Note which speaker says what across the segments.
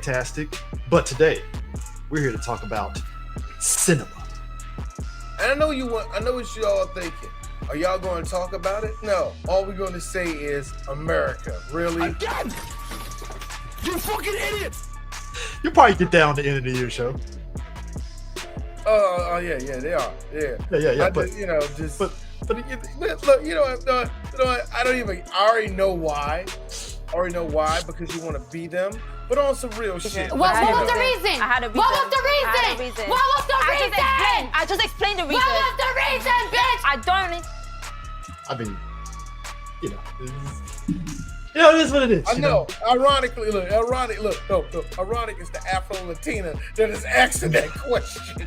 Speaker 1: fantastic. But today, we're here to talk about cinema.
Speaker 2: And I know what you all thinking. Are y'all going to talk about it? No. All we're going to say is America. Really?
Speaker 3: Again! You fucking idiots!
Speaker 1: You'll probably get down to the end of the year show.
Speaker 2: Oh, yeah, they are. Yeah.
Speaker 1: Yeah.
Speaker 2: But look, I already know why. Because you want to be them. But on some real shit.
Speaker 4: What was the reason?
Speaker 5: I had a reason.
Speaker 4: What was the reason? What was the reason?
Speaker 5: I just explained the reason.
Speaker 4: What was the reason, bitch?
Speaker 1: I mean, it is what it is.
Speaker 2: I know. Ironic is the Afro-Latina that is asking that question.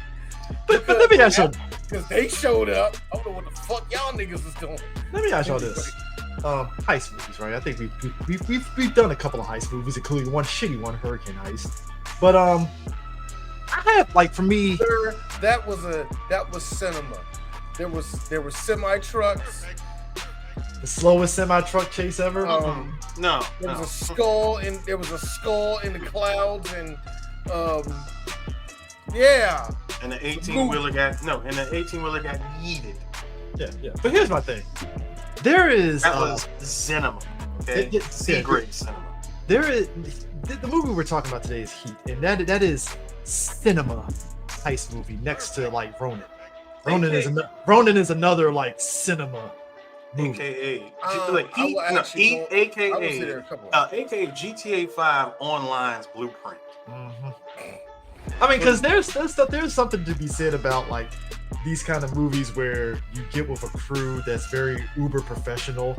Speaker 1: But let me ask you.
Speaker 2: Because they showed up. I don't know what the fuck y'all niggas is doing.
Speaker 1: Let me ask y'all this. Heist movies, right? I think we've done a couple of heist movies, including one shitty one, Hurricane Heist. But I have, for me,
Speaker 2: sir, that was cinema. There were semi trucks.
Speaker 1: The slowest semi truck chase ever.
Speaker 2: There was a skull in the clouds, and yeah.
Speaker 3: And the 18-wheeler got yeeted.
Speaker 1: Yeah. But here's my thing. There is
Speaker 3: that was cinema. Okay, C-grade cinema.
Speaker 1: There is the movie we're talking about today is Heat, and that is cinema heist movie next to Ronin. Ronin is another cinema movie.
Speaker 3: AKA AKA GTA 5 Online's blueprint.
Speaker 1: Mm-hmm. I mean, because there's something to be said about these kind of movies where you get with a crew that's very uber professional,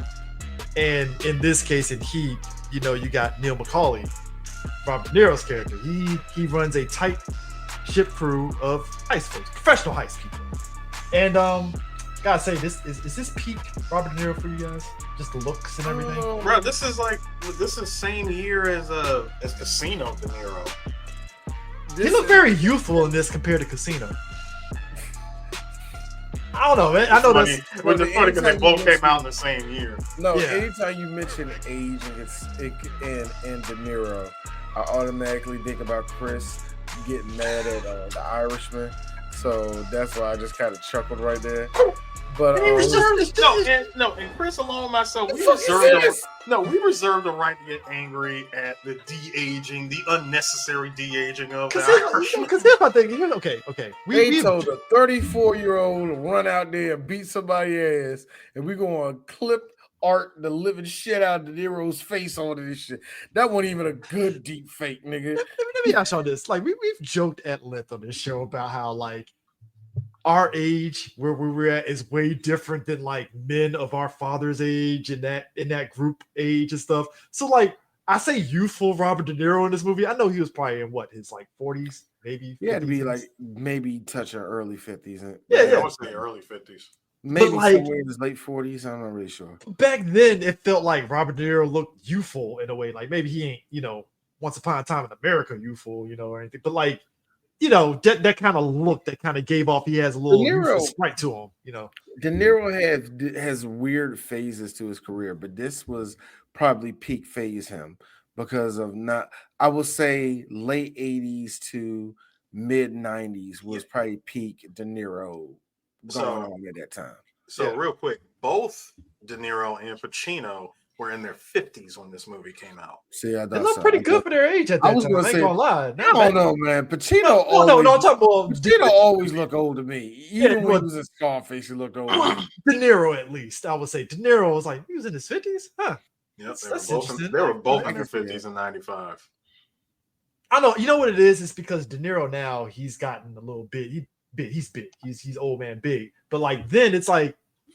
Speaker 1: and in this case in Heat, you got Neil McCauley, Robert De Niro's character. He runs a tight ship crew of heist folks, professional heist people, and gotta say, is this peak Robert De Niro for you guys? Just the looks and everything.
Speaker 3: Bro, this is same year as Casino De Niro.
Speaker 1: He looked very youthful in this compared to Casino. I don't know, man. I know that's
Speaker 3: funny because they both came out in the same year.
Speaker 2: No, anytime you mention age and De Niro, I automatically think about Chris getting mad at The Irishman. So that's why I just kind of chuckled right there. But
Speaker 3: and Chris along myself, we reserve the right to get angry at the de-aging, the unnecessary de-aging of the Irishman.
Speaker 1: Because here's my thing. Okay.
Speaker 2: We told a 34-year-old to run out there and beat somebody's ass, and we're going to clip art the living shit out of De Niro's face onto this shit. That wasn't even a good deep fake, nigga.
Speaker 1: Let me ask you on this. We've joked at length on this show about how our age, where we were at, is way different than men of our father's age and that group age and stuff. So I say youthful Robert De Niro in this movie. I know he was probably in his 40s, maybe.
Speaker 2: He had to be maybe touching early 50s.
Speaker 3: Yeah, I would say early 50s.
Speaker 2: Maybe somewhere in his late 40s. I'm not really sure.
Speaker 1: Back then, it felt like Robert De Niro looked youthful in a way. Maybe he ain't, Once Upon a Time in America youthful, or anything. But that kind of look that kind of gave off he has a little right to him,
Speaker 2: De Niro has weird phases to his career, but this was probably peak phase him because of I would say late 80s to mid 90s was probably peak De Niro going on at that time.
Speaker 3: So real quick, both De Niro and Pacino were in their 50s when this movie came out.
Speaker 2: See, they
Speaker 1: look pretty good for their age at that time. I ain't gonna lie.
Speaker 2: I don't know, man. Pacino Pacino always looked old to me. Even when he was in Scarface, he looked old.
Speaker 1: De Niro, at least, I would say. De Niro was he was in his 50s? Huh.
Speaker 3: Yep, they were both in their 50s in 95.
Speaker 1: I know. You know what it is? It's because De Niro now, he's gotten a little bit. He's big. He's old man big. But then it's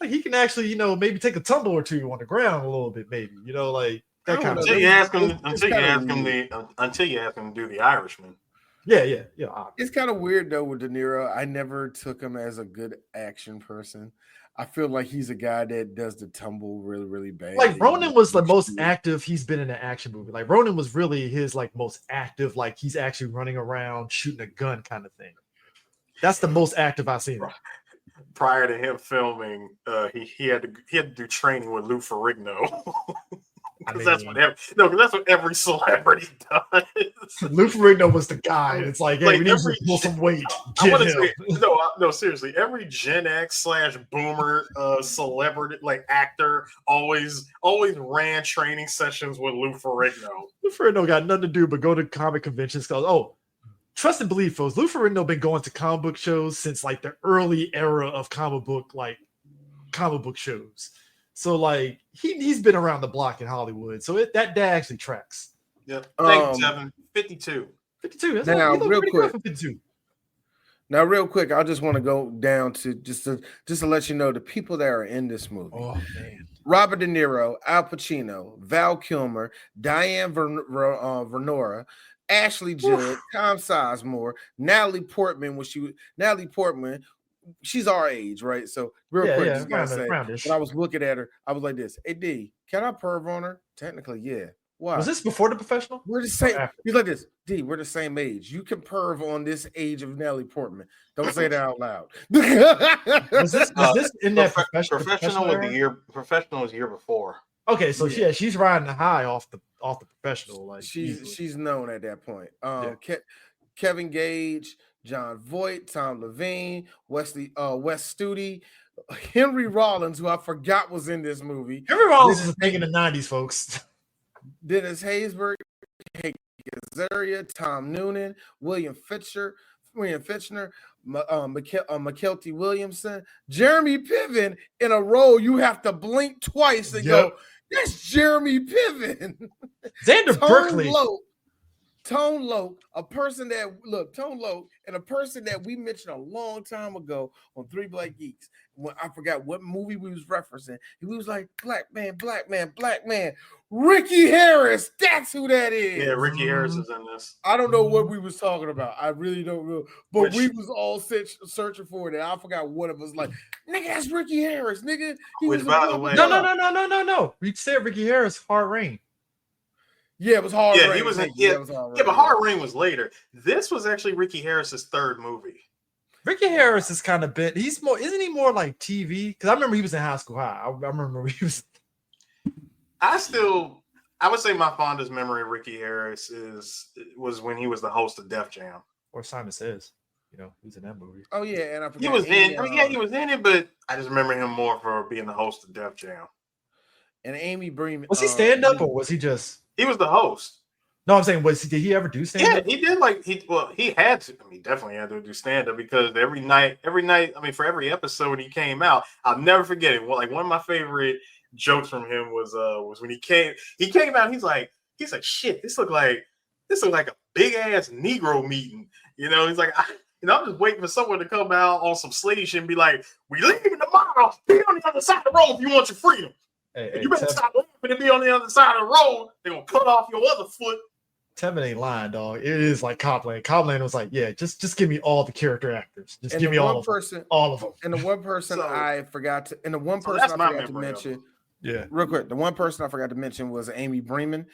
Speaker 1: he can actually, maybe take a tumble or two on the ground a little bit, maybe, that kind of.
Speaker 3: Until you ask him to do The Irishman.
Speaker 1: Yeah.
Speaker 2: It's kind of weird though with De Niro. I never took him as a good action person. I feel like he's a guy that does the tumble really, really bad.
Speaker 1: Ronin was the most active he's been in an action movie. Ronin was really his most active. He's actually running around shooting a gun kind of thing. That's the most active I've seen him.
Speaker 3: Prior to him filming, he had to do training with Lou Ferrigno. Because that's what every celebrity does.
Speaker 1: Lou Ferrigno was the guy. It's like, hey, we need to pull some weight.
Speaker 3: I want to say no, seriously. Every Gen X / Boomer celebrity actor always ran training sessions with Lou Ferrigno.
Speaker 1: Lou Ferrigno got nothing to do but go to comic conventions. Trust and believe, folks. Lou Ferrigno been going to comic book shows since like the early era of comic book shows. So like he's been around the block in Hollywood. So that actually tracks.
Speaker 3: Yep. Thank you, Kevin. 52.
Speaker 1: 52. That's
Speaker 2: now, real quick.
Speaker 1: 52.
Speaker 2: Now, real quick, I just want to go down to just to let you know the people that are in this movie.
Speaker 1: Oh man.
Speaker 2: Robert De Niro, Al Pacino, Val Kilmer, Diane Venora, Ashley Judd, Tom Sizemore, Natalie Portman. She's our age, right? So real quick, just gotta say, when I was looking at her, I was like this. Hey D, can I perv on her? Technically, yeah. Why?
Speaker 1: Was this before The Professional?
Speaker 2: We're the same. He's like this. D, we're the same age. You can perv on this age of Natalie Portman. Don't say that out loud.
Speaker 1: was this in that
Speaker 3: Professional was the year? Professional was the year before.
Speaker 1: Okay, so she's riding the high off the Professional. Like
Speaker 2: she's known at that point. Kevin Gage, John Voight, Tom Levine, Wes Studi, Henry Rollins, who I forgot was in this movie.
Speaker 1: Henry Rollins is a thing in the 90s, folks.
Speaker 2: Dennis Haysbert, Hank Azaria, Tom Noonan, William Fitchner, McKelty Williamson, Jeremy Piven in a role you have to blink twice and go, that's Jeremy Piven.
Speaker 1: Xander Berkeley.
Speaker 2: Tone Loc, a person that we mentioned a long time ago on Three Black Geeks. When I forgot what movie we was referencing, he was like, black man. Ricky Harris, that's who that is.
Speaker 3: Yeah, Ricky Harris is in this.
Speaker 2: I don't know what we was talking about. I really don't know. But we was all searching for it, and I forgot what it was like. Nigga, that's Ricky Harris, nigga.
Speaker 3: By the way,
Speaker 1: no. We said Ricky Harris, Hard Rain.
Speaker 2: Yeah, it was Hard Rain.
Speaker 3: He was in, but Hard Rain was later. This was actually Ricky Harris's third movie.
Speaker 1: Ricky Harris is kind of bit. Isn't he more like TV? Because I remember he was in High School High. I remember he was.
Speaker 3: I would say my fondest memory of Ricky Harris was when he was the host of Def Jam.
Speaker 1: Or Simon Says, he was in that movie.
Speaker 2: Oh yeah, and I forgot
Speaker 3: he was in. He was in it, but I just remember him more for being the host of Def Jam.
Speaker 2: And Amy Bremen.
Speaker 1: Was he stand up or was he just?
Speaker 3: He was the host.
Speaker 1: No, I'm saying, did he ever do stand up?
Speaker 3: Yeah, he did. He had to. He definitely had to do stand up because every night. For every episode he came out, I'll never forget it. Well, like one of my favorite jokes from him was when he came out. He's like, shit. This looked like a big ass Negro meeting. He's like, I'm just waiting for someone to come out on some slave shit and be like, we leaving tomorrow. Be on the other side of the road if you want your freedom. Hey, you better stop laughing and be on the other side of the road. They're gonna cut off your other foot.
Speaker 1: Tevin ain't lying, dog. It is like Copland. Copland was like, yeah, just give me all the character actors. Just give me all of them.
Speaker 2: And the one person I forgot to mention.
Speaker 1: Yeah.
Speaker 2: Real quick, the one person I forgot to mention was Amy Bremen.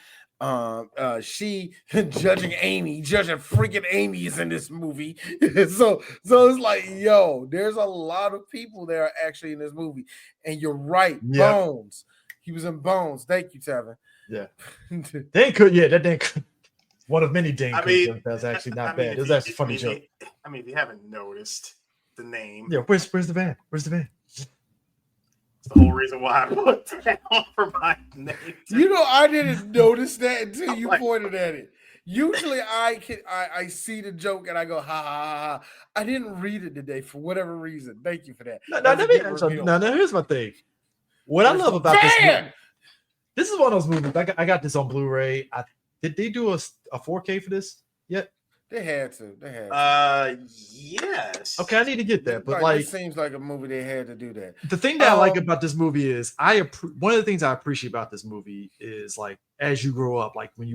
Speaker 2: She judging freaking Amy is in this movie. so it's like, yo, there's a lot of people that are actually in this movie. And you're right, yep. Bones. He was in Bones. Thank you, Tevin.
Speaker 1: Yeah. That one of many Dane jokes that's actually not bad. It was actually a funny joke.
Speaker 3: If you haven't noticed the name.
Speaker 1: Yeah, where's the van? Where's the van?
Speaker 3: It's the whole reason why I put that on for my name.
Speaker 2: I didn't notice that until you pointed at it. Usually I see the joke and I go, ha, ha, ha, ha. I didn't read it today for whatever reason. Thank you for that.
Speaker 1: Now, here's my thing. What I love about this movie, this is one of those movies. I got this on Blu-ray. Did they do a 4K for this yet?
Speaker 2: They had to.
Speaker 3: Yes.
Speaker 1: Okay, I need to get that. But
Speaker 2: it seems like a movie they had to do that.
Speaker 1: The thing that I like about this movie is one of the things I appreciate about this movie is like as you grow up, like when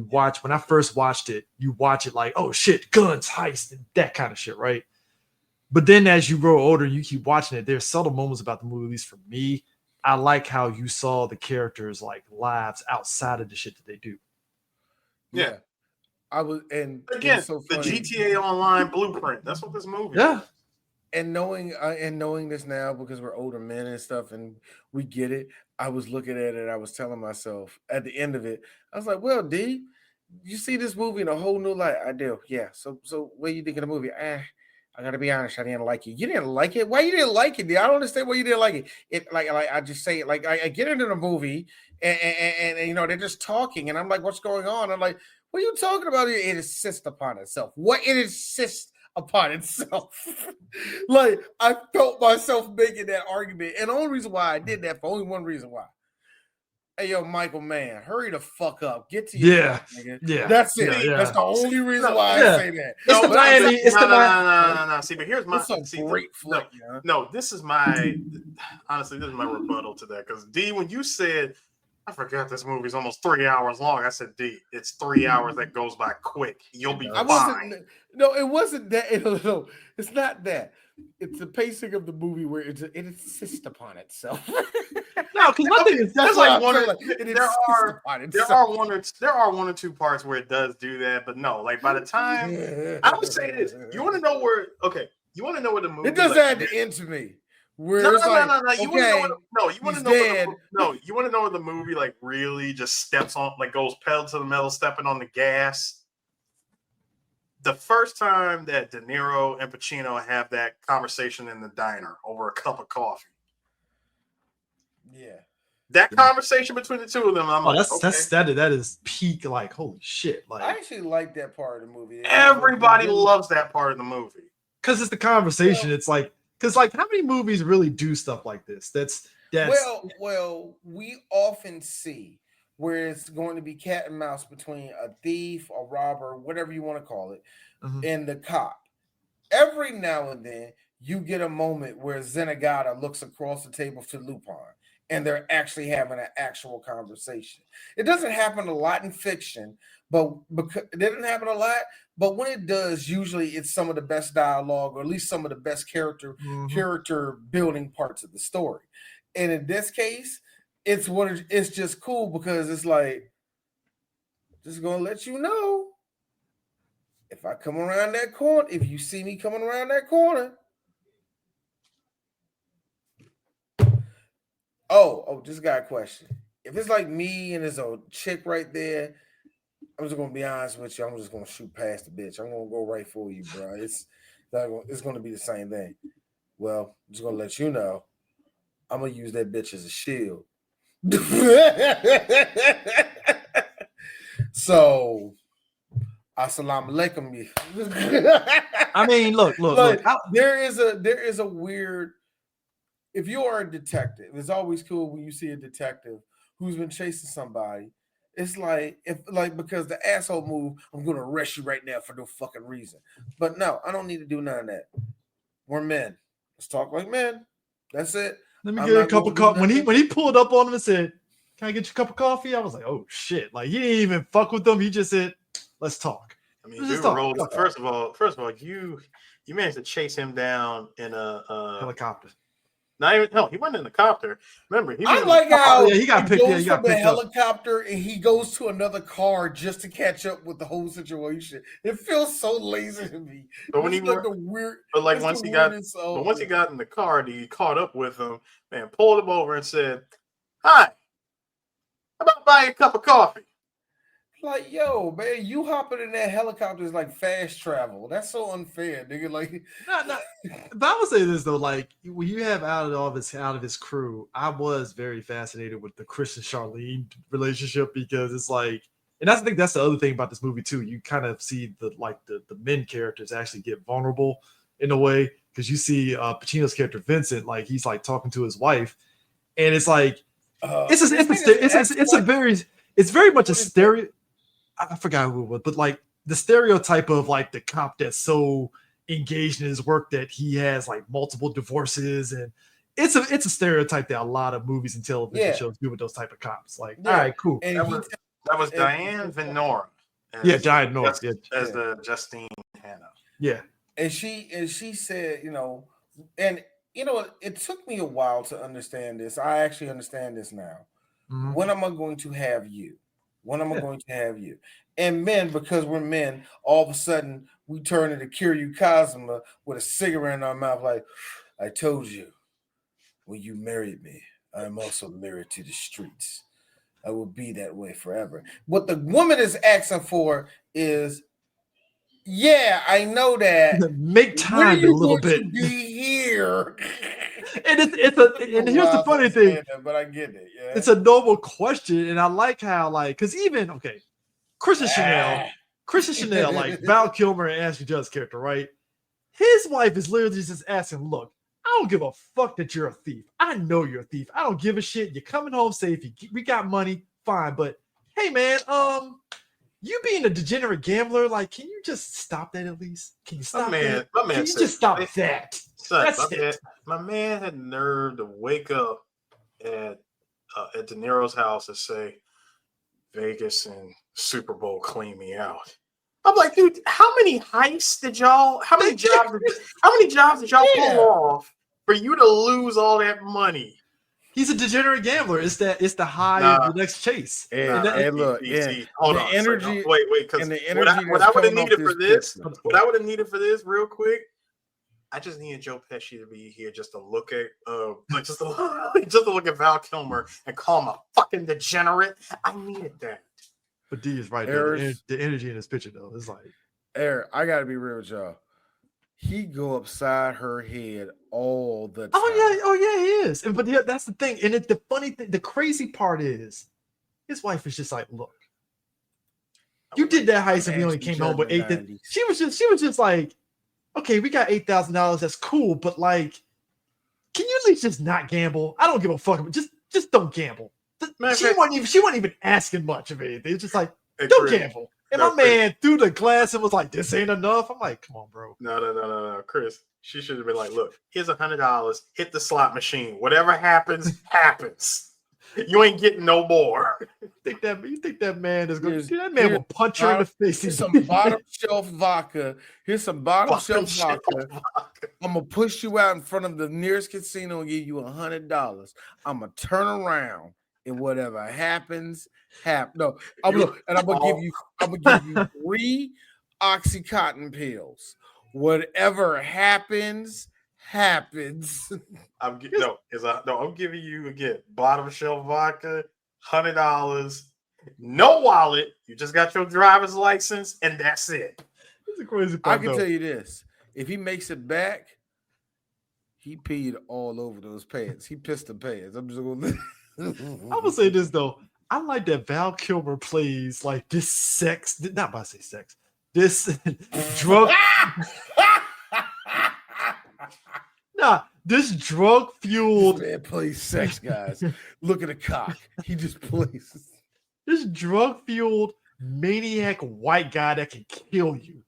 Speaker 1: I first watched it, you watch it like, oh shit, guns, heist, and that kind of shit, right? But then as you grow older, you keep watching it. There's subtle moments about the movie, at least for me. I like how you saw the characters' like lives outside of the shit that they do.
Speaker 3: Yeah.
Speaker 2: I was, and
Speaker 3: again,
Speaker 2: so
Speaker 3: the GTA Online blueprint. That's what this movie is.
Speaker 2: and knowing this now because we're older men and stuff, and we get it. I was looking at it. I was telling myself at the end of it, I was like, "Well, D, you see this movie in a whole new light." I do, yeah. So what you think of the movie? I gotta be honest, I didn't like it. You didn't like it? Why you didn't like it? D? I don't understand why you didn't like it. It like I just say it like I get into the movie and you know they're just talking, and I'm like, "What's going on?" I'm like, "What are you talking about? It insists upon itself. What it insists upon itself." Like I felt myself making that argument, and the only reason why I did that for only one reason why. Hey yo, Michael Mann, hurry the fuck up. Get to your
Speaker 1: Yeah,
Speaker 2: point, nigga.
Speaker 1: yeah,
Speaker 2: That's it.
Speaker 1: yeah,
Speaker 2: That's
Speaker 1: yeah.
Speaker 2: the only reason
Speaker 3: No,
Speaker 2: why
Speaker 1: yeah.
Speaker 2: I say that.
Speaker 1: It's the
Speaker 3: but I'm
Speaker 1: Miami.
Speaker 3: saying-
Speaker 1: It's the Miami.
Speaker 3: no. See, but here's my
Speaker 2: It's a
Speaker 3: see,
Speaker 2: great
Speaker 3: no,
Speaker 2: flick, yeah.
Speaker 3: no. This is my honestly. This is my rebuttal to that because D, when you said I forgot this movie's almost 3 hours long, I said D, it's 3 hours that goes by quick. You'll be
Speaker 2: I
Speaker 3: fine.
Speaker 2: wasn't. No, it wasn't that. No, it's not that. It's the pacing of the movie where it insists upon itself.
Speaker 1: No, because my thing is
Speaker 3: There's
Speaker 2: why
Speaker 3: like
Speaker 2: I'm
Speaker 3: one.
Speaker 2: saying,
Speaker 3: Or,
Speaker 2: like, it
Speaker 3: there
Speaker 2: insists
Speaker 3: are
Speaker 2: upon
Speaker 3: there
Speaker 2: itself.
Speaker 3: are one or two parts where it does do that, but no. Like by the time I would say this, you want to know where? Okay, you want to know where the movie?
Speaker 2: It doesn't
Speaker 3: like,
Speaker 2: have to end to me. Where
Speaker 3: No.
Speaker 2: it's like,
Speaker 3: You want to know?
Speaker 2: okay,
Speaker 3: You want
Speaker 2: he's
Speaker 3: to know?
Speaker 2: dead.
Speaker 3: You want to know where the movie like really just steps on, like goes pedal to the metal, stepping on the gas. The first time that De Niro and Pacino have that conversation in the diner over a cup of coffee.
Speaker 2: Yeah.
Speaker 3: That conversation between the two of them, I'm
Speaker 1: Oh,
Speaker 3: like, okay.
Speaker 1: that is peak. Like, holy shit!
Speaker 2: I
Speaker 1: Like,
Speaker 2: actually like that part of the movie.
Speaker 3: Everybody loves that part of the movie.
Speaker 1: because it's the conversation. It's like, because like, how many movies really do stuff like this? That's
Speaker 2: well, we often see where it's going to be cat and mouse between a thief, a robber, whatever you want to call it, and the cop. Every now and then, you get a moment where Zenigata looks across the table to Lupin, and they're actually having an actual conversation. It doesn't happen a lot in fiction, but because it doesn't happen a lot. But when it does, usually it's some of the best dialogue, or at least some of the best character building parts of the story. And in this case, it's just cool because it's like, just gonna let you know, if I come around that corner, if you see me coming around that corner, just got a question. If it's like me and there's a chick right there, I'm just gonna be honest with you. I'm just gonna shoot past the bitch. I'm gonna go right for you, bro. It's gonna be the same thing. Well, I'm just gonna let you know, I'm gonna use that bitch as a shield. So, assalamu alaikum.
Speaker 1: I mean, look.
Speaker 2: There is a weird. If you are a detective, it's always cool when you see a detective who's been chasing somebody. It's like because the asshole move, I'm gonna arrest you right now for no fucking reason. But no, I don't need to do none of that. We're men. Let's talk like men. That's it.
Speaker 1: Let me get a cup of coffee. When he pulled up on him and said, "Can I get you a cup of coffee?" I was like, "Oh shit!" Like he didn't even fuck with them. He just said, "Let's talk."
Speaker 3: I mean, first of all, you managed to chase him down in a
Speaker 1: helicopter.
Speaker 3: He wasn't in the copter. Remember, he
Speaker 2: got picked. He got picked helicopter and he goes to another car just to catch up with the whole situation. It feels so lazy to me.
Speaker 3: But when once he got in the car, he caught up with him and pulled him over and said, "Hi, how about buying a cup of coffee?"
Speaker 2: Like, yo, man, you hopping in that helicopter is like fast travel. That's so unfair, nigga. Like,
Speaker 1: no. But I would say this though, like when you have out of his crew, I was very fascinated with the Chris and Charlene relationship because it's like, and I think that's the other thing about this movie too. You kind of see the men characters actually get vulnerable in a way because you see Pacino's character Vincent, like he's like talking to his wife, and it's like it's very much a stereo. I forgot who it was, but like the stereotype of like the cop that's so engaged in his work that he has like multiple divorces, and it's a stereotype that a lot of movies and television shows do with those type of cops. Like, all right, cool.
Speaker 3: And that was Diane Venora.
Speaker 1: Diane Venora
Speaker 3: as the Justine Hannah.
Speaker 1: Yeah,
Speaker 2: and she said, it took me a while to understand this. I actually understand this now. Mm-hmm. When am I going to have you? When am I going to have you? And men, because we're men, all of a sudden we turn into Kiryu Kazuma with a cigarette in our mouth, like, I told you when you married me, I'm also married to the streets. I will be that way forever. What the woman is asking for is, yeah, I know that.
Speaker 1: Make
Speaker 2: When are
Speaker 1: time a
Speaker 2: you
Speaker 1: little
Speaker 2: going to
Speaker 1: bit.
Speaker 2: be here?
Speaker 1: And and here's the funny thing.
Speaker 2: But I get it. Yeah.
Speaker 1: It's a noble question, and I like how, like, because even Kristen Chanel, like Val Kilmer and Ashley Judd's character, right? His wife is literally just asking, look, I don't give a fuck that you're a thief. I know you're a thief. I don't give a shit. You're coming home safe. We got money, fine. But hey, man, you being a degenerate gambler, like, can you just stop that at least? Can you stop that?
Speaker 3: My man
Speaker 1: Can you
Speaker 3: said,
Speaker 1: just stop that?
Speaker 3: Son,
Speaker 1: That's it.
Speaker 3: my man had nerve to wake up at De Niro's house and say, Vegas and Super Bowl clean me out. I'm like, dude, how many heists did y'all? How many jobs did y'all pull off for you to lose all that money?
Speaker 1: He's a degenerate gambler. It's the high of the next chase.
Speaker 2: Hold on. Energy.
Speaker 3: Wait, because what I would have needed for this, real quick, I just needed Joe Pesci to be here just to look at, just to look at Val Kilmer and call him a fucking degenerate. I needed that.
Speaker 1: But D is right there. The energy in this picture, though, is like,
Speaker 2: Eric, I gotta be real with y'all. He go upside her head all the time.
Speaker 1: Oh yeah, he is. But yeah, that's the thing. And the funny thing, the crazy part is, his wife is just like, look, you did that heist and we only came home with $8,000. She was just like, okay, we got $8,000. That's cool, but like, can you at least just not gamble? I don't give a fuck. Just don't gamble. She wasn't even asking much of anything. It's just like, don't gamble. And my man threw the glass and was like, this ain't enough. I'm like, come on, bro.
Speaker 3: No, Chris. She should have been like, look, here's $100. Hit the slot machine. Whatever happens, happens. You ain't getting no more.
Speaker 1: You think that man is going to? That man will punch her in the face.
Speaker 2: Here's some bottom shelf vodka. Here's some bottom shelf vodka. I'm gonna push you out in front of the nearest casino and give you $100. I'm gonna turn around and whatever happens, happen. No, I'm gonna give you 3 Oxycontin pills. Whatever happens.
Speaker 3: I'm giving you again bottom shelf vodka, $100, no wallet. You just got your driver's license, and that's it.
Speaker 1: That's a crazy part,
Speaker 2: I can tell you this: if he makes it back, he peed all over those pants. He pissed the pants. I'm just gonna.
Speaker 1: I'm gonna say this though. I like that Val Kilmer plays like this sex. Not about to say sex. This drug. This drug-fueled
Speaker 2: man plays sex, guys. Look at the cock. He just plays.
Speaker 1: This drug-fueled maniac white guy that can kill you.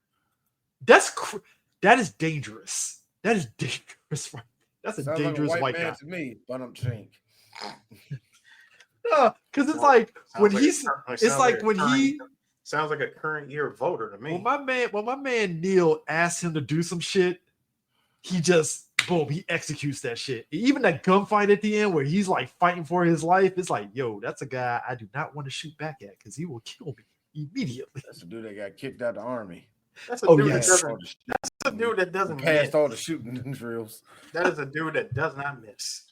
Speaker 1: That is dangerous. That is dangerous, right? That's a dangerous
Speaker 2: like a
Speaker 1: white
Speaker 2: man
Speaker 1: guy
Speaker 2: to me, but I'm chink.
Speaker 1: Because it's like when he's. It's like when he.
Speaker 3: Sounds like a current year voter to me.
Speaker 1: When my man Neil asks him to do some shit, he just boom, he executes that shit. Even that gunfight at the end where he's like fighting for his life, it's like, yo, that's a guy I do not want to shoot back at because he will kill me immediately.
Speaker 2: That's a dude that got kicked out of the army.
Speaker 3: That's a dude that doesn't
Speaker 2: passed
Speaker 3: miss.
Speaker 2: All the shooting drills.
Speaker 3: That is a dude that does not miss.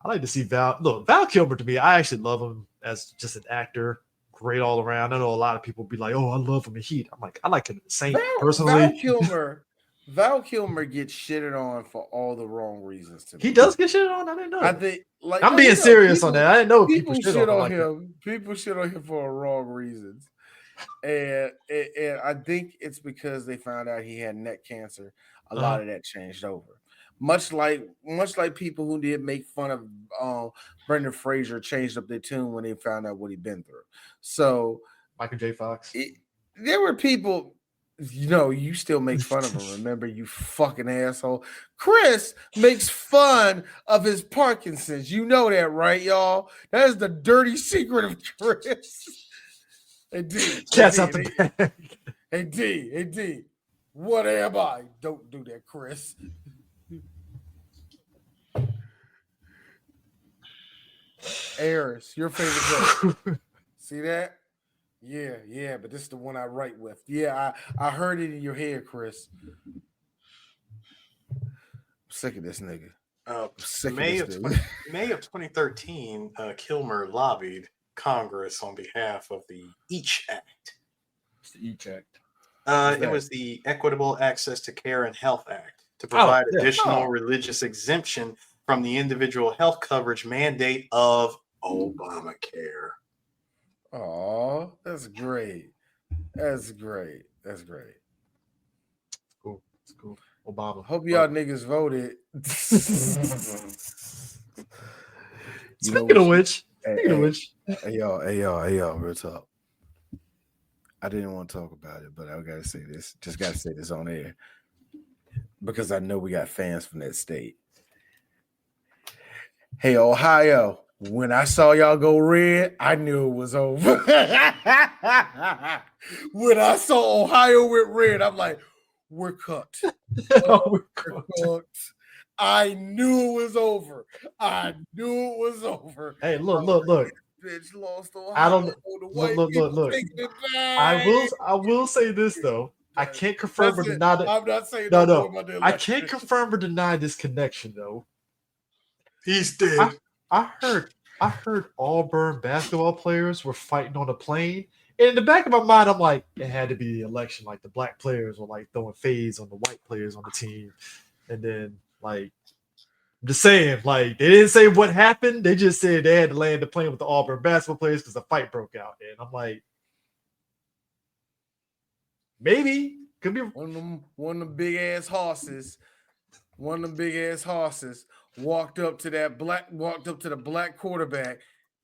Speaker 1: I like to see Val. Look, Val Kilmer to me, I actually love him as just an actor. Great all around. I know a lot of people be like, "Oh, I love him in Heat." I'm like, I like him in Saint personally.
Speaker 2: Val Kilmer gets shitted on for all the wrong reasons. To me,
Speaker 1: he does get shitted on. I didn't know.
Speaker 2: I think, like,
Speaker 1: I'm being serious on that. I didn't know people shit on
Speaker 2: him. People shit on him for wrong reasons, and I think it's because they found out he had neck cancer. A lot of that changed over. Much like people who did make fun of Brendan Fraser changed up their tune when they found out what he'd been through. So
Speaker 1: Michael J. Fox.
Speaker 2: There were people, you still make fun of him. Remember, you fucking asshole. Chris makes fun of his Parkinson's. You know that, right, y'all? That is the dirty secret of Chris. Hey, D.
Speaker 1: Cat's out the bag.
Speaker 2: Hey, D. What am I? Don't do that, Chris. Ayers, your favorite joke. See that? Yeah, but this is the one I write with. Yeah, I heard it in your head, Chris. I'm sick of this nigga.
Speaker 3: May of 2013, Kilmer lobbied Congress on behalf of the EACH Act.
Speaker 1: What's the EACH Act?
Speaker 3: It was the Equitable Access to Care and Health Act to provide additional religious exemption from the individual health coverage mandate of Obamacare.
Speaker 2: Oh, that's great. That's great. That's great.
Speaker 1: Cool. It's cool. Obama.
Speaker 2: Hope y'all niggas voted.
Speaker 1: Speaking of which,
Speaker 2: hey y'all, real talk. I didn't want to talk about it, but I gotta say this. Just gotta say this on air because I know we got fans from that state. Hey, Ohio, when I saw y'all go red, I knew it was over. When I saw Ohio went red, I'm like, we're cooked. We're cooked. I knew it was over.
Speaker 1: Hey, look.
Speaker 2: Bitch lost Ohio.
Speaker 1: I don't look. I will say this though. I can't confirm or deny that.
Speaker 2: I'm not saying
Speaker 1: no. I can't confirm or deny this connection though.
Speaker 3: He's dead.
Speaker 1: I heard Auburn basketball players were fighting on a plane. And in the back of my mind, I'm like, it had to be the election. Like the black players were like throwing fades on the white players on the team. And then like I'm just saying, like they didn't say what happened. They just said they had to land the plane with the Auburn basketball players because the fight broke out. And I'm like, maybe could be
Speaker 2: one of them big ass horses. One of them big ass horses walked up to the black quarterback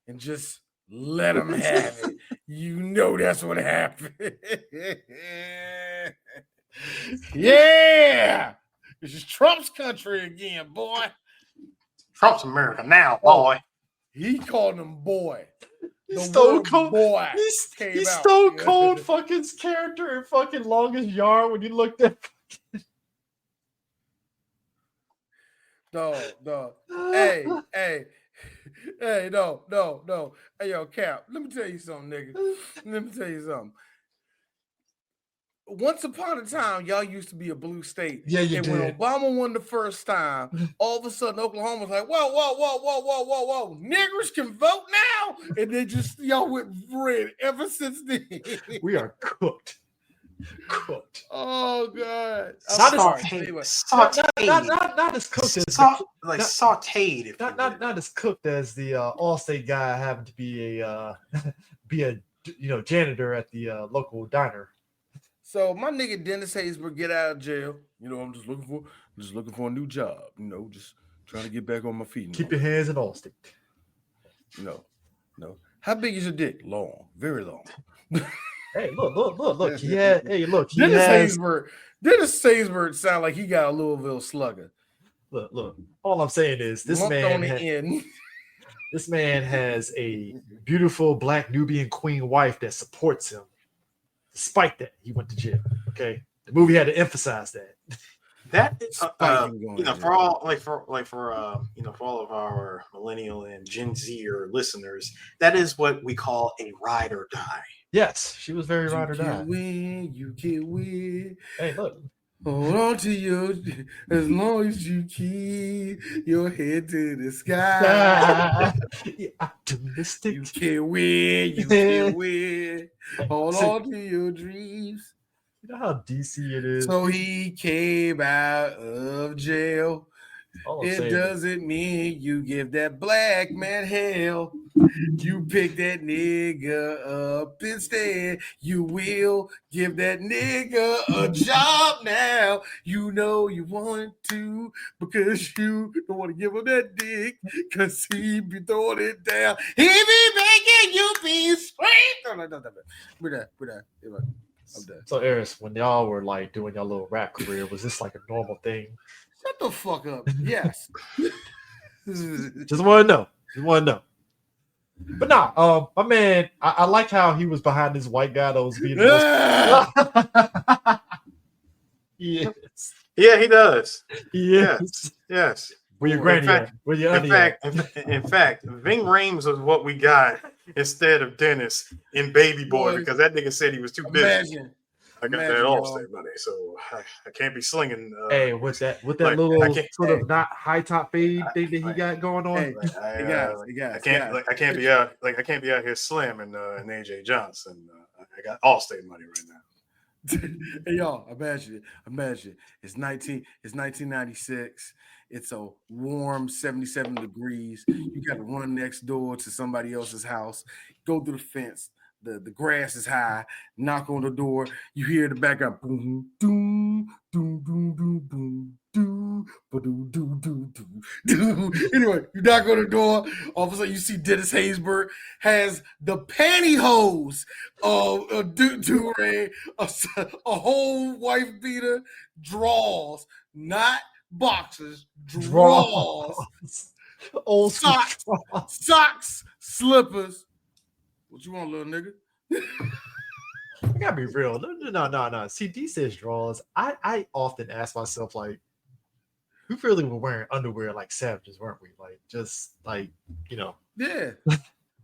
Speaker 2: and just let him have it. You know that's what happened. Yeah, this is Trump's country again, boy.
Speaker 3: Trump's America now, boy.
Speaker 2: He called him boy.
Speaker 1: Stone Cold
Speaker 2: boy.
Speaker 1: He's Stone Cold fucking character in fucking Longest Yard when you looked at.
Speaker 2: No. Hey, no. Hey, yo, Cap, let me tell you something, nigga. Once upon a time, y'all used to be a blue state.
Speaker 1: Yeah, you
Speaker 2: and
Speaker 1: did.
Speaker 2: When Obama won the first time, all of a sudden Oklahoma was like, whoa. Niggers can vote now. And they just, y'all went red ever since then.
Speaker 1: We are cooked.
Speaker 2: Oh, God.
Speaker 1: Not as cooked as
Speaker 3: sauteed.
Speaker 1: Not as cooked as the Allstate guy having to be a janitor at the local diner.
Speaker 2: So my nigga Dennis Haysbert get out of jail. I'm just looking for a new job. Just trying to get back on my feet.
Speaker 1: Keep your hands in Allstate.
Speaker 2: No. How big is your dick? Long, very long.
Speaker 1: Hey, look.
Speaker 2: Dennis Haysbert sound like he got a Louisville Slugger.
Speaker 1: Look. All I'm saying is this man has a beautiful black Nubian queen wife that supports him. Despite that, he went to jail. Okay, the movie had to emphasize that.
Speaker 3: That is, for all of our millennial and Gen Z listeners, that is what we call a ride or die.
Speaker 1: Yes, she was very ride or die.
Speaker 2: You can win.
Speaker 1: Hey, look.
Speaker 2: Hold on to you as long as you keep your head to the sky.
Speaker 1: Optimistic.
Speaker 2: You can win. Hold on to your dreams.
Speaker 1: You know how DC it is.
Speaker 2: So he came out of jail. It doesn't mean you give that black man hell. You pick that nigga up instead. You will give that nigga a job now. You know you want to because you don't want to give him that dick because he be throwing it down. He be making you be straight. We're done. I'm done.
Speaker 1: So, Eris, when y'all were like doing your little rap career, was this like a normal thing?
Speaker 2: Shut the fuck up. Yes.
Speaker 1: Just want to know. But nah, my man, I like how he was behind this white guy that was being Yes.
Speaker 3: Yeah, he does.
Speaker 1: Yes. Where your granny at? Where your auntie at?
Speaker 3: In fact, Ving Rhames was what we got instead of Dennis in Baby Boy
Speaker 2: Boy,
Speaker 3: because that nigga said he was too busy.
Speaker 2: Imagine.
Speaker 3: I got that Allstate money, so I can't be slinging.
Speaker 1: Hey, with that
Speaker 3: like,
Speaker 1: little
Speaker 3: can't-
Speaker 1: sort of not high top fade thing that he got going on.
Speaker 2: Hey,
Speaker 3: I can't be out here slamming and AJ Johnson. I got Allstate money right now.
Speaker 2: Hey y'all, imagine. It's 1996. It's a warm 77 degrees. You got to run next door to somebody else's house, go through the fence. The grass is high. Knock on the door. You hear the background boom, doom, doom, doom, doom, boom, doom, ba-doom, doom, doom, doom, doom. Anyway, you knock on the door. All of a sudden, you see Dennis Haysbert has the pantyhose of do-rag, a whole wife beater, draws, not boxers, draws,
Speaker 1: Old
Speaker 2: socks, slippers. What you want, little nigga?
Speaker 1: I gotta be real. No. See, D says draws. I often ask myself, like, we really were wearing underwear like savages, weren't we? Like, just like,
Speaker 2: Yeah.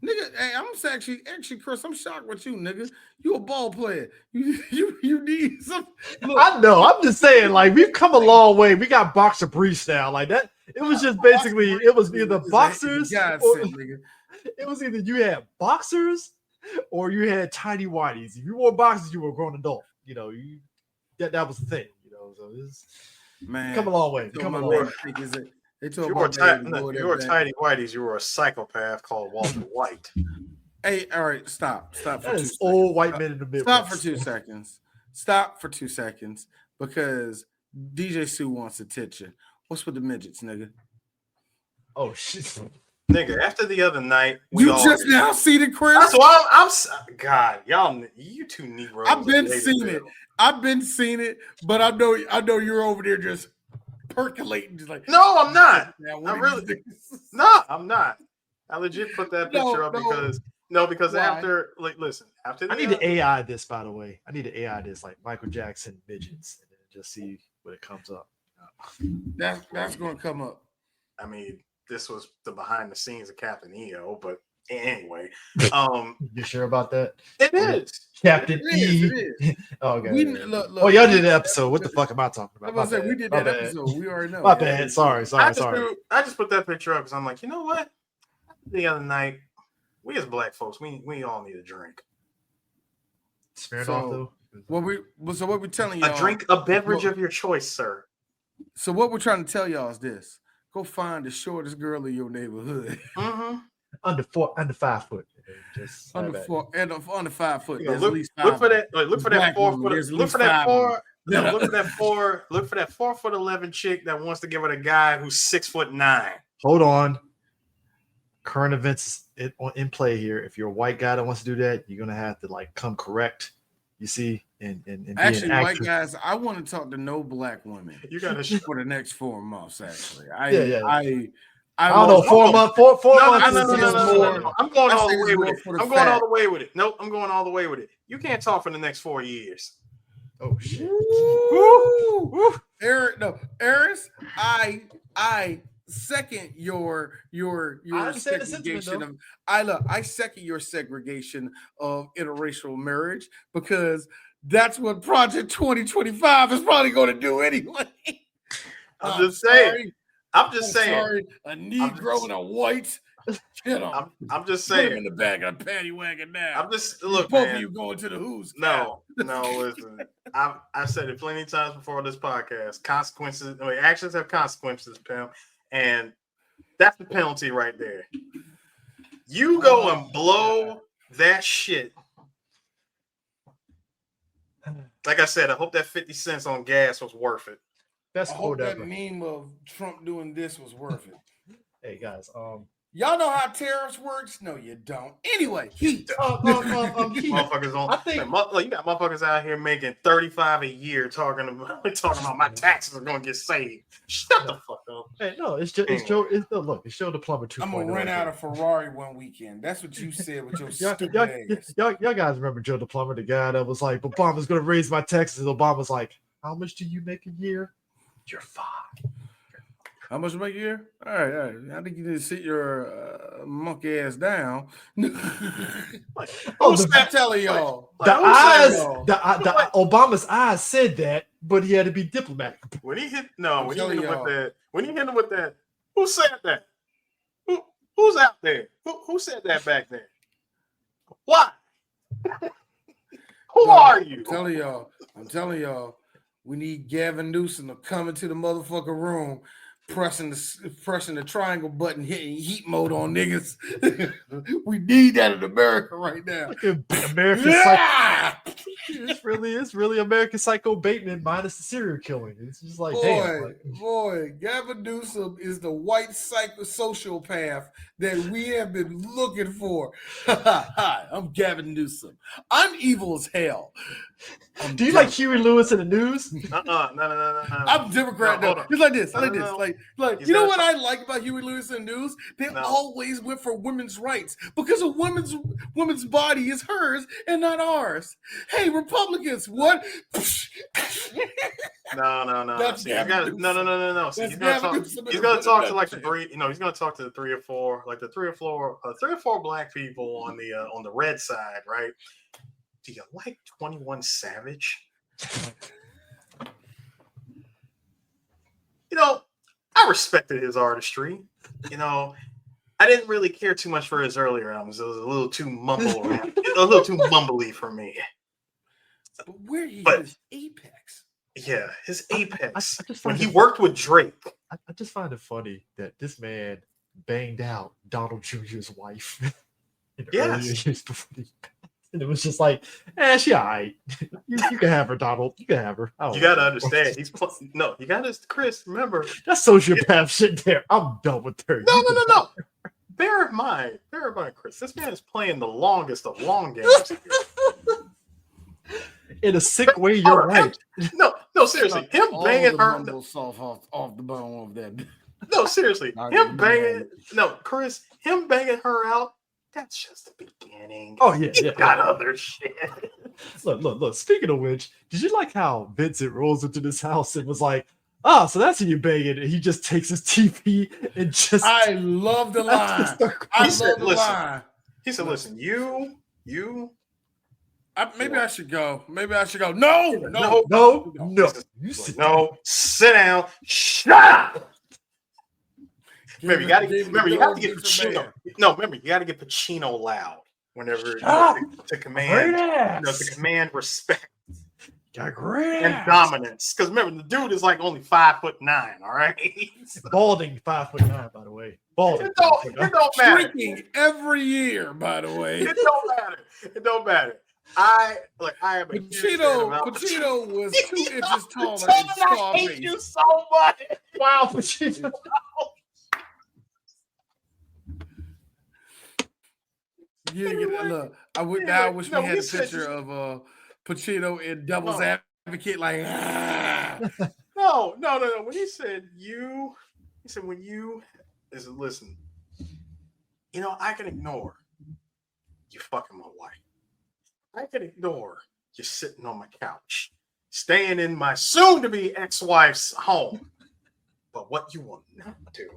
Speaker 2: Nigga, hey, I'm actually, Chris, I'm shocked with you, nigga. You a ball player. You need some. Look,
Speaker 1: I know. I'm just saying, like, we've come a long way. We got boxer briefs now. Like that. It was just basically, it was either boxers. It was either you had boxers or you had tiny whities. If you wore boxers, you were a grown adult. You know, that was the thing. You know, so it's come a long way. Come a long way.
Speaker 3: If you were tiny whities, you were a psychopath called Walter White.
Speaker 2: Hey, all right, stop for
Speaker 1: that
Speaker 2: 2
Speaker 1: is
Speaker 2: seconds.
Speaker 1: Old white men in the Midwest.
Speaker 2: Stop for 2 seconds because DJ Sue wants attention. What's with the midgets, nigga?
Speaker 1: Oh shit.
Speaker 3: Nigga, after the other night,
Speaker 2: just now see the Chris.
Speaker 3: That's why I'm God, you two Negroes.
Speaker 2: I've been seeing it, but I know you're over there just percolating, just like.
Speaker 3: No, I'm not.
Speaker 2: No,
Speaker 3: I'm not. I legit put that picture up because
Speaker 2: Why?
Speaker 3: after
Speaker 1: I need to AI this, by the way. I need to AI this like Michael Jackson midgets and then just see what it comes up.
Speaker 2: That's going to come up.
Speaker 3: I mean, this was the behind the scenes of Captain EO, but anyway,
Speaker 1: you sure about that?
Speaker 3: It is
Speaker 1: Captain E.
Speaker 2: It is.
Speaker 1: Oh, okay.
Speaker 2: Look,
Speaker 1: y'all did an episode. What the fuck am I talking about?
Speaker 2: We did that episode. We already know.
Speaker 1: My bad. Sorry.
Speaker 3: I just put that picture up because I'm like, you know what? The other night, we as black folks, we all need a drink.
Speaker 1: Smirnoff though.
Speaker 2: What we're telling y'all?
Speaker 3: A beverage of your choice, sir.
Speaker 2: So what we're trying to tell y'all is this: go find the shortest girl in your neighborhood.
Speaker 3: Mm-hmm.
Speaker 1: Under 5 foot. Just
Speaker 2: under 5 foot.
Speaker 3: Look for that. Look for that 4 foot. Look for that 4. No, look for that 4. Look for that 4'11" chick that wants to give it a guy who's 6'9".
Speaker 1: Hold on. Current events in play here. If you're a white guy that wants to do that, you're gonna have to like come correct. You see, and
Speaker 2: actually, white guys, I want to talk to no black women.
Speaker 3: You gotta
Speaker 2: for the next 4 months. Actually,
Speaker 1: I
Speaker 2: don't
Speaker 1: know 4 months. 4 months.
Speaker 3: No. I'm going all the way with it. I'm going all the way with it. Nope, I'm going all the way with it. You can't talk for the next 4 years.
Speaker 1: Oh shit.
Speaker 2: Eris, I second your segregation of I second your segregation of interracial marriage because that's what Project 2025 is probably going to do anyway.
Speaker 3: I'm just saying.
Speaker 2: Sorry, a Negro and a white.
Speaker 3: I'm just saying.
Speaker 2: Put him in the back of a paddy wagon now.
Speaker 3: I'm just look,
Speaker 2: both
Speaker 3: man.
Speaker 2: of you going to the who's.
Speaker 3: No. Listen, I've said it plenty of times before this podcast. Consequences. I mean, actions have consequences, pimp, and that's the penalty right there. You go and blow that shit. Like I said, I hope that 50 cents on gas was worth it.
Speaker 1: Best
Speaker 2: I
Speaker 1: quote
Speaker 2: hope
Speaker 1: ever.
Speaker 2: that meme of Trump doing this was worth it.
Speaker 1: Hey guys,
Speaker 2: y'all know how tariffs works? No, you don't. Anyway, heat.
Speaker 3: Motherfuckers you got motherfuckers out here making $35 a year talking about my taxes are gonna get saved. Shut the fuck up.
Speaker 1: Hey, no, it's Joe the plumber 2.0.
Speaker 2: I'm gonna rent out a Ferrari one weekend. That's what you said with your stupid ass.
Speaker 1: Y'all guys remember Joe the plumber, the guy that was like, Obama's gonna raise my taxes. Obama's like, how much do you make a year? You're fine.
Speaker 2: How much you make a year? All right. I think you need to sit your monkey ass down.
Speaker 1: Oh,
Speaker 2: I'm telling y'all.
Speaker 1: The
Speaker 2: I'm
Speaker 1: eyes,
Speaker 2: telling y'all.
Speaker 1: Obama's eyes said that, but he had to be diplomatic.
Speaker 3: When he hit
Speaker 2: I'm
Speaker 3: when he hit
Speaker 2: telling
Speaker 3: him
Speaker 2: y'all.
Speaker 3: with that, when he hit him with that, who said that? Who's out there? Who said that back then? Why? Who are you?
Speaker 2: I'm telling y'all, we need Gavin Newsom to come into the motherfucking room, pressing the triangle button, hitting heat mode on niggas. We need that in America right now.
Speaker 1: Like American Psycho. It's really American Psycho Bateman minus the serial killing. It's just like,
Speaker 2: boy, Gavin Newsom is the white sociopath that we have been looking for. Hi, I'm Gavin Newsom. I'm evil as hell.
Speaker 1: Do you like Huey Lewis in the news?
Speaker 3: No.
Speaker 2: I'm Democrat. No, it's like this. Like you know what I like about Huey Lewis and the news? They always went for women's rights because a woman's body is hers and not ours. Hey, Republicans, what?
Speaker 3: No.
Speaker 2: That's
Speaker 3: See, no. See, he's gonna talk to like the three. You know, he's gonna talk to the three or four black people on the red side, right? Do you like 21 Savage? You know, I respected his artistry. You know, I didn't really care too much for his earlier albums. It was a little too mumbly for me.
Speaker 2: But where he his apex?
Speaker 3: Yeah, his apex.
Speaker 1: I just
Speaker 3: when
Speaker 1: find
Speaker 3: he
Speaker 1: it
Speaker 3: worked with Drake.
Speaker 1: I just find it funny that this man banged out Donald Jr.'s wife in the earlier years before he passed. And it was just like, she all right. You can have her, Donald. You can have her.
Speaker 3: You got to understand. You got to, Chris, remember.
Speaker 1: That's sociopath shit there. I'm done with her.
Speaker 3: No. Bear in mind, Chris, this man is playing the longest of long games here.
Speaker 1: In a sick way, you're right.
Speaker 3: No, seriously. Him banging her.
Speaker 2: Off the bone of that.
Speaker 3: No, seriously. Chris, him banging her out. That's just the beginning.
Speaker 1: Oh, yeah.
Speaker 3: Got other shit.
Speaker 1: Look. Speaking of which, did you like how Vincent rolls into this house and was like, so that's who you're banging? And he just takes his TV and just...
Speaker 2: I love the line.
Speaker 3: He said, listen, you...
Speaker 2: Maybe I should go. No.
Speaker 3: Sit down. Shut up. Remember, you got to get Pacino. No, remember, you got to get Pacino loud whenever to command. To command respect. And dominance. Because remember, the dude is like only 5'9". All right.
Speaker 1: Balding 5'9", by the way. Balding.
Speaker 3: It don't matter.
Speaker 2: Shrinking every year, by the way.
Speaker 3: It don't matter. I am a
Speaker 2: Pacino was 2 inches taller.
Speaker 3: I hate you so much.
Speaker 1: Wow, Pacino.
Speaker 2: Look, I wish we had a picture of Pacino in Devil's Advocate, like.
Speaker 3: No. When he said listen, I can ignore you fucking my wife. I can ignore you sitting on my couch, staying in my soon-to-be ex-wife's home. But what you will not do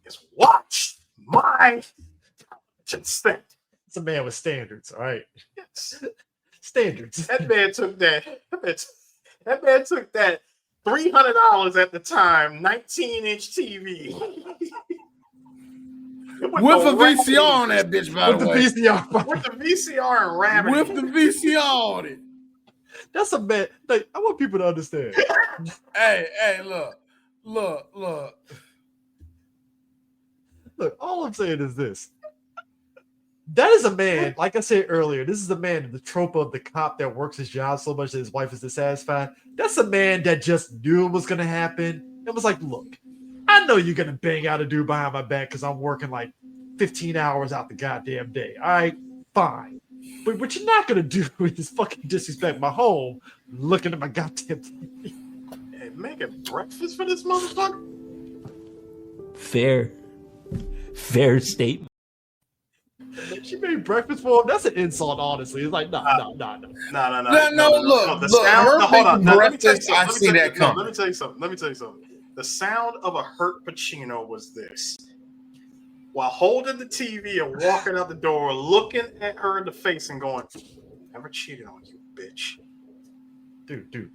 Speaker 3: is watch my consent.
Speaker 1: It's a man with standards, all right?
Speaker 3: Yes.
Speaker 1: Standards.
Speaker 3: That man took that $300 at the time, 19-inch TV.
Speaker 2: With a VCR on that bitch, by the way.
Speaker 3: With the VCR and rabbit.
Speaker 2: With the VCR on it.
Speaker 1: That's a man. Like, I want people to understand.
Speaker 2: Hey, look.
Speaker 1: Look, all I'm saying is this. That is a man, like I said earlier, this is a man, the trope of the cop that works his job so much that his wife is dissatisfied. That's a man that just knew it was going to happen and was like, look, I know you're going to bang out a dude behind my back because I'm working like 15 hours out the goddamn day. All right, fine. But what you're not going to do is fucking disrespect my home looking at my goddamn TV.
Speaker 3: Hey, making breakfast for this motherfucker?
Speaker 5: Fair statement.
Speaker 1: She made breakfast for him. That's an insult, honestly. It's like, no.
Speaker 2: Look,
Speaker 3: Hold on.
Speaker 2: I see that coming.
Speaker 3: Let me tell you something. The sound of a hurt Pacino was this. While holding the TV and walking out the door, looking at her in the face and going, "Never cheated on you, bitch."
Speaker 1: Dude.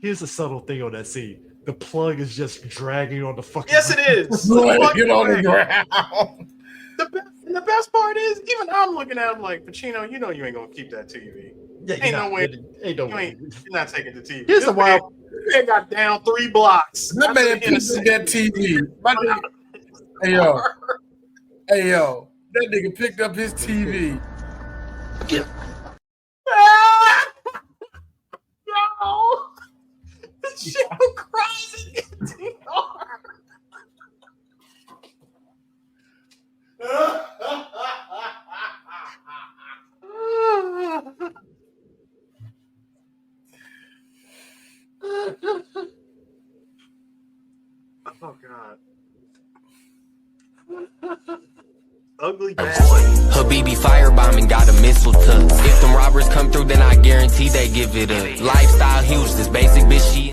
Speaker 1: Here's a subtle thing on that scene. The plug is just dragging on the fucking.
Speaker 3: Yes, it is.
Speaker 2: Get on the ground.
Speaker 3: The best part is, even I'm looking at him like, Pacino, you know you ain't gonna keep that TV.
Speaker 1: Yeah,
Speaker 3: Ain't no way.
Speaker 1: Ain't no way.
Speaker 3: You're not taking the TV.
Speaker 1: Here's a wild.
Speaker 3: Man got down 3 blocks.
Speaker 2: That man picked up that TV. Hey yo, that nigga picked up his TV.
Speaker 3: No, the shit cries in NTR. Oh God. Ugly bastard.
Speaker 6: Habibi firebombing got a missile tuck. If them robbers come through, then I guarantee they give it up. Lifestyle huge, this basic bitch she.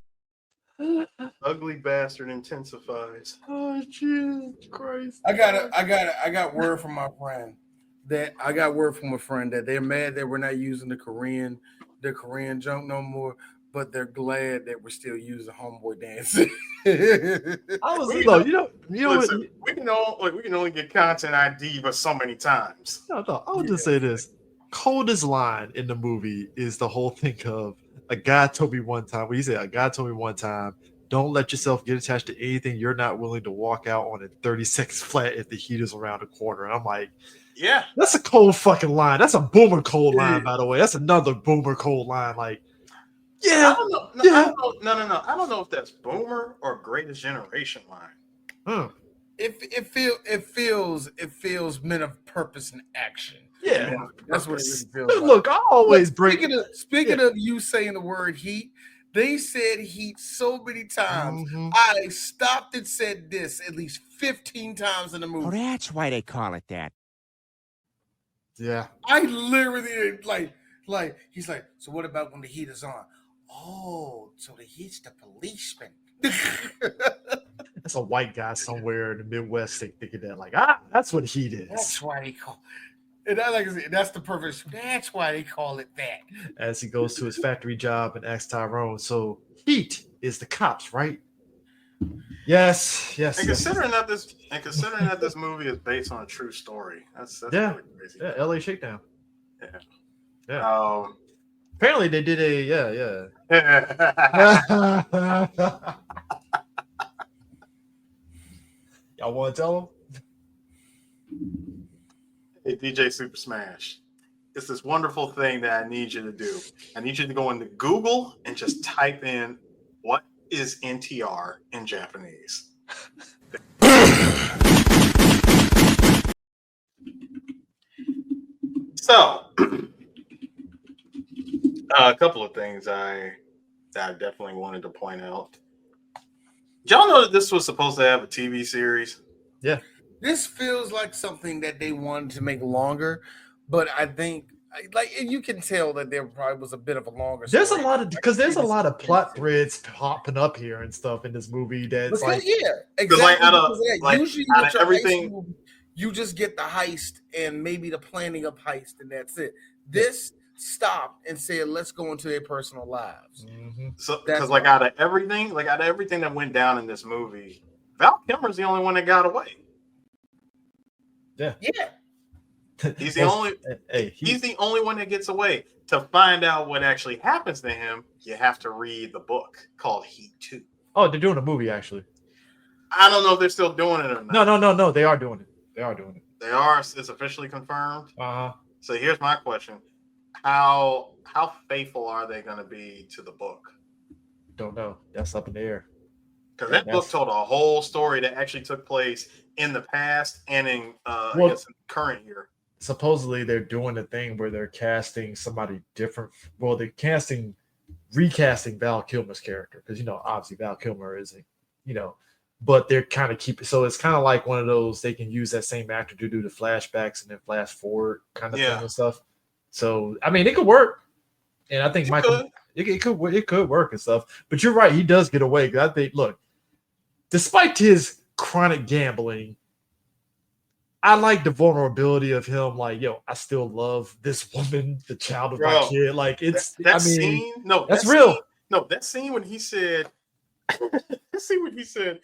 Speaker 3: Ugly bastard intensifies.
Speaker 1: Oh Jesus Christ!
Speaker 2: I got word from my friend that they're mad that we're not using the Korean junk no more, but they're glad that we're still using homeboy dancing.
Speaker 1: I was look,
Speaker 3: Listen, we can only get content ID but so many times.
Speaker 1: No, I would just say this. Coldest line in the movie is the whole thing of a guy told me one time. He said, "A guy told me one time, don't let yourself get attached to anything you're not willing to walk out on in 30 seconds flat if the heat is around the corner." And I'm like,
Speaker 3: yeah,
Speaker 1: that's a cold fucking line. That's a boomer cold line, by the way. That's another boomer cold line. Like, yeah,
Speaker 3: I don't know. No. I don't know if that's boomer or greatest generation line.
Speaker 2: It feels men of purpose and action.
Speaker 1: Yeah,
Speaker 2: that's what it really feels like.
Speaker 1: Look, I always break.
Speaker 2: Speaking of you saying the word heat, they said heat so many times. Mm-hmm. I stopped and said this at least 15 times in the movie.
Speaker 7: Oh, that's why they call it that.
Speaker 1: Yeah.
Speaker 2: I literally like he's like, so what about when the heat is on? Oh, so the heat's the policeman.
Speaker 1: That's a white guy somewhere in the Midwest thinking that, like, that's what heat is.
Speaker 2: That's why they call it. And like I said, that's the purpose. That's why they call it that.
Speaker 1: As he goes to his factory job and asks Tyrone, so heat is the cops, right? Yes.
Speaker 3: And considering that this movie is based on a true story, that's
Speaker 1: yeah,
Speaker 3: really crazy.
Speaker 1: Yeah, LA Shakedown.
Speaker 3: Yeah.
Speaker 1: Apparently they did a Y'all want to tell them?
Speaker 3: Hey, DJ Super Smash. It's this wonderful thing that I need you to do. I need you to go into Google and just type in what is NTR in Japanese. So, a couple of things that I definitely wanted to point out. Did y'all know that this was supposed to have a TV series?
Speaker 1: Yeah.
Speaker 2: This feels like something that they wanted to make longer, but I think, like, you can tell that there probably was a bit of a longer story.
Speaker 1: There's a lot of plot threads popping up here and stuff in this movie that's like,
Speaker 2: yeah, exactly. Usually with your
Speaker 3: everything,
Speaker 2: movie, you just get the heist and maybe the planning of heist, and that's it. This stopped and said, let's go into their personal lives.
Speaker 3: Mm-hmm. So, because out of everything that went down in this movie, Val Kilmer's the only one that got away.
Speaker 1: Yeah.
Speaker 3: He's the only one that gets away. To find out what actually happens to him, you have to read the book called Heat 2.
Speaker 1: Oh, they're doing a movie actually.
Speaker 3: I don't know if they're still doing it or not.
Speaker 1: No, they are doing it. They are. It's
Speaker 3: officially confirmed.
Speaker 1: Uh-huh.
Speaker 3: So here's my question. How faithful are they going to be to the book?
Speaker 1: Don't know. That's up in the air.
Speaker 3: Because that book told a whole story that actually took place in the past and in I guess in the current year.
Speaker 1: Supposedly they're doing a thing where they're casting somebody different. Well, they're recasting Val Kilmer's character because obviously Val Kilmer isn't, but they're kind of keeping. So it's kind of like one of those they can use that same actor to do the flashbacks and then flash forward kind of thing and stuff. So I mean, it could work, and I think it could work and stuff. But you're right, he does get away. I think despite his chronic gambling, I like the vulnerability of him. Like, yo, I still love this woman, the child of my
Speaker 3: Bro,
Speaker 1: kid. Like, it's.
Speaker 3: that
Speaker 1: I mean,
Speaker 3: scene. No,
Speaker 1: that's
Speaker 3: that
Speaker 1: real.
Speaker 3: Scene, no, that scene when he said. That scene when he said.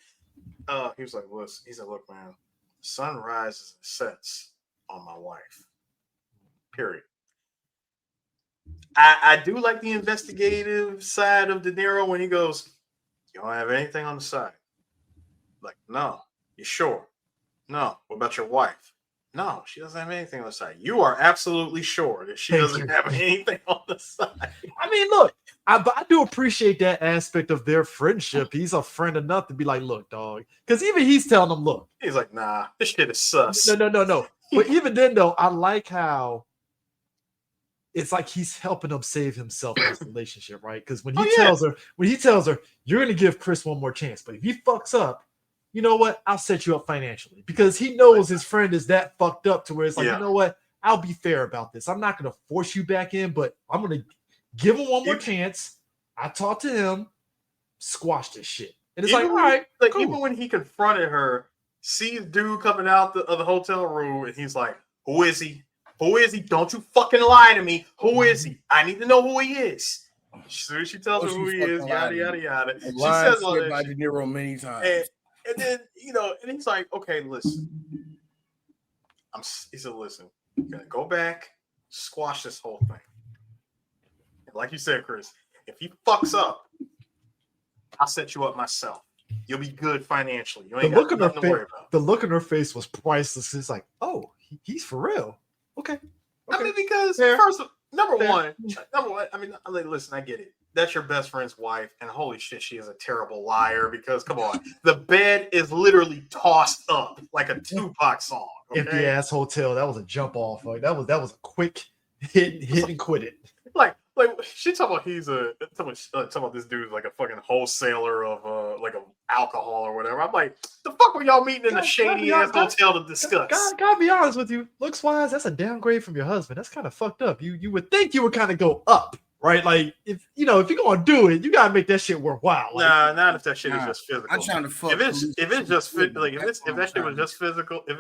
Speaker 3: He was like, "Listen," he said, "Look, man, the sun rises and sets on my wife. Period." I do like the investigative side of De Niro when he goes, "You don't have anything on the side?" Like, no. You sure? No. What about your wife? No, she doesn't have anything on the side. You are absolutely sure that she doesn't have anything on the side.
Speaker 1: I mean, look, I do appreciate that aspect of their friendship. He's a friend enough to be like, look, dog. Because even he's telling them, look.
Speaker 3: He's like, nah, this shit is sus.
Speaker 1: No. But even then, though, I like how it's like he's helping him save himself in this relationship, right? Because when he tells her, you're gonna give Chris one more chance, but if he fucks up, you know what? I'll set you up financially. Because he knows his friend is that fucked up to where it's like, you know what? I'll be fair about this. I'm not gonna force you back in, but I'm gonna give him one more chance. I talked to him, squash this shit. And it's
Speaker 3: even
Speaker 1: like, all right,
Speaker 3: like
Speaker 1: cool.
Speaker 3: even when he confronted her, sees dude coming out of the hotel room, and he's like, "Who is he? Who is he? Don't you fucking lie to me. Who is he? I need to know who he is." So she tells her who he is, yada yada yada. She says all that
Speaker 2: by
Speaker 3: shit.
Speaker 2: De Niro many times.
Speaker 3: And then, and he's like, "Okay, listen." He said, "Listen, you're gonna go back, squash this whole thing. And like you said, Chris, if he fucks up, I'll set you up myself. You'll be good financially. You ain't got nothing to worry about."
Speaker 1: The look in her face was priceless. It's like, oh, he's for real. Okay.
Speaker 3: I mean, because number one, I mean, listen, I get it. That's your best friend's wife, and holy shit, she is a terrible liar. Because come on, the bed is literally tossed up like a Tupac song. Okay?
Speaker 1: Empty ass hotel. That was a jump off. Like that was a quick hit and quit it.
Speaker 3: Like she talking about talking about this dude's like a fucking wholesaler of like a alcohol or whatever. I'm like, the fuck were y'all meeting in a shady ass hotel to discuss?
Speaker 1: Gotta be honest with you. Looks wise, that's a downgrade from your husband. That's kind of fucked up. You would think you would kind of go up, right? Like if you're gonna do it, you gotta make that shit worthwhile. Like,
Speaker 3: nah, not if that shit is just physical.
Speaker 2: I'm trying to fuck.
Speaker 3: If it's just if that shit was just physical, if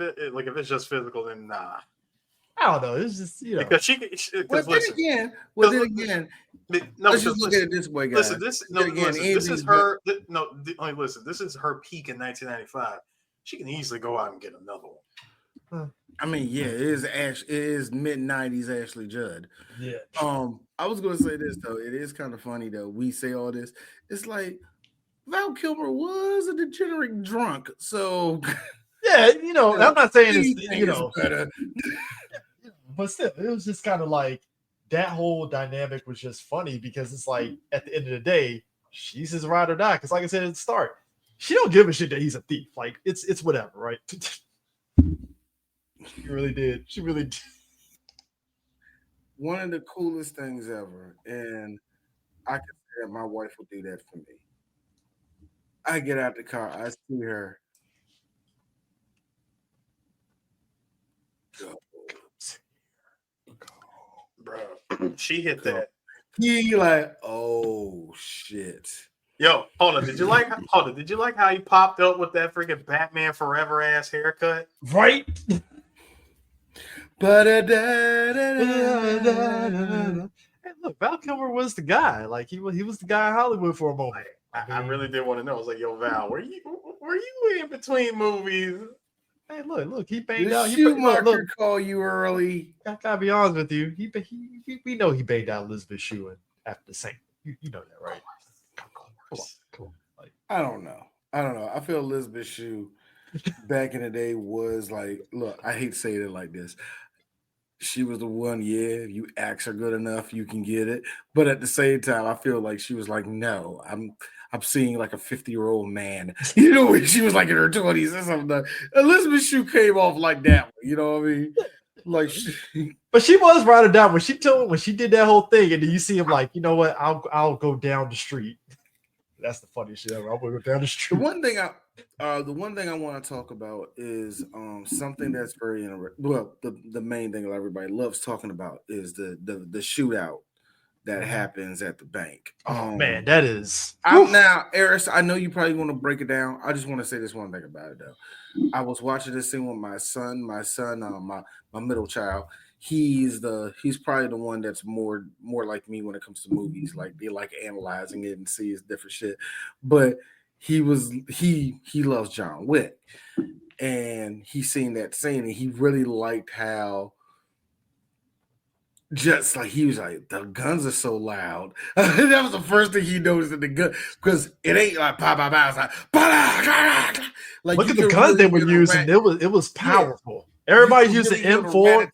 Speaker 3: it's just physical, then nah.
Speaker 1: I don't know. It's just
Speaker 3: because
Speaker 2: then again, let's just look at it this way, guys.
Speaker 3: This is her. Listen, this is her peak in 1995. She can easily go out and get another one.
Speaker 2: I mean, yeah, it is mid 90s Ashley Judd.
Speaker 1: Yeah.
Speaker 2: I was gonna say this though. It is kind of funny though. We say all this. It's like Val Kilmer was a degenerate drunk, so
Speaker 1: yeah, I'm not saying it's
Speaker 2: better.
Speaker 1: But still, it was just kind of like that whole dynamic was just funny because it's like at the end of the day, she's his ride or die. Because like I said at the start, she don't give a shit that he's a thief. Like it's whatever, right? She really did.
Speaker 2: One of the coolest things ever, and I can say that my wife will do that for me. I get out the car, I see her.
Speaker 3: Bro, she hit that.
Speaker 2: He like, oh shit.
Speaker 3: Yo, hold on. Did you like how he popped up with that freaking Batman Forever ass haircut?
Speaker 1: Right?
Speaker 3: Hey,
Speaker 1: look, Val Kilmer was the guy. Like he was the guy in Hollywood for a moment.
Speaker 3: I really did want to know. I was like, yo, Val, were you in between movies?
Speaker 1: Hey, look, he banged out.
Speaker 2: Schumacher call you early.
Speaker 1: I gotta be honest with you. We know he banged out Elizabeth Shue after the same. You know that, right? Come on. Like,
Speaker 2: I don't know. I feel Elizabeth Shue back in the day was like, look, I hate saying it like this. She was the one, if you ask her good enough, you can get it. But at the same time, I feel like she was like, no, I'm seeing like a 50-year-old man. When she was like in her 20s or something. Elizabeth Shue came off like that. You know what I mean? Like,
Speaker 1: but she was right or die when she did that whole thing, and then you see him like, you know what? I'll go down the street. That's the funniest shit ever. I'm gonna go down the street.
Speaker 2: The one thing I want to talk about is something that's very interesting. Well, the main thing that everybody loves talking about is the shootout that happens at the bank.
Speaker 1: Oh man, that is.
Speaker 2: I'm now, Eris. I know you probably want to break it down. I just want to say this one thing about it though. I was watching this thing with my son. My middle child. He's probably the one that's more like me when it comes to movies. Like they like analyzing it and sees different shit. But he loves John Wick, and he seen that scene and he really liked how. Just like he was like, the guns are so loud. That was the first thing he noticed in the gun because it ain't like pow pow pow. It's like, like
Speaker 1: look at the guns they were using. It was powerful. Yeah. Everybody's using M4.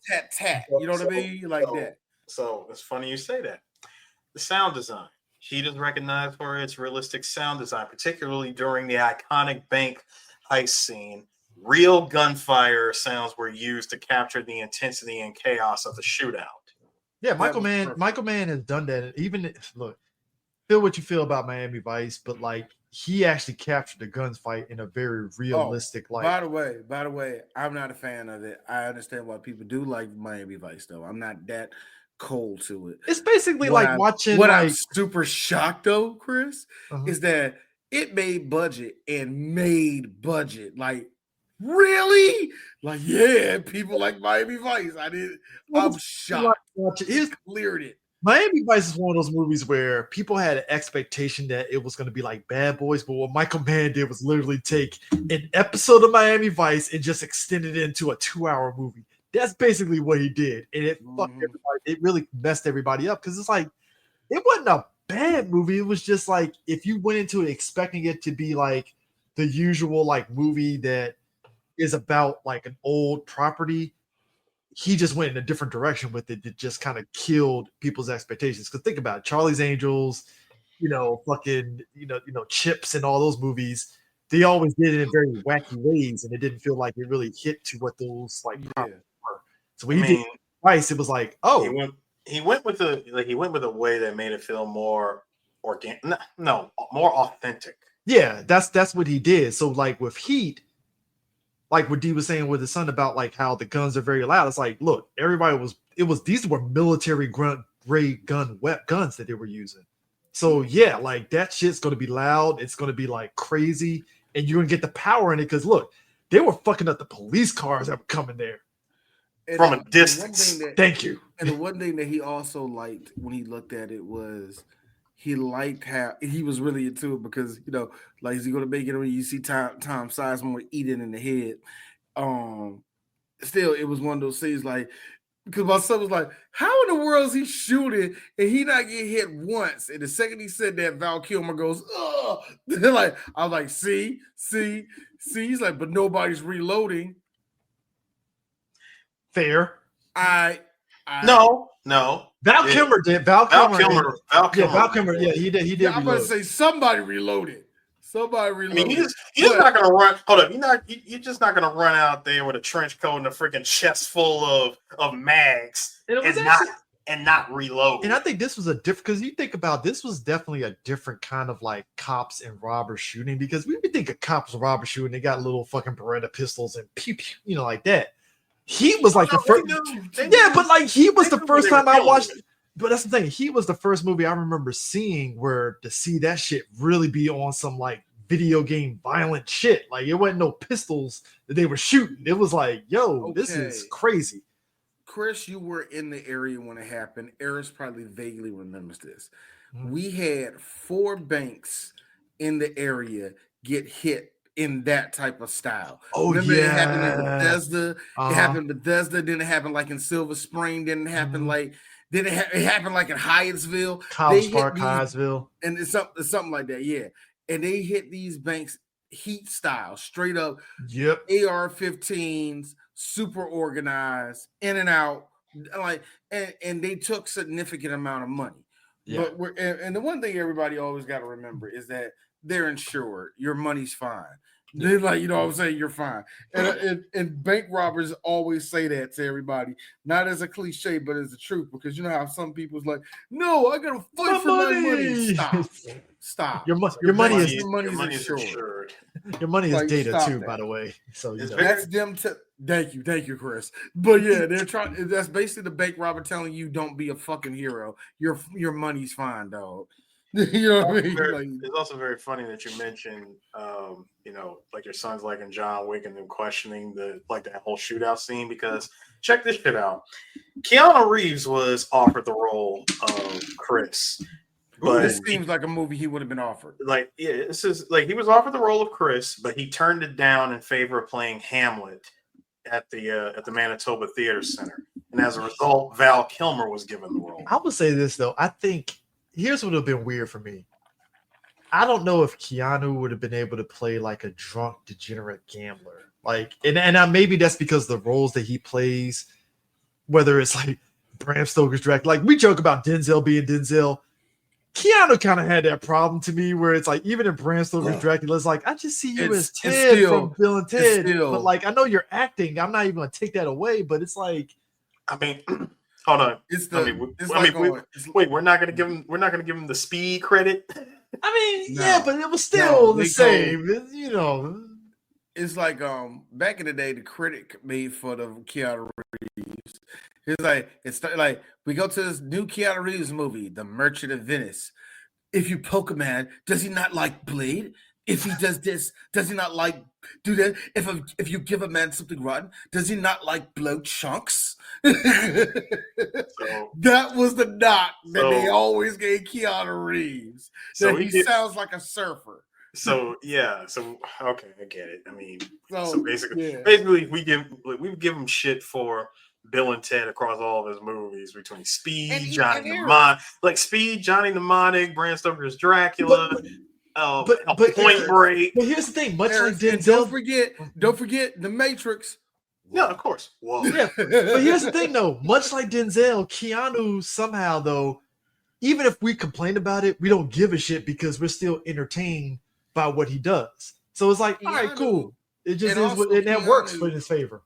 Speaker 2: You know what I mean? Like that.
Speaker 3: So it's funny you say that. The sound design. Heat is recognized for its realistic sound design, particularly during the iconic bank heist scene. Real gunfire sounds were used to capture the intensity and chaos of the shootout.
Speaker 1: Yeah, Michael Mann has done that. Even look, feel what you feel about Miami Vice, but like he actually captured the guns fight in a very realistic light.
Speaker 2: By the way, I'm not a fan of it. I understand why people do like Miami Vice, though. I'm not that cold to it.
Speaker 1: It's basically watching.
Speaker 2: What I'm super shocked though, Chris, is that it made budget. Like, really? Like, yeah, people like Miami Vice. I'm shocked.
Speaker 1: It
Speaker 2: cleared it.
Speaker 1: Miami Vice is one of those movies where people had an expectation that it was going to be like Bad Boys, but what Michael Mann did was literally take an episode of Miami Vice and just extend it into a 2-hour movie. That's basically what he did, and it fucked everybody. It really messed everybody up because it's like it wasn't a bad movie. It was just like if you went into it expecting it to be like the usual like movie that is about like an old property, he just went in a different direction with it. It just kind of killed people's expectations. Because think about it, Charlie's Angels, fucking, Chips and all those movies. They always did it in very wacky ways, and it didn't feel like it really hit to what those like properties were. So when he did Vice, it was like, oh,
Speaker 3: he went with a way that made it feel more organic, more authentic.
Speaker 1: Yeah, that's what he did. So like with Heat. Like what Dee was saying with his son about like how the guns are very loud. It's like, look, these were military grade guns that they were using. So yeah, like that shit's gonna be loud. It's gonna be like crazy, and you're gonna get the power in it because look, they were fucking up the police cars that were coming there
Speaker 3: from a distance.
Speaker 1: Thank you.
Speaker 2: And the one thing that he also liked when he looked at it was he liked how he was really into it because like is he gonna make it when you see Tom Sizemore eating in the head? Still, it was one of those things like because my son was like, "How in the world is he shooting and he not get hit once?" And the second he said that, Val Kilmer goes, "Oh!" Like I was like, "See." He's like, "But nobody's reloading."
Speaker 1: Fair.
Speaker 3: No.
Speaker 1: Val Kilmer did. Val Kilmer.
Speaker 3: Yeah,
Speaker 1: he did.
Speaker 2: Yeah, I'm about to say somebody reloaded. I mean,
Speaker 3: he's just not gonna run. Hold up, you're just not gonna run out there with a trench coat and a freaking chest full of mags and not reload.
Speaker 1: And I think this was a different because you think about this was definitely a different kind of like cops and robbers shooting because we think of cops and robbers shooting. They got little fucking Beretta pistols and pew, like that. He was like the first. Yeah, but like he was the first time I watched. But that's the thing. He was the first movie I remember seeing where to see that shit really be on some like video game violent shit. Like it wasn't no pistols that they were shooting. It was like, yo, this is crazy.
Speaker 2: Chris, you were in the area when it happened. Eris probably vaguely remembers this. We had 4 banks in the area get hit in that type of style. Remember it happened in Bethesda. It happened in Bethesda. Then it happened like in Silver Spring. Then it happened like it happened like in Hyattsville.
Speaker 1: College Park, Hyattsville.
Speaker 2: And it's something like that. Yeah. And they hit these banks Heat style, straight up.
Speaker 1: Yep.
Speaker 2: AR-15s, super organized, in and out. Like and they took significant amount of money. Yeah. But and the one thing everybody always got to remember is that they're insured. Your money's fine. They're like, you know what I'm saying? You're fine. And bank robbers always say that to everybody, not as a cliche, but as the truth. Because you know how some people's like, no, I gotta fight for my money. Stop.
Speaker 1: Your
Speaker 2: Your
Speaker 1: money is
Speaker 2: your
Speaker 3: Your
Speaker 2: money's
Speaker 3: money is
Speaker 2: assured.
Speaker 3: assured.
Speaker 1: your money is
Speaker 2: Like,
Speaker 1: data
Speaker 2: stop
Speaker 1: too,
Speaker 2: that.
Speaker 1: by the way. So you
Speaker 3: It's
Speaker 1: know.
Speaker 3: very-
Speaker 2: That's them. Thank you, Chris. But yeah, they're trying. That's basically the bank robber telling you, don't be a fucking hero. Your money's fine, dog. You know what I mean? Like,
Speaker 3: It's also very funny that you mentioned, you know, like your son's like in John Wick and them questioning that whole shootout scene, because check this shit out. Keanu Reeves was offered the role of Chris, but
Speaker 2: this seems like a movie he would have been offered.
Speaker 3: this is like he was offered the role of Chris, but he turned it down in favor of playing Hamlet at the Manitoba Theater Center, and as a result, Val Kilmer was given the role.
Speaker 1: I would say this though. I think here's what would have been weird for me. I don't know if Keanu would have been able to play like a drunk, degenerate gambler. Like, and maybe that's because the roles that he plays, whether it's like Bram Stoker's Dracula, like we joke about Denzel being Denzel. Keanu kind of had that problem to me, where it's like even in Bram Stoker's Dracula, it's like I just see you as Ted from Bill and Ted, but like I know you're acting. I'm not even gonna take that away, but it's like,
Speaker 3: I mean, hold on. We're not gonna give him the speed credit.
Speaker 1: I mean, yeah, but it was still the same. You know,
Speaker 2: it's like back in the day, the critic made fun of Keanu Reeves. It's like we go to this new Keanu Reeves movie, The Merchant of Venice. If you poke a man, does he not like Blade? If he does this, does he not like do that? If you give a man something rotten, does he not like blow chunks? That was the knock that they always gave Keanu Reeves. That he sounds like a surfer.
Speaker 3: So yeah, okay, I get it. I mean, so basically, we give him shit for Bill and Ted across all of his movies, between Speed, Johnny Mnemonic, Bram Stoker's Dracula. Point Break.
Speaker 1: But here's the thing, much like Denzel,
Speaker 2: don't forget The Matrix.
Speaker 3: Yeah, of course. Whoa.
Speaker 1: Yeah, but here's the thing, though. Much like Denzel, Keanu somehow, though, even if we complain about it, we don't give a shit because we're still entertained by what he does. So it's like, all right, cool. It just is, and that works in his favor.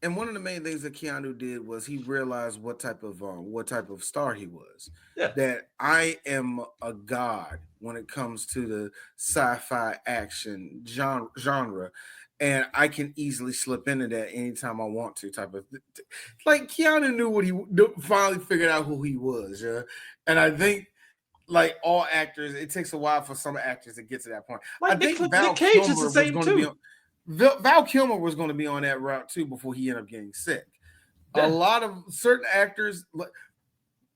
Speaker 2: And one of the main things that Keanu did was he realized what type of star he was.
Speaker 1: Yeah.
Speaker 2: That I am a god when it comes to the sci-fi action genre, and I can easily slip into that anytime I want to. Type of like Keanu knew what he finally figured out who he was. Yeah, and I think like all actors, it takes a while for some actors to get to that point.
Speaker 1: Like
Speaker 2: I think
Speaker 1: Nick Cage is the same too.
Speaker 2: Val Kilmer was going to be on that route too before he ended up getting sick. Yeah. A lot of certain actors,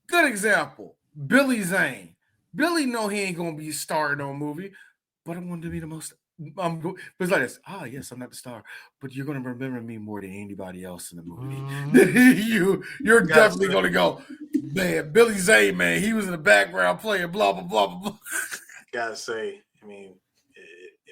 Speaker 2: good example, Billy Zane. Billy know he ain't going to be starring on a movie, but I want to be the most. But it's like this. Yes, I'm not the star, but you're going to remember me more than anybody else in the movie. You're definitely going to go, man. Billy Zane, man, he was in the background playing blah blah blah blah.
Speaker 3: Gotta say, I mean,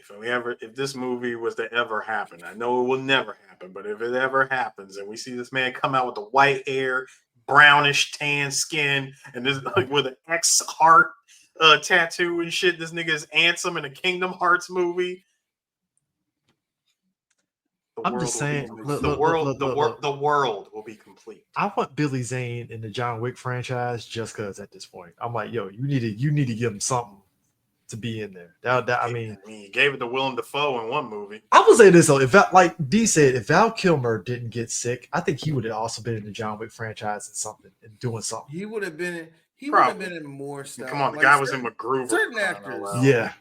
Speaker 3: if this movie was to ever happen, I know it will never happen, but if it ever happens and we see this man come out with the white hair, brownish tan skin, and this like with an X heart tattoo and shit, this nigga is Ansem in a Kingdom Hearts movie.
Speaker 1: I'm just saying,
Speaker 3: the world will be complete.
Speaker 1: I want Billy Zane in the John Wick franchise just because at this point, I'm like, yo, you need to give him something to be in there. I mean,
Speaker 3: you gave it to Willem Dafoe in one movie.
Speaker 1: I will say this though, like D said, if Val Kilmer didn't get sick, I think he would have also been in the John Wick franchise and doing something.
Speaker 2: He would have been in more stuff.
Speaker 3: Come on, the guy was in MacGruber.
Speaker 2: Certain actors,
Speaker 1: yeah.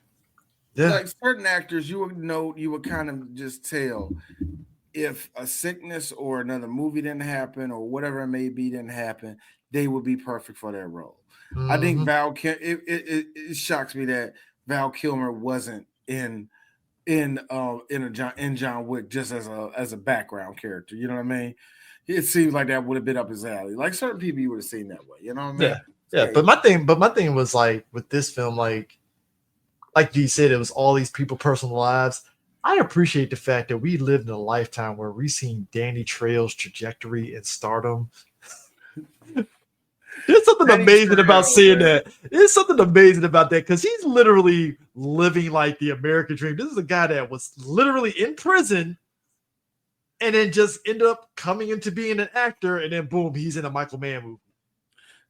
Speaker 2: Like certain actors, you would kind of just tell if a sickness or another movie didn't happen or whatever it may be didn't happen, they would be perfect for that role. Mm-hmm. I think it shocks me that Val Kilmer wasn't in John Wick just as a background character. You know what I mean? It seems like that would have been up his alley. Like certain people you would have seen that way. You know what I mean?
Speaker 1: Yeah. But my thing was like with this film, like you said, it was all these people's personal lives. I appreciate the fact that we lived in a lifetime where we seen Danny Trejo's trajectory and stardom. There's something
Speaker 2: Danny
Speaker 1: amazing about
Speaker 2: Trejo,
Speaker 1: seeing
Speaker 2: man.
Speaker 1: that. There's something amazing about that because he's literally living like the American dream. This is a guy that was literally in prison and then just ended up coming into being an actor, and then boom, he's in a Michael Mann movie.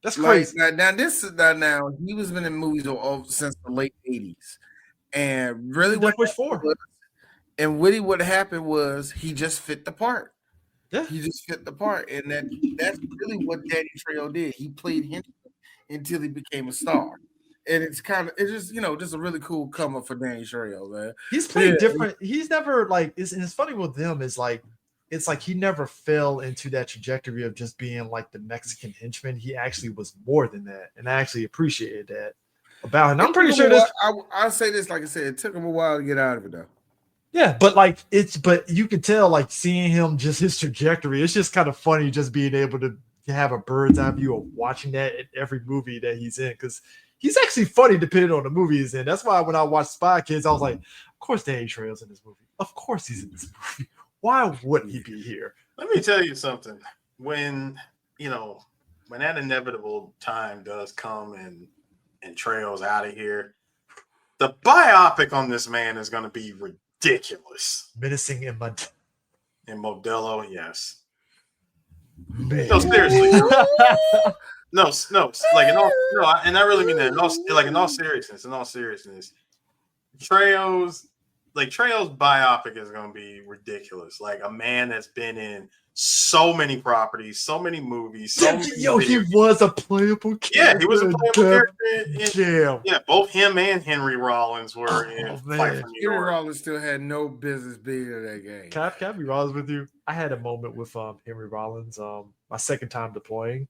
Speaker 1: That's
Speaker 2: Like
Speaker 1: crazy.
Speaker 2: now he was been in movies since the late 80s. And really
Speaker 1: Death Wish 4.
Speaker 2: What happened was he just fit the part.
Speaker 1: Yeah.
Speaker 2: He just fit the part. And that's really what Danny Trejo did. He played him until he became a star. And it's just just a really cool come up for Danny Trejo, man.
Speaker 1: He's played different. He's never like it's funny with him is like it's like he never fell into that trajectory of just being like the Mexican henchman. He actually was more than that, and I actually appreciated that about him. I'm pretty sure this.
Speaker 2: I'll say this, like I said, it took him a while to get out of it though.
Speaker 1: Yeah, but you can tell like seeing him just his trajectory. It's just kind of funny just being able to have a bird's eye view of watching that in every movie that he's in because he's actually funny depending on the movie he's in. That's why when I watched Spy Kids, I was like, of course Danny Trejo's in this movie. Of course he's in this movie. Why wouldn't he be here?
Speaker 3: Let me tell you something. When that inevitable time does come and Trejo's out of here, the biopic on this man is going to be ridiculous.
Speaker 1: Menacing in
Speaker 3: Modelo, yes.
Speaker 1: Man.
Speaker 3: No, seriously. No, like and I really mean that. In all seriousness, Trejo's biopic is going to be ridiculous. Like a man that's been in so many properties, so many movies.
Speaker 1: He was a playable character.
Speaker 3: Yeah, he was a playable character.
Speaker 1: Yeah,
Speaker 3: both him and Henry Rollins were in Fight for New York.
Speaker 2: Henry Rollins still had no business being in that game.
Speaker 1: Can I be honest with you? I had a moment with Henry Rollins. My second time deploying.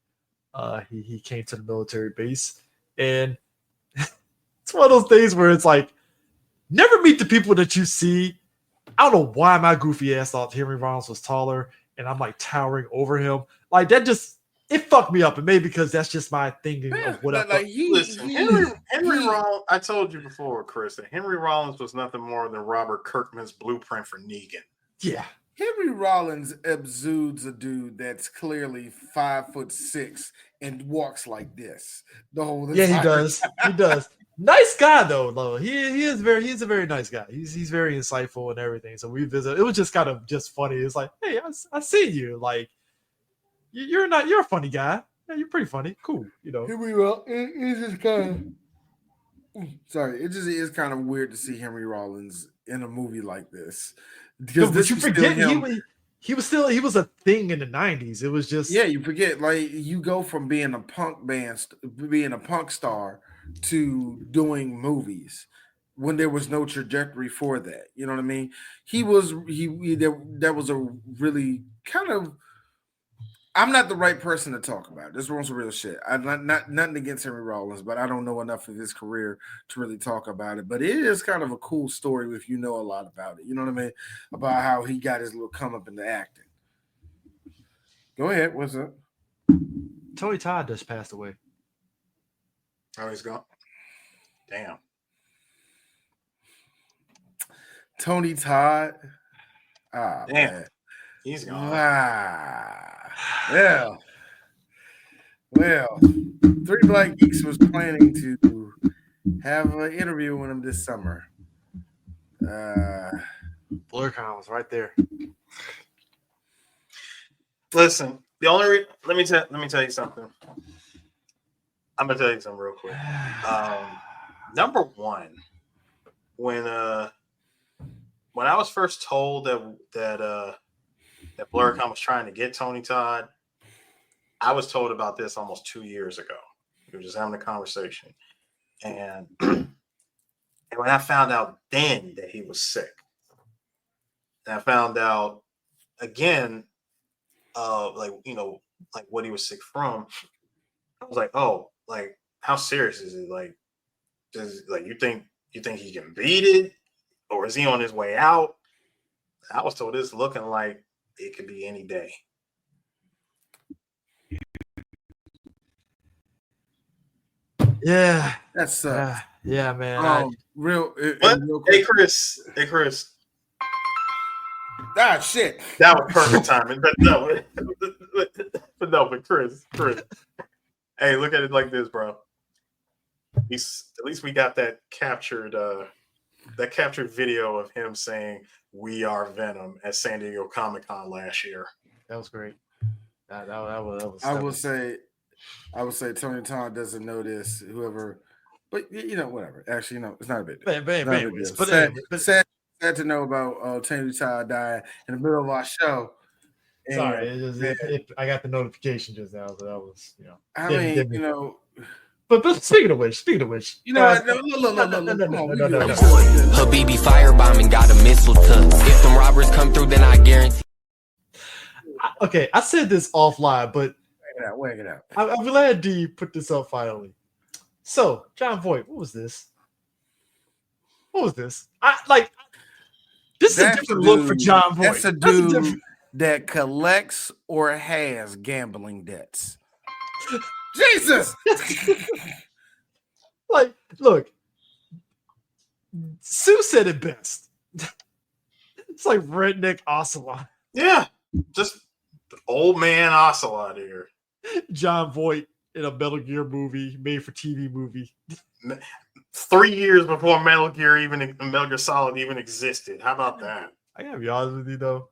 Speaker 1: He came to the military base, and it's one of those things where it's like, never meet the people that you see. I don't know why my goofy ass thought Henry Rollins was taller, and I'm like towering over him. Like that it fucked me up, and maybe because that's just my thinking of what I thought.
Speaker 3: Listen, Henry Rollins. I told you before, Chris, that Henry Rollins was nothing more than Robert Kirkman's blueprint for Negan.
Speaker 1: Yeah.
Speaker 2: Henry Rollins exudes a dude that's clearly 5'6" and walks like this the whole time.
Speaker 1: Yeah, he does. He does. Nice guy though. He's a very nice guy. He's very insightful and everything. So we visit. It was just kind of just funny. It's like, hey, I see you. Like you're a funny guy. Yeah, you're pretty funny. Cool.
Speaker 2: Henry Rollins. It's just kind of sorry. It just is kind of weird to see Henry Rollins in a movie like this.
Speaker 1: Because you forget he was a thing in the 90s. It was just
Speaker 2: you forget like you go from being a punk star to doing movies when there was no trajectory for that. You know what I mean? That was a really kind of. I'm not the right person to talk about. This one's real shit. I'm not nothing against Henry Rollins, but I don't know enough of his career to really talk about it. But it is kind of a cool story if you know a lot about it. You know what I mean? About how he got his little come up into acting. Go ahead. What's up?
Speaker 1: Tony Todd just passed away.
Speaker 3: Oh, he's gone. Damn.
Speaker 2: Tony Todd. Ah,
Speaker 3: damn.
Speaker 2: Man.
Speaker 3: He's gone.
Speaker 2: Wow. Well, Three Black Geeks was planning to have an interview with him this summer.
Speaker 1: BlurCon was right there.
Speaker 3: Listen, let me tell you something. I'm gonna tell you something real quick. Number one, when I was first told that BlurCon was trying to get Tony Todd, I was told about this almost 2 years ago. We were just having a conversation, and when I found out then that he was sick, and I found out again, like what he was sick from, I was like, oh, like how serious is it? Like, you think he can beat it, or is he on his way out? I was told it's looking like it could be any day.
Speaker 1: Yeah,
Speaker 2: that sucks.
Speaker 1: Yeah, man.
Speaker 2: Real quick.
Speaker 3: Hey, Chris.
Speaker 2: Ah, shit.
Speaker 3: That was perfect timing, but no, but Chris. Hey, look at it like this, bro. At least we got that captured video of him saying "We are Venom" at San Diego Comic-Con last year.
Speaker 1: That was great. That was.
Speaker 2: I will say Tony Khan doesn't know this. Whoever, but whatever. Actually, it's not a big deal. Sad to know about Tony Todd dying in the middle of our show.
Speaker 1: Sorry, I got the notification just now, so that was
Speaker 2: I mean,
Speaker 1: But speaking of which,
Speaker 2: look.
Speaker 6: Habibi firebombing got a missile to. If them robbers come through, then I guarantee.
Speaker 1: Okay, I said this offline, but
Speaker 2: wag it out.
Speaker 1: I'm glad D put this up finally. So, John Voight, what was this? This is a different look for John Voight.
Speaker 2: That's a dude that collects or has gambling debts. Jesus!
Speaker 1: Look, Sue said it best. It's like redneck Ocelot.
Speaker 3: Yeah, just the old man Ocelot here.
Speaker 1: John Voight in a Metal Gear movie, made for TV movie.
Speaker 3: 3 years before Metal Gear Solid even existed. How about that?
Speaker 1: I gotta be honest with you though.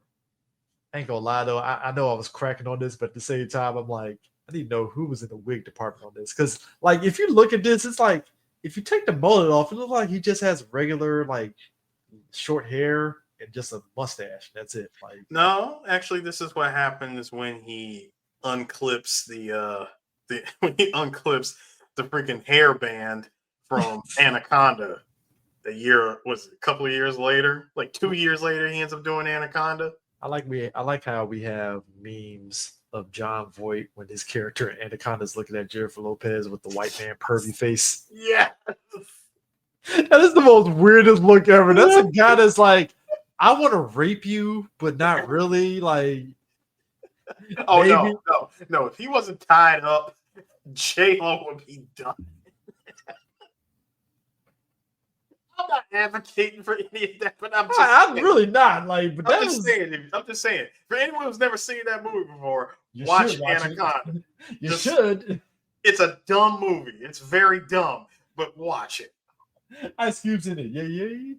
Speaker 1: I ain't gonna lie though. I know I was cracking on this, but at the same time, I'm like, I need to know who was in the wig department on this. Because if you look at this, it's like if you take the mullet off, it looks like he just has regular short hair and just a mustache. That's it.
Speaker 3: No, actually, this is what happens when he unclips the freaking hairband from Anaconda. A couple of years later, 2 years later, he ends up doing Anaconda.
Speaker 1: I like how we have memes of John Voight when his character in Anaconda is looking at Jennifer Lopez with the white man pervy face.
Speaker 3: Yeah,
Speaker 1: that is the most weirdest look ever. That's a guy that's like, I want to rape you, but not really.
Speaker 3: Oh
Speaker 1: maybe.
Speaker 3: No! If he wasn't tied up, J-Lo would be done. I'm not advocating for any of that, but I'm really not. But I'm just saying. For anyone who's never seen that movie before, watch Anaconda.
Speaker 1: You should.
Speaker 3: It's a dumb movie. It's very dumb, but watch it.
Speaker 1: Ice Cube's in it. Yeah.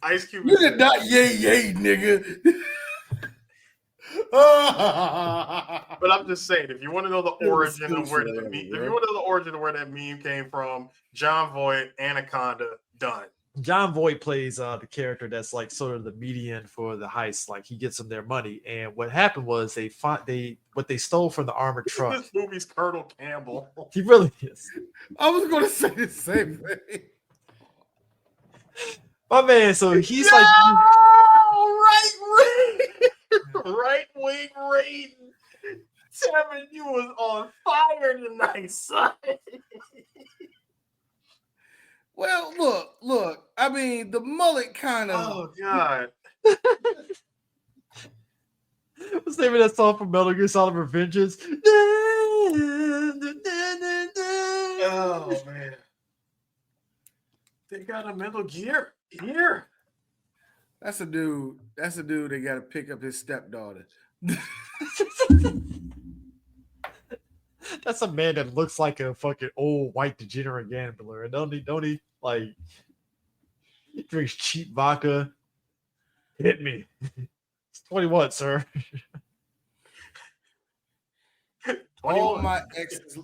Speaker 3: Ice Cube.
Speaker 2: You did not yay, nigga.
Speaker 3: But I'm just saying, if you want to know the origin of where that meme came from, John Voight, Anaconda, done.
Speaker 1: John Voight plays the character that's sort of the median for the heist. He gets them their money, and what happened was what they stole from the armored truck.
Speaker 3: This movie's Colonel Campbell.
Speaker 1: He really is.
Speaker 2: I was going to say the same thing.
Speaker 1: My man, so he's
Speaker 3: right wing raiding. Tevin, you was on fire tonight, son.
Speaker 2: Well, look. I mean, the mullet kind of.
Speaker 3: Oh God.
Speaker 1: What's the name of that song from Metal Gear Solid Revengeance?
Speaker 3: Oh man. They got a Metal Gear here.
Speaker 2: That's a dude that got to pick up his stepdaughter.
Speaker 1: That's a man that looks like a fucking old white degenerate gambler. And don't he he drinks cheap vodka. Hit me. It's 21, sir.
Speaker 2: All my exes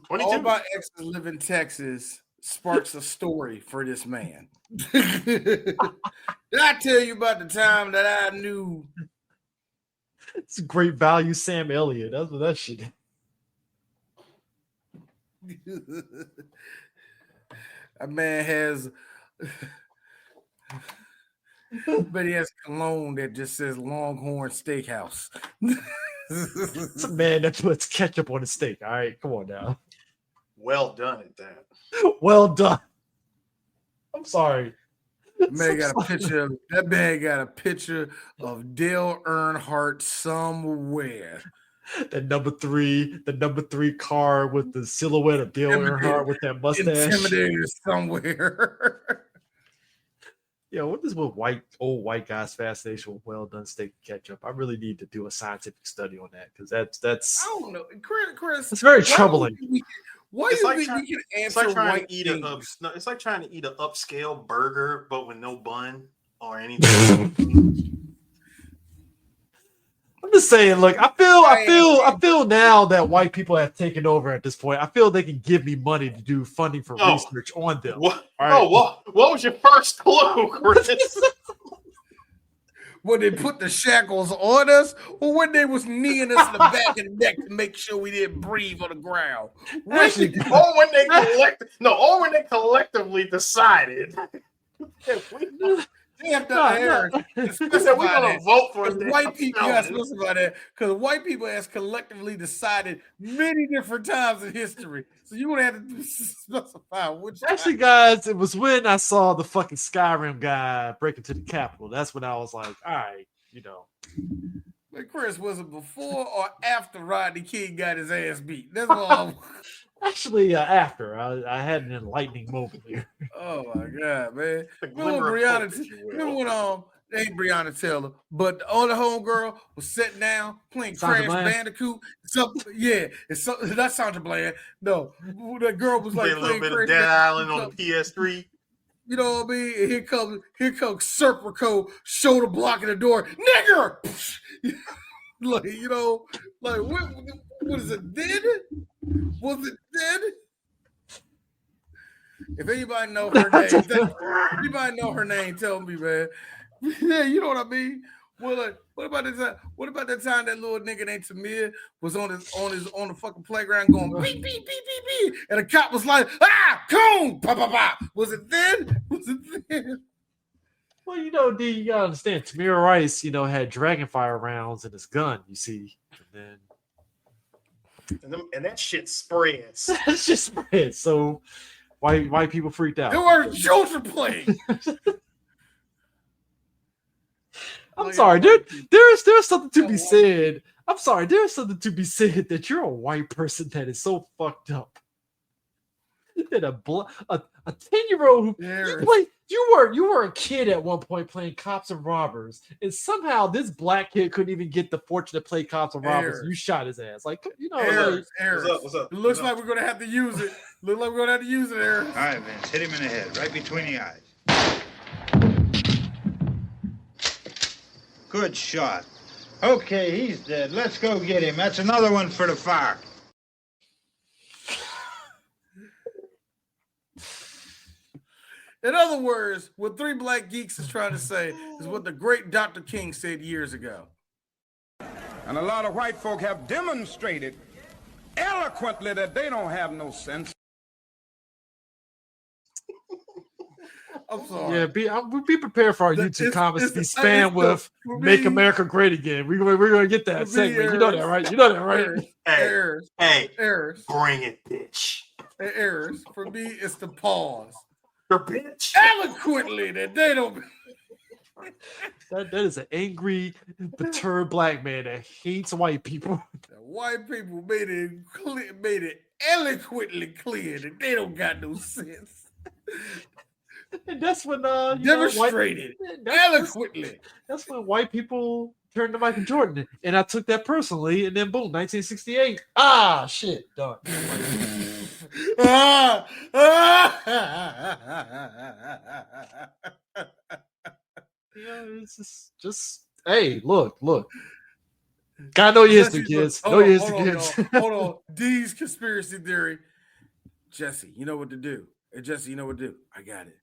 Speaker 2: live in Texas. Sparks a story for this man. Did I tell you about the time that I knew?
Speaker 1: It's a great value, Sam Elliott. That's what that shit.
Speaker 2: A man has, but he has cologne that just says Longhorn Steakhouse.
Speaker 1: It's a man that puts ketchup on a steak. All right, come on now.
Speaker 3: Well done at that.
Speaker 1: Well done. I'm sorry.
Speaker 2: That man got a picture of Dale Earnhardt somewhere.
Speaker 1: The number three car with the silhouette of Dale Earnhardt with that mustache.
Speaker 2: Intimidator somewhere.
Speaker 1: Yeah, what is with old white guys' fascination with well done steak and ketchup? I really need to do a scientific study on that because that's
Speaker 2: I don't know, Chris.
Speaker 1: it's very
Speaker 2: why
Speaker 1: troubling.
Speaker 2: Why
Speaker 3: It's
Speaker 2: you
Speaker 3: like
Speaker 2: think
Speaker 3: try-
Speaker 2: we can
Speaker 3: It's like
Speaker 2: answer
Speaker 3: trying
Speaker 2: white
Speaker 3: to eat
Speaker 2: things?
Speaker 3: it's like trying to eat an upscale burger, but with no bun or anything.
Speaker 1: I'm just saying, look, I feel now that white people have taken over at this point. I feel they can give me money to do funding for
Speaker 3: Oh,
Speaker 1: research on them.
Speaker 3: What?
Speaker 1: All right.
Speaker 3: Oh, what was your first clue, Chris?
Speaker 2: When they put the shackles on us, or when they was kneeing us in the back of the neck to make sure we didn't breathe on the ground.
Speaker 1: Actually,
Speaker 3: or when they collectively decided.
Speaker 2: They have to
Speaker 3: They said we're gonna vote for
Speaker 2: because white people. You got to specify that because white people has collectively decided many different times in history. So you would have to specify which.
Speaker 1: Actually, guys, it was when I saw the fucking Skyrim guy break into the Capitol. That's when I was like, all right, you know.
Speaker 2: But Chris, was it before or after Rodney King got his ass beat? That's all.
Speaker 1: Actually, after I had an enlightening moment here.
Speaker 2: Oh my god, man!
Speaker 3: Remember
Speaker 2: when they ain't Breonna Taylor, but the other homegirl was sitting down playing
Speaker 1: Sandra
Speaker 2: Crash
Speaker 1: Bland?
Speaker 2: Bandicoot. It's not Sandra Bland. No, that girl was like
Speaker 3: a little
Speaker 2: playing
Speaker 3: bit
Speaker 2: Crash
Speaker 3: of Dead Island
Speaker 2: Bandicoot.
Speaker 3: on the PS3.
Speaker 2: You know what I mean? And here comes Serpico, shoulder blocking the door, nigger. Like, you know, like what is it? Dead? Was it dead? If anybody know her name, tell me, man. Yeah, you know what I mean. Well, like, what about the time that little nigga named Tamir was on the fucking playground going beep beep beep beep beep, and the cop was like, coon, pop pop pop. Was it then?
Speaker 1: Well, you know, D, you gotta understand, Tamir Rice, you know, had dragonfire rounds in his gun, you see, and then
Speaker 3: And that shit spreads.
Speaker 1: it's just spread. So white people freaked out.
Speaker 2: There were children playing.
Speaker 1: I'm sorry, dude. There's something to be said. I'm sorry, there's something to be said that you're a white person that is so fucked up. That a 10-year-old who you were a kid at one point playing cops and robbers, and somehow this black kid couldn't even get the fortune to play cops and robbers. You shot his ass. Like, you know,
Speaker 3: What's up?
Speaker 2: It looks like we're gonna have to use it. Aaron.
Speaker 8: All right, Vince, hit him in the head, right between the eyes. Good shot. Okay, he's dead. Let's go get him. That's another one for the fire.
Speaker 2: In other words, what Three Black Geeks is trying to say is what the great Dr. King said years ago.
Speaker 9: And a lot of white folk have demonstrated eloquently that they don't have no sense.
Speaker 2: I'm sorry.
Speaker 1: Yeah, be prepared for our YouTube comments to be spammed with "Make America Great Again." We're gonna get that segment. You know that, right?
Speaker 2: Errors.
Speaker 3: Bring it, bitch.
Speaker 2: Errors. For me, it's the pause.
Speaker 3: The bitch.
Speaker 2: Eloquently that they don't.
Speaker 1: That is an angry, perturbed black man that hates white people.
Speaker 2: The white people made it eloquently clear that they don't got no sense.
Speaker 1: And that's when
Speaker 2: demonstrated eloquently.
Speaker 1: That's when white people turned to Michael Jordan, and I took that personally. And then boom, 1968. Shit, done. Yeah, it's just hey, look. Gotta know your history, kids. Know your history, kids.
Speaker 2: Hold on. D's conspiracy theory. Jesse, you know what to do. Hey, Jesse, you know what to do. I got it.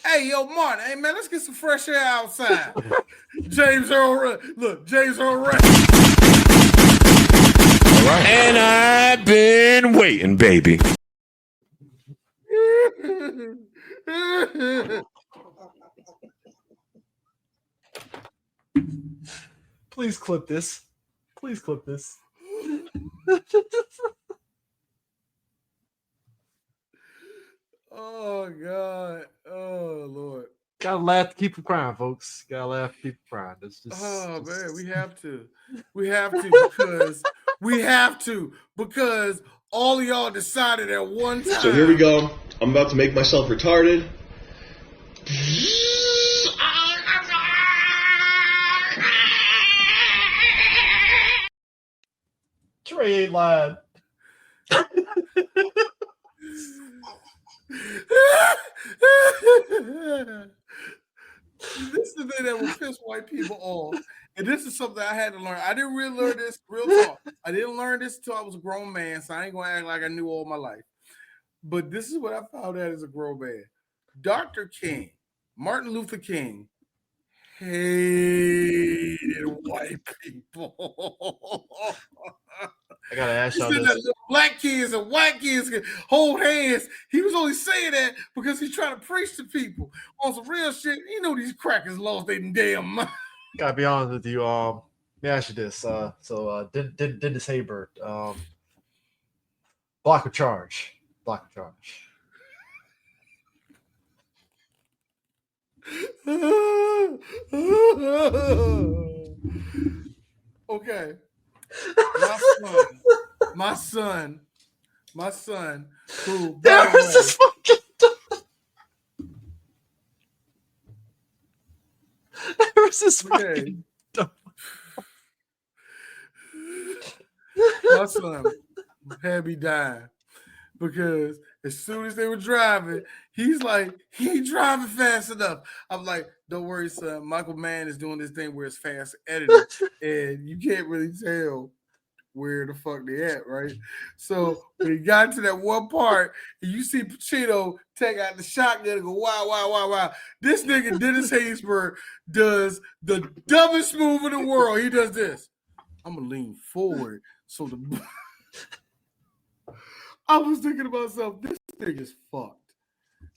Speaker 2: Hey, yo, Martin. Hey, man, let's get some fresh air outside. James Earl Ray.
Speaker 10: All right. And I've been waiting, baby.
Speaker 1: Please clip this.
Speaker 2: Oh, God. Oh, Lord.
Speaker 1: Gotta laugh to keep from crying, folks. Gotta laugh to keep from crying.
Speaker 2: Man, we have to. We have to because all of y'all decided at one time.
Speaker 11: So here we go. I'm about to make myself retarded.
Speaker 1: Trey ain't lying.
Speaker 2: This is the thing that will piss white people off. And this is something I had to learn. I didn't really learn this, real talk. I didn't learn this until I was a grown man, so I ain't going to act like I knew all my life. But this is what I found out as a grown man. Dr. King, Martin Luther King, hated white people.
Speaker 1: I gotta ask
Speaker 2: He
Speaker 1: y'all
Speaker 2: said
Speaker 1: this.
Speaker 2: that black kids and white kids can hold hands. He was only saying that because he's trying to preach to people on some real shit. You know these crackers lost their damn mind.
Speaker 1: Gotta be honest with you. Let me ask you this. Dennis Haybert, block of charge. Block of charge.
Speaker 2: Okay. My son, who
Speaker 1: There was this fucking there was this fucking
Speaker 2: my son had me dying because as soon as they were driving, he's like, he ain't driving fast enough. I'm like, don't worry, son. Michael Mann is doing this thing where it's fast editing, and you can't really tell where the fuck they at, right? So when he got to that one part, and you see Pacino take out the shotgun and go, wow. This nigga, Dennis Haysbert, does the dumbest move in the world. He does this. I'm going to lean forward so the... I was thinking to myself, this thing is fucked.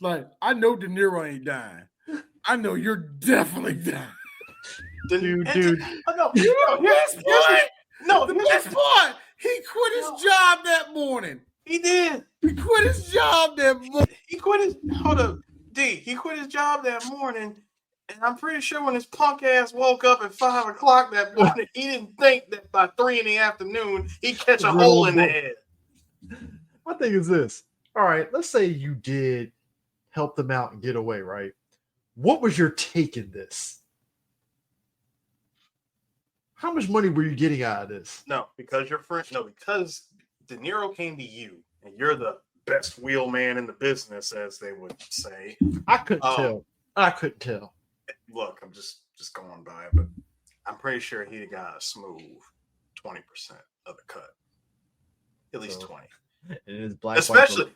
Speaker 2: Like, I know De Niro ain't dying. I know you're definitely dying.
Speaker 1: Dude.
Speaker 2: You know the best part? No, the best part, he quit his job that morning.
Speaker 3: He did.
Speaker 2: He quit his job that morning.
Speaker 3: He quit his job that morning, and I'm pretty sure when his punk ass woke up at 5 o'clock that morning, he didn't think that by 3 in the afternoon he'd catch a hole in the head.
Speaker 1: My thing is this. All right, let's say you did help them out and get away, right? What was your take in this? How much money were you getting out of this?
Speaker 3: No, because because De Niro came to you, and you're the best wheel man in the business, as they would say.
Speaker 1: I couldn't tell. I couldn't tell.
Speaker 3: Look, I'm just going by it, but I'm pretty sure he got a smooth 20% of the cut, at least 20.
Speaker 1: It is black.
Speaker 3: Especially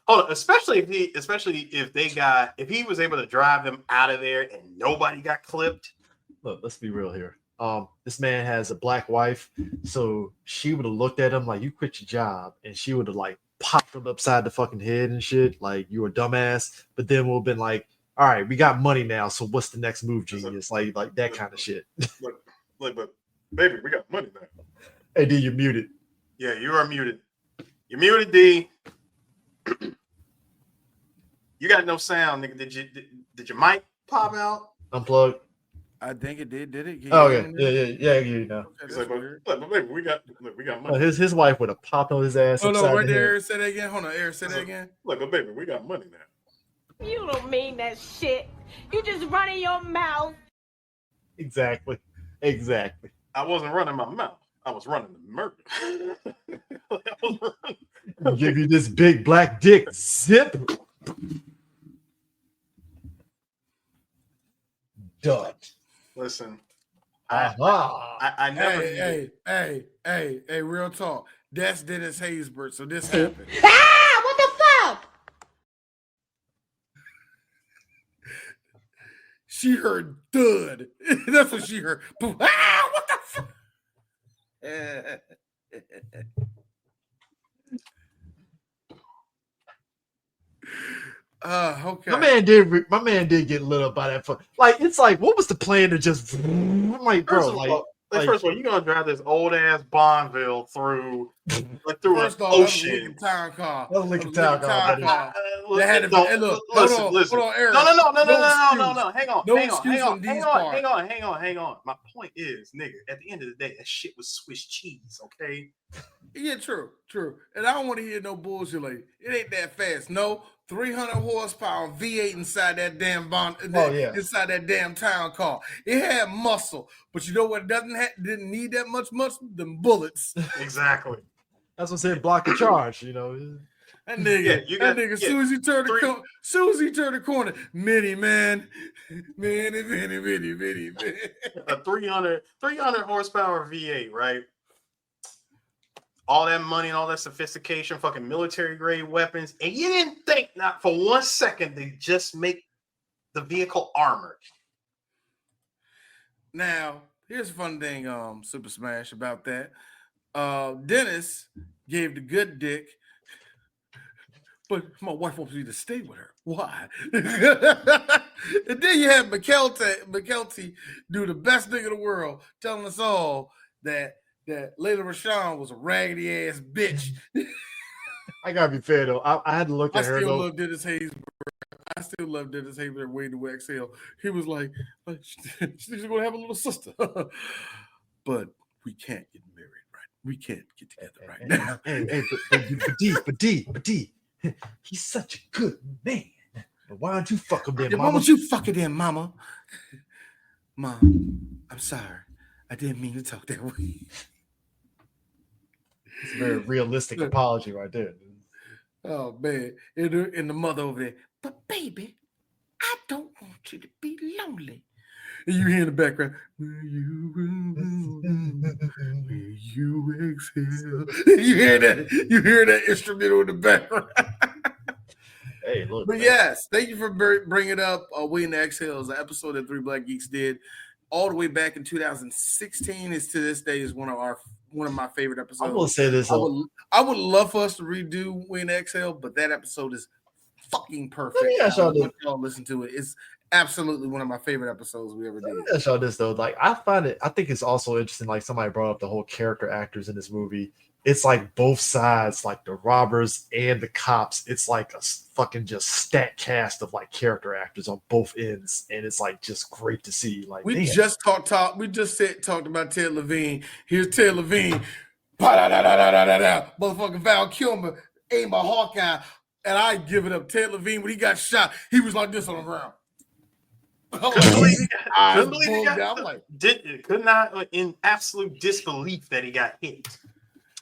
Speaker 3: if he was able to drive them out of there and nobody got clipped.
Speaker 1: Look, let's be real here. This man has a black wife, so she would have looked at him like, you quit your job, and she would have like popped him upside the fucking head and shit, like you a dumbass. But then we'll have been like, all right, we got money now, so what's the next move, genius? Like that kind of shit.
Speaker 3: But baby, we got money now.
Speaker 1: Hey D, you're muted.
Speaker 3: Yeah, you are muted. You're muted, D. You got no sound, nigga. Did your mic pop out?
Speaker 1: Unplug.
Speaker 2: I think it did. Did it?
Speaker 1: Oh yeah. You know.
Speaker 3: He's like, but baby, we got money.
Speaker 1: His wife would have popped on his ass.
Speaker 2: Oh no, right there. Say that again. Hold on, Eric. Say that again.
Speaker 3: Look, but baby, we got money now.
Speaker 4: You don't mean that shit. You just running your mouth.
Speaker 1: Exactly.
Speaker 3: I wasn't running my mouth. I was running the murder.
Speaker 1: Give you this big black dick. Zip. Done.
Speaker 3: Listen,
Speaker 1: I
Speaker 3: never.
Speaker 2: Hey, real talk. That's Dennis Haysbert, so this happened.
Speaker 4: What the fuck?
Speaker 2: She heard thud. That's what she heard. What the fuck? Okay.
Speaker 1: My man did get lit up by that. Like, it's like, what was the plan to just? I'm like, bro,
Speaker 3: first of all, you gonna drive this old ass Bonneville through an ocean?
Speaker 2: Town car.
Speaker 1: That was Lincoln Town car.
Speaker 3: Listen, hold on, Eric. No. Hang on. My point is, nigga, at the end of the day, that shit was Swiss cheese, okay?
Speaker 2: Yeah, true. And I don't want to hear no bullshit like it ain't that fast. No, 300 horsepower V8 inside that damn inside that damn town car. It had muscle, but you know what? Didn't need that much muscle. Them bullets.
Speaker 3: Exactly.
Speaker 1: That's what said block the charge. You know.
Speaker 2: That nigga. As soon as he turned the corner, mini man.
Speaker 3: A 300 horsepower V8, right? All that money and all that sophistication, fucking military grade weapons, and you didn't think not for 1 second they just make the vehicle armored.
Speaker 2: Now, here's a fun thing, Super Smash, about that. Dennis gave the good dick, but my wife wants me to stay with her. Why? And then you have McKelty do the best thing in the world, telling us all that Layla Rashawn was a raggedy ass bitch.
Speaker 1: I gotta be fair though. I had to look at her.
Speaker 2: I still love Dennis Haysbert way to exhale. He was like she's gonna have a little sister, but we can't get married, right? We can't get together right now.
Speaker 1: But D, he's such a good man. Why don't you fuck him then,
Speaker 2: Mama?
Speaker 1: Mama?
Speaker 2: Why don't you fuck it in, Mama? Mom, I'm sorry. I didn't mean to talk that way.
Speaker 1: It's a very realistic apology right there.
Speaker 2: Oh man, and the mother over there. But baby, I don't want you to be lonely. And you hear in the background, will you exhale? You hear that instrumental in the background.
Speaker 1: Hey, look.
Speaker 2: But yes, thank you for bringing up Waiting to Exhale. Is an episode that Three Black Geeks did all the way back in 2016. Is to this day is one of my favorite episodes.
Speaker 1: I'm gonna say this.
Speaker 2: I would love for us to redo Waiting to Exhale, but that episode is fucking perfect.
Speaker 1: Let me ask y'all this.
Speaker 2: Y'all listen to it. It's absolutely one of my favorite episodes we ever did.
Speaker 1: Let me ask y'all this though. Like I think it's also interesting. Like somebody brought up the whole character actors in this movie. It's like both sides, like the robbers and the cops. It's like a fucking just stat cast of like character actors on both ends, and it's like just great to see. Like
Speaker 2: we just talked about Ted Levine. Here's Ted Levine, motherfucking Val Kilmer, aimed by Hawkeye, and I give it up. Ted Levine, when he got shot, he was like this on the ground.
Speaker 3: Could not in absolute disbelief that he got hit.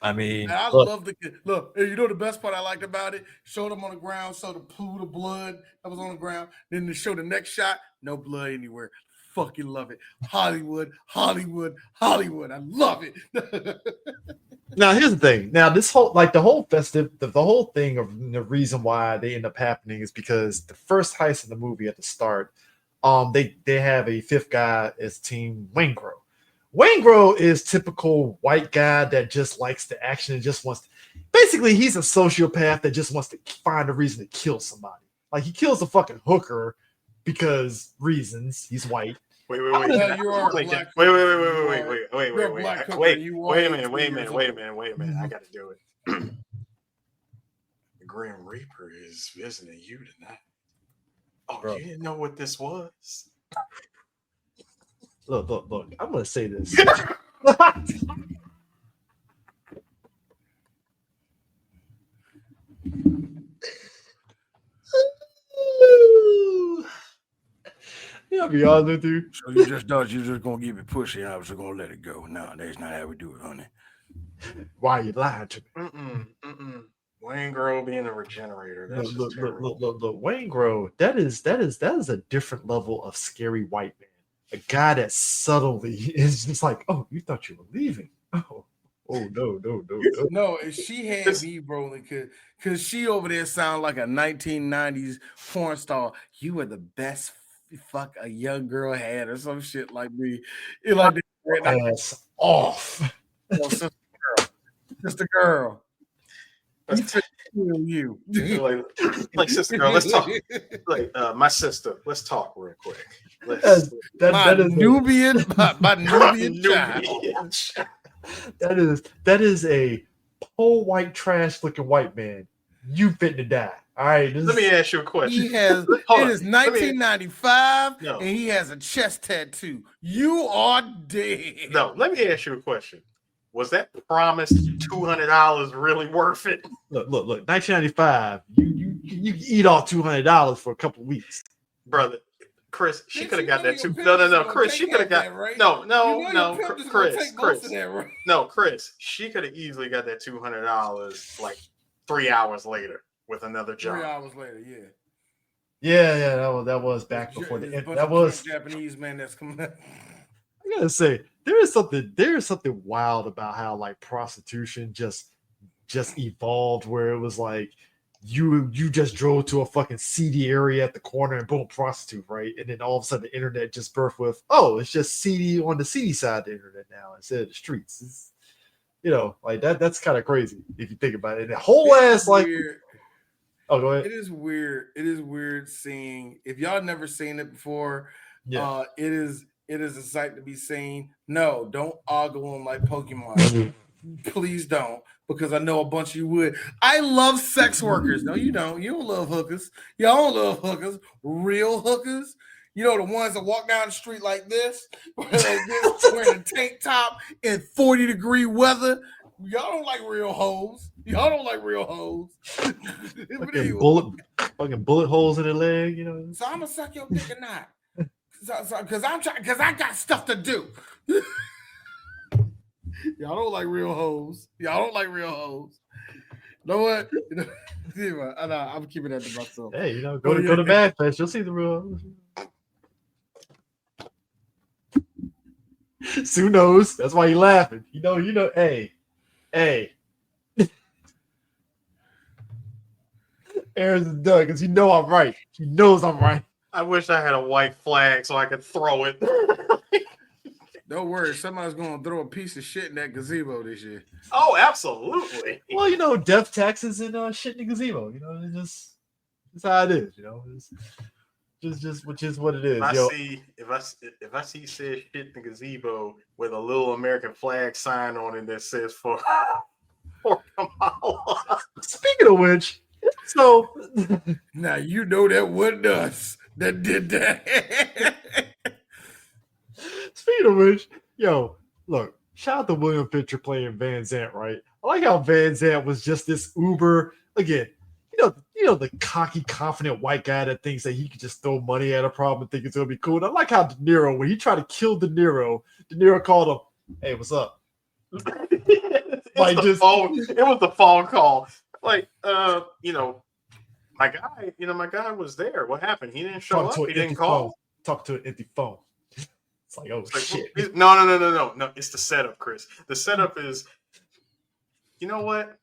Speaker 1: I mean,
Speaker 2: and I love the look. You know the best part I liked about it? Showed him on the ground, saw the pool of blood that was on the ground. Then they show the next shot, no blood anywhere. Fucking love it. Hollywood. I love it.
Speaker 1: Now here's the thing. Now this whole the whole thing of the reason why they end up happening is because the first heist in the movie at the start, they have a fifth guy as Team Waingro. Waingro is typical white guy that just likes the action and just wants to, basically he's a sociopath that just wants to find a reason to kill somebody. Like he kills a fucking hooker because reasons. He's white.
Speaker 3: Wait a minute. I gotta do it. The Grim Reaper is visiting you tonight. Oh, bro. You didn't know what this was?
Speaker 1: Look. I'm gonna say this. I'll be honest with you.
Speaker 2: So you just thought you were just gonna give it pussy and I was just gonna let it go. No, that's not how we do it, honey.
Speaker 1: Why are you lying to me?
Speaker 3: Waingro being a regenerator. That's
Speaker 1: look, Waingro, that is a different level of scary white man. A guy that subtly is just like, oh, you thought you were leaving. Oh no.
Speaker 2: No, and she had me rolling because she over there sound like a 1990s porn star. You were the best fuck a young girl had or some shit like me. It like
Speaker 1: ass off.
Speaker 2: Sister girl. You
Speaker 3: like sister girl, let's talk. Like my sister, let's talk real quick.
Speaker 2: My Nubian child.
Speaker 1: That is a whole white trash looking white man. You fit to die. All right.
Speaker 3: Let me ask you a question.
Speaker 2: It is 1995 and he has a chest tattoo. You are dead.
Speaker 3: No, let me ask you a question. was that promised $200 really worth it?
Speaker 1: Look, 1995. You eat off $200 for a couple of weeks,
Speaker 3: brother. Chris, she
Speaker 2: Bitch,
Speaker 3: could have
Speaker 2: you
Speaker 3: got
Speaker 2: know
Speaker 3: that
Speaker 2: your
Speaker 3: too.
Speaker 2: pimp
Speaker 3: No,
Speaker 2: just gonna
Speaker 3: Chris, she
Speaker 2: take
Speaker 3: could have
Speaker 2: half
Speaker 3: got
Speaker 2: that, right?
Speaker 3: no,
Speaker 2: You know your pimp just gonna
Speaker 3: Chris,
Speaker 2: take most of that, right?
Speaker 3: no, Chris, she could have easily got that $200 like 3 hours later with another job.
Speaker 2: 3 hours later, yeah.
Speaker 1: Yeah, that was back before the
Speaker 2: bunch
Speaker 1: that
Speaker 2: of
Speaker 1: was
Speaker 2: drunk Japanese man that's coming.
Speaker 1: I gotta say there is something wild about how like prostitution just evolved where it was like you just drove to a fucking seedy area at the corner and boom, prostitute, right? And then all of a sudden the internet just birthed with, oh, it's just seedy on the seedy side of the internet now instead of the streets. It's, like that's kind of crazy if you think about it. And the whole ass like
Speaker 2: weird.
Speaker 1: Oh, go ahead.
Speaker 2: It is weird. It is weird seeing, if y'all never seen it before,
Speaker 1: yeah.
Speaker 2: It is a sight to be seen. No, don't ogle them like Pokemon. Please don't, because I know a bunch of you would. I love sex workers. No, you don't. You don't love hookers. Y'all don't love hookers. Real hookers. You know, the ones that walk down the street like this, wearing a tank top in 40-degree weather. Y'all don't like real hoes. Y'all don't like real hoes.
Speaker 1: fucking bullet holes in the leg,
Speaker 2: So I'm gonna suck your dick or not? Because I got stuff to do. Y'all don't like real hoes. Y'all don't like real hoes. You know what? I'm keeping that to myself.
Speaker 1: Hey, go to Bad Fest. You'll see the real. Sue knows. That's why he laughing. You know. Hey. Aaron's done because I'm right. He knows I'm right.
Speaker 3: I wish I had a white flag so I could throw it.
Speaker 2: Don't worry, somebody's gonna throw a piece of shit in that gazebo this year.
Speaker 3: Oh, absolutely.
Speaker 1: Well, death taxes and shit in the gazebo. It's how it is. It's just which is what it is.
Speaker 3: If I see said shit in the gazebo with a little American flag sign on it that says for Kamala.
Speaker 1: Speaking of which, so
Speaker 2: now you know that wasn't us that did that.
Speaker 1: Speaking of which, look, shout out to William Fitcher playing Van Zant, right? I like how Van Zant was just this uber, again, the cocky, confident white guy that thinks that he could just throw money at a problem and think it's gonna be cool. And I like how De Niro, when he tried to kill De Niro called him, "Hey, what's up?"
Speaker 3: It was the phone call. Like, my guy was there. What happened? He didn't show up. He didn't call.
Speaker 1: Talk to an empty phone. It's like, oh shit.
Speaker 3: No. It's the setup, Chris. The setup is, you know what?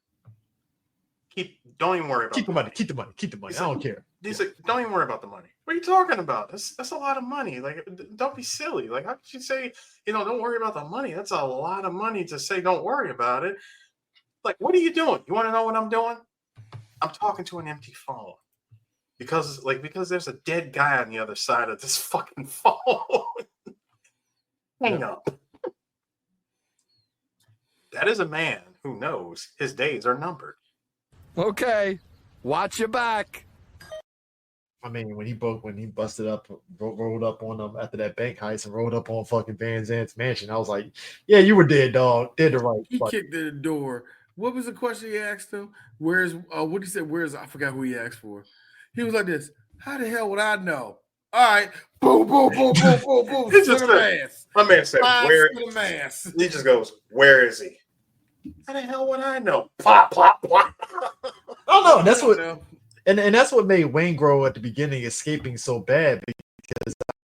Speaker 3: Don't even worry about
Speaker 1: Keep the money. Keep the money. I don't care.
Speaker 3: He's like, don't even worry about the money. What are you talking about? That's a lot of money. Like, don't be silly. Like, how could you say, don't worry about the money? That's a lot of money to say don't worry about it. Like, what are you doing? You want to know what I'm doing? I'm talking to an empty phone. Because there's a dead guy on the other side of this fucking phone. Hang up. That is a man who knows his days are numbered.
Speaker 6: Okay, watch your back.
Speaker 1: I mean, when he busted up, rolled up on them after that bank heist and rolled up on fucking Van Zant's mansion, I was like, yeah, you were dead, dog. Dead to right.
Speaker 2: He kicked in the door. What was the question he asked him? What he said, I forgot who he asked for. He was like this, how the hell would I know? All right, boom, boom, boom, boom, boom, boom.
Speaker 3: He just my man said, where? He just goes, where is he? How the hell would I know? Plop, plop, plop.
Speaker 1: Oh no, that's what, and that's what made Waingro at the beginning escaping so bad, because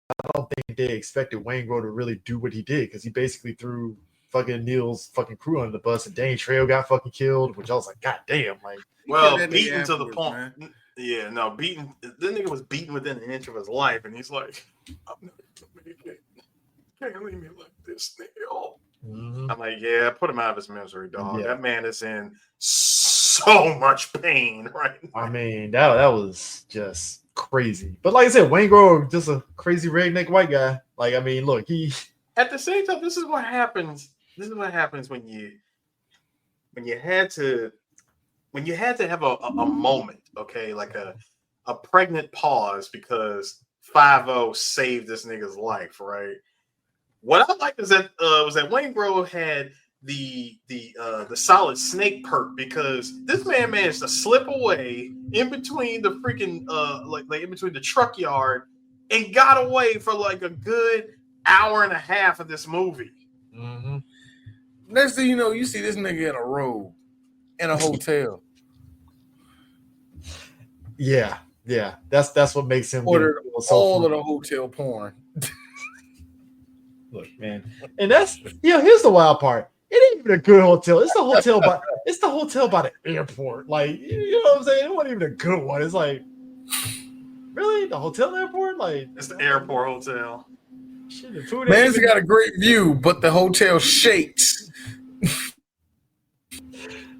Speaker 1: I don't think they expected Waingro to really do what he did, because he basically threw fucking Neil's fucking crew under the bus, and Danny Trejo got fucking killed, which I was like, God damn, like.
Speaker 3: Well, beaten to the point. Man. Yeah, no, beaten. This nigga was beaten within an inch of his life, and he's like, I'm not gonna make it. Can't leave me like this, Neil. Mm-hmm. I'm like, yeah, put him out of his misery, dog. Yeah. That man is in so much pain right now.
Speaker 1: I mean, that was just crazy. But like I said, Waingro, just a crazy redneck white guy. Like, I mean, look, he.
Speaker 3: At the same time, this is what happens. This is what happens when you had to have a moment, okay, like a pregnant pause because 5-0 saved this nigga's life, right? What I like is that was that Waingro had the Solid Snake perk, because this man managed to slip away in between the freaking like in between the truck yard and got away for like a good hour and a half of this movie.
Speaker 1: Mm-hmm.
Speaker 2: Next thing you know, you see this nigga in a robe in a hotel.
Speaker 1: Yeah. That's what makes him
Speaker 2: Ordered
Speaker 1: so
Speaker 2: all of the hotel porn.
Speaker 1: Look, man, and that's here's the wild part. It ain't even a good hotel. It's the hotel by the airport. Like, you know what I'm saying? It wasn't even a good one. It's like, really, the hotel airport? Like,
Speaker 3: it's the airport hotel.
Speaker 1: Shit, the food.
Speaker 2: Man, it's got a great view, but the hotel shakes.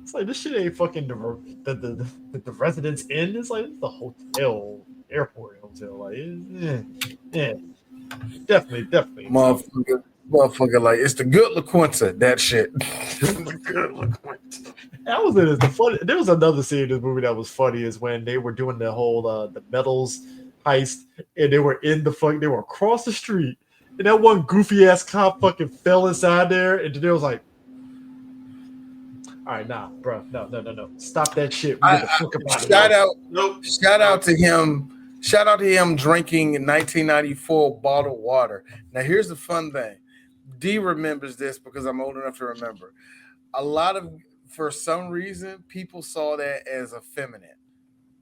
Speaker 1: It's like this shit ain't fucking the Residence Inn. It's like it's the hotel airport hotel. Like, definitely.
Speaker 2: Motherfucker, like it's the good La Quinta, that shit.
Speaker 3: The good La Quinta.
Speaker 1: That was it. The funny. There was another scene in this movie that was funny, is when they were doing the whole the metals heist, and they were they were across the street, and that one goofy ass cop fucking fell inside there, and they was like, "All right, nah, bro, no, stop that shit."
Speaker 2: Shout out to him. Shout out to him drinking 1994 bottled water. Now, here's the fun thing. D remembers this because I'm old enough to remember. For some reason, people saw that as effeminate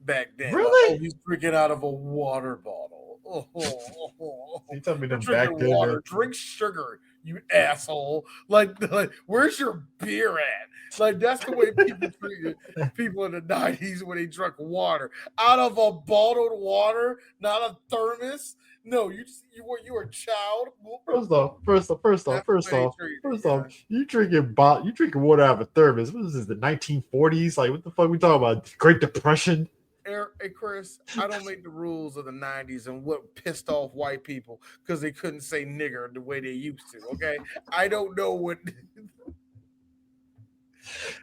Speaker 2: back then.
Speaker 1: Really?
Speaker 2: Like, oh, he's drinking out of a water bottle.
Speaker 1: You tell me them
Speaker 2: Drinking
Speaker 1: back then.
Speaker 2: water, drink sugar, you asshole. Like, where's your beer at? Like, that's the way people treated people in the 90s when they drank water. Out of a bottled water, not a thermos. No, you were a child.
Speaker 1: First off, you drinking water out of a thermos. What is this, the 1940s? Like, what the fuck we talking about? Great Depression?
Speaker 2: Hey, Chris, I don't make the rules of the 90s and what pissed off white people because they couldn't say nigger the way they used to, okay? I don't know what...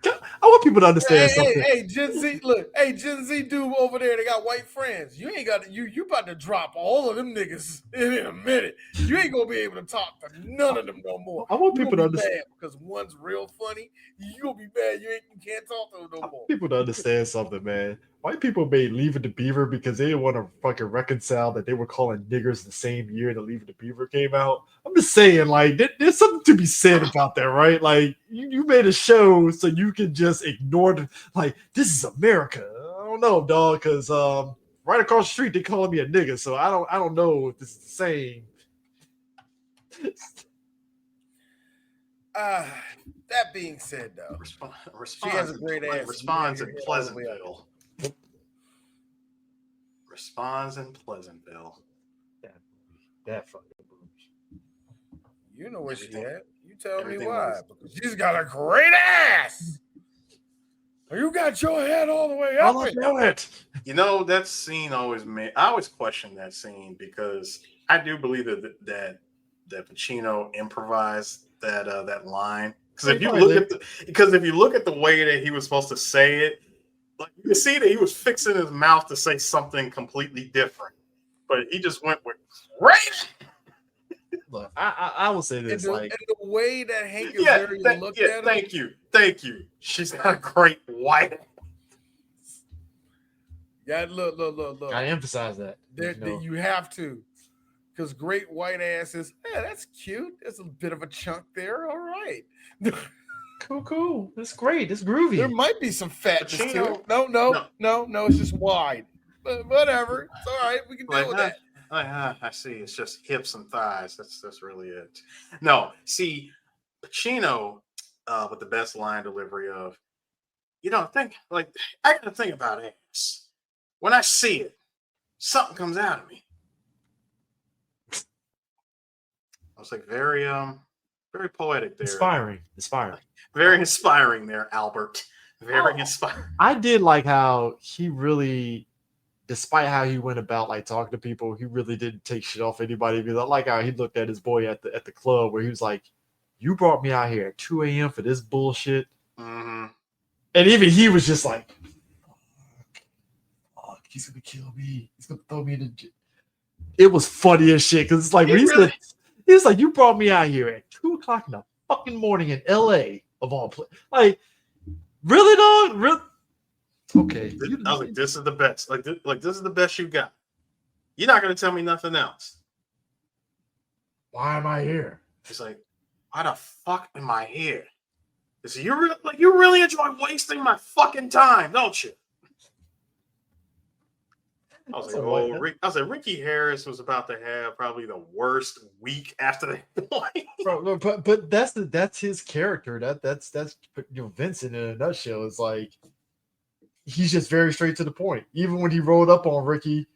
Speaker 1: I want people to understand something.
Speaker 2: Hey, Gen Z, look. Hey, Gen Z dude over there, they got white friends. You ain't got you about to drop all of them niggas in a minute. You ain't gonna be able to talk to none of them no more.
Speaker 1: I want people to understand,
Speaker 2: because one's real funny. You gonna be mad. You can't talk to them no more.
Speaker 1: I want people to understand something, man. White people made Leave It to Beaver because they didn't want to fucking reconcile that they were calling niggers the same year that Leave It to Beaver came out. I'm just saying, like, there's something to be said about that, right? Like, you made a show so you can just ignore like, this is America. I don't know, dog, because right across the street they calling me a nigga, so I don't know if this is the same.
Speaker 2: That being said, though, she has a great ass.
Speaker 3: Responds in Pleasantville. Responds in Pleasantville.
Speaker 1: That fucking movie.
Speaker 2: You know where she at. You tell me why. Because she's got a great ass. You got your head all the way up.
Speaker 1: I know it.
Speaker 3: You know, that scene always made. I always question that scene because I do believe that Pacino improvised that line. Because if you look at the way that he was supposed to say it, like you can see that he was fixing his mouth to say something completely different, but he just went with great.
Speaker 1: Look, I will say this,
Speaker 2: and the way that Hank Azaria looked at him.
Speaker 3: Thank you. She's got a great white.
Speaker 2: Yeah, look.
Speaker 1: I emphasize that.
Speaker 2: You have to, because great white ass is. Yeah, that's cute. There's a bit of a chunk there. All right.
Speaker 1: Cool. That's great. It's groovy.
Speaker 2: There might be some fatness to it. No. It's just wide. But whatever. It's all right. We can deal with that.
Speaker 3: I see. It's just hips and thighs. That's really it. No, see, Pacino with the best line delivery of, I gotta think about ass. When I see it, something comes out of me. I was like very poetic there.
Speaker 1: Inspiring.
Speaker 3: Very inspiring there, Albert. Very inspiring.
Speaker 1: I did like how he really, despite how he went about like talking to people, he really didn't take shit off anybody. Because I like how he looked at his boy at the club where he was like, "You brought me out here at 2 a.m. for this bullshit."
Speaker 3: Mm-hmm.
Speaker 1: And even he was just like, "Fuck, he's gonna kill me. He's gonna throw me in the jail." It was funny as shit because it's like he was like, "You brought me out here at 2 o'clock in the fucking morning in L.A. of all places. Like, really, dog? Really? Okay.
Speaker 3: I was like, this is the best. Like this is the best you got. You're not gonna tell me nothing else.
Speaker 1: Why am I here?
Speaker 3: It's like, why the fuck am I here? Is you really enjoy wasting my fucking time, don't you? I was like, Ricky Harris was about to have probably the worst week after that point.
Speaker 1: Bro, but that's his character. That's Vincent in a nutshell. It's like he's just very straight to the point. Even when he rolled up on Ricky,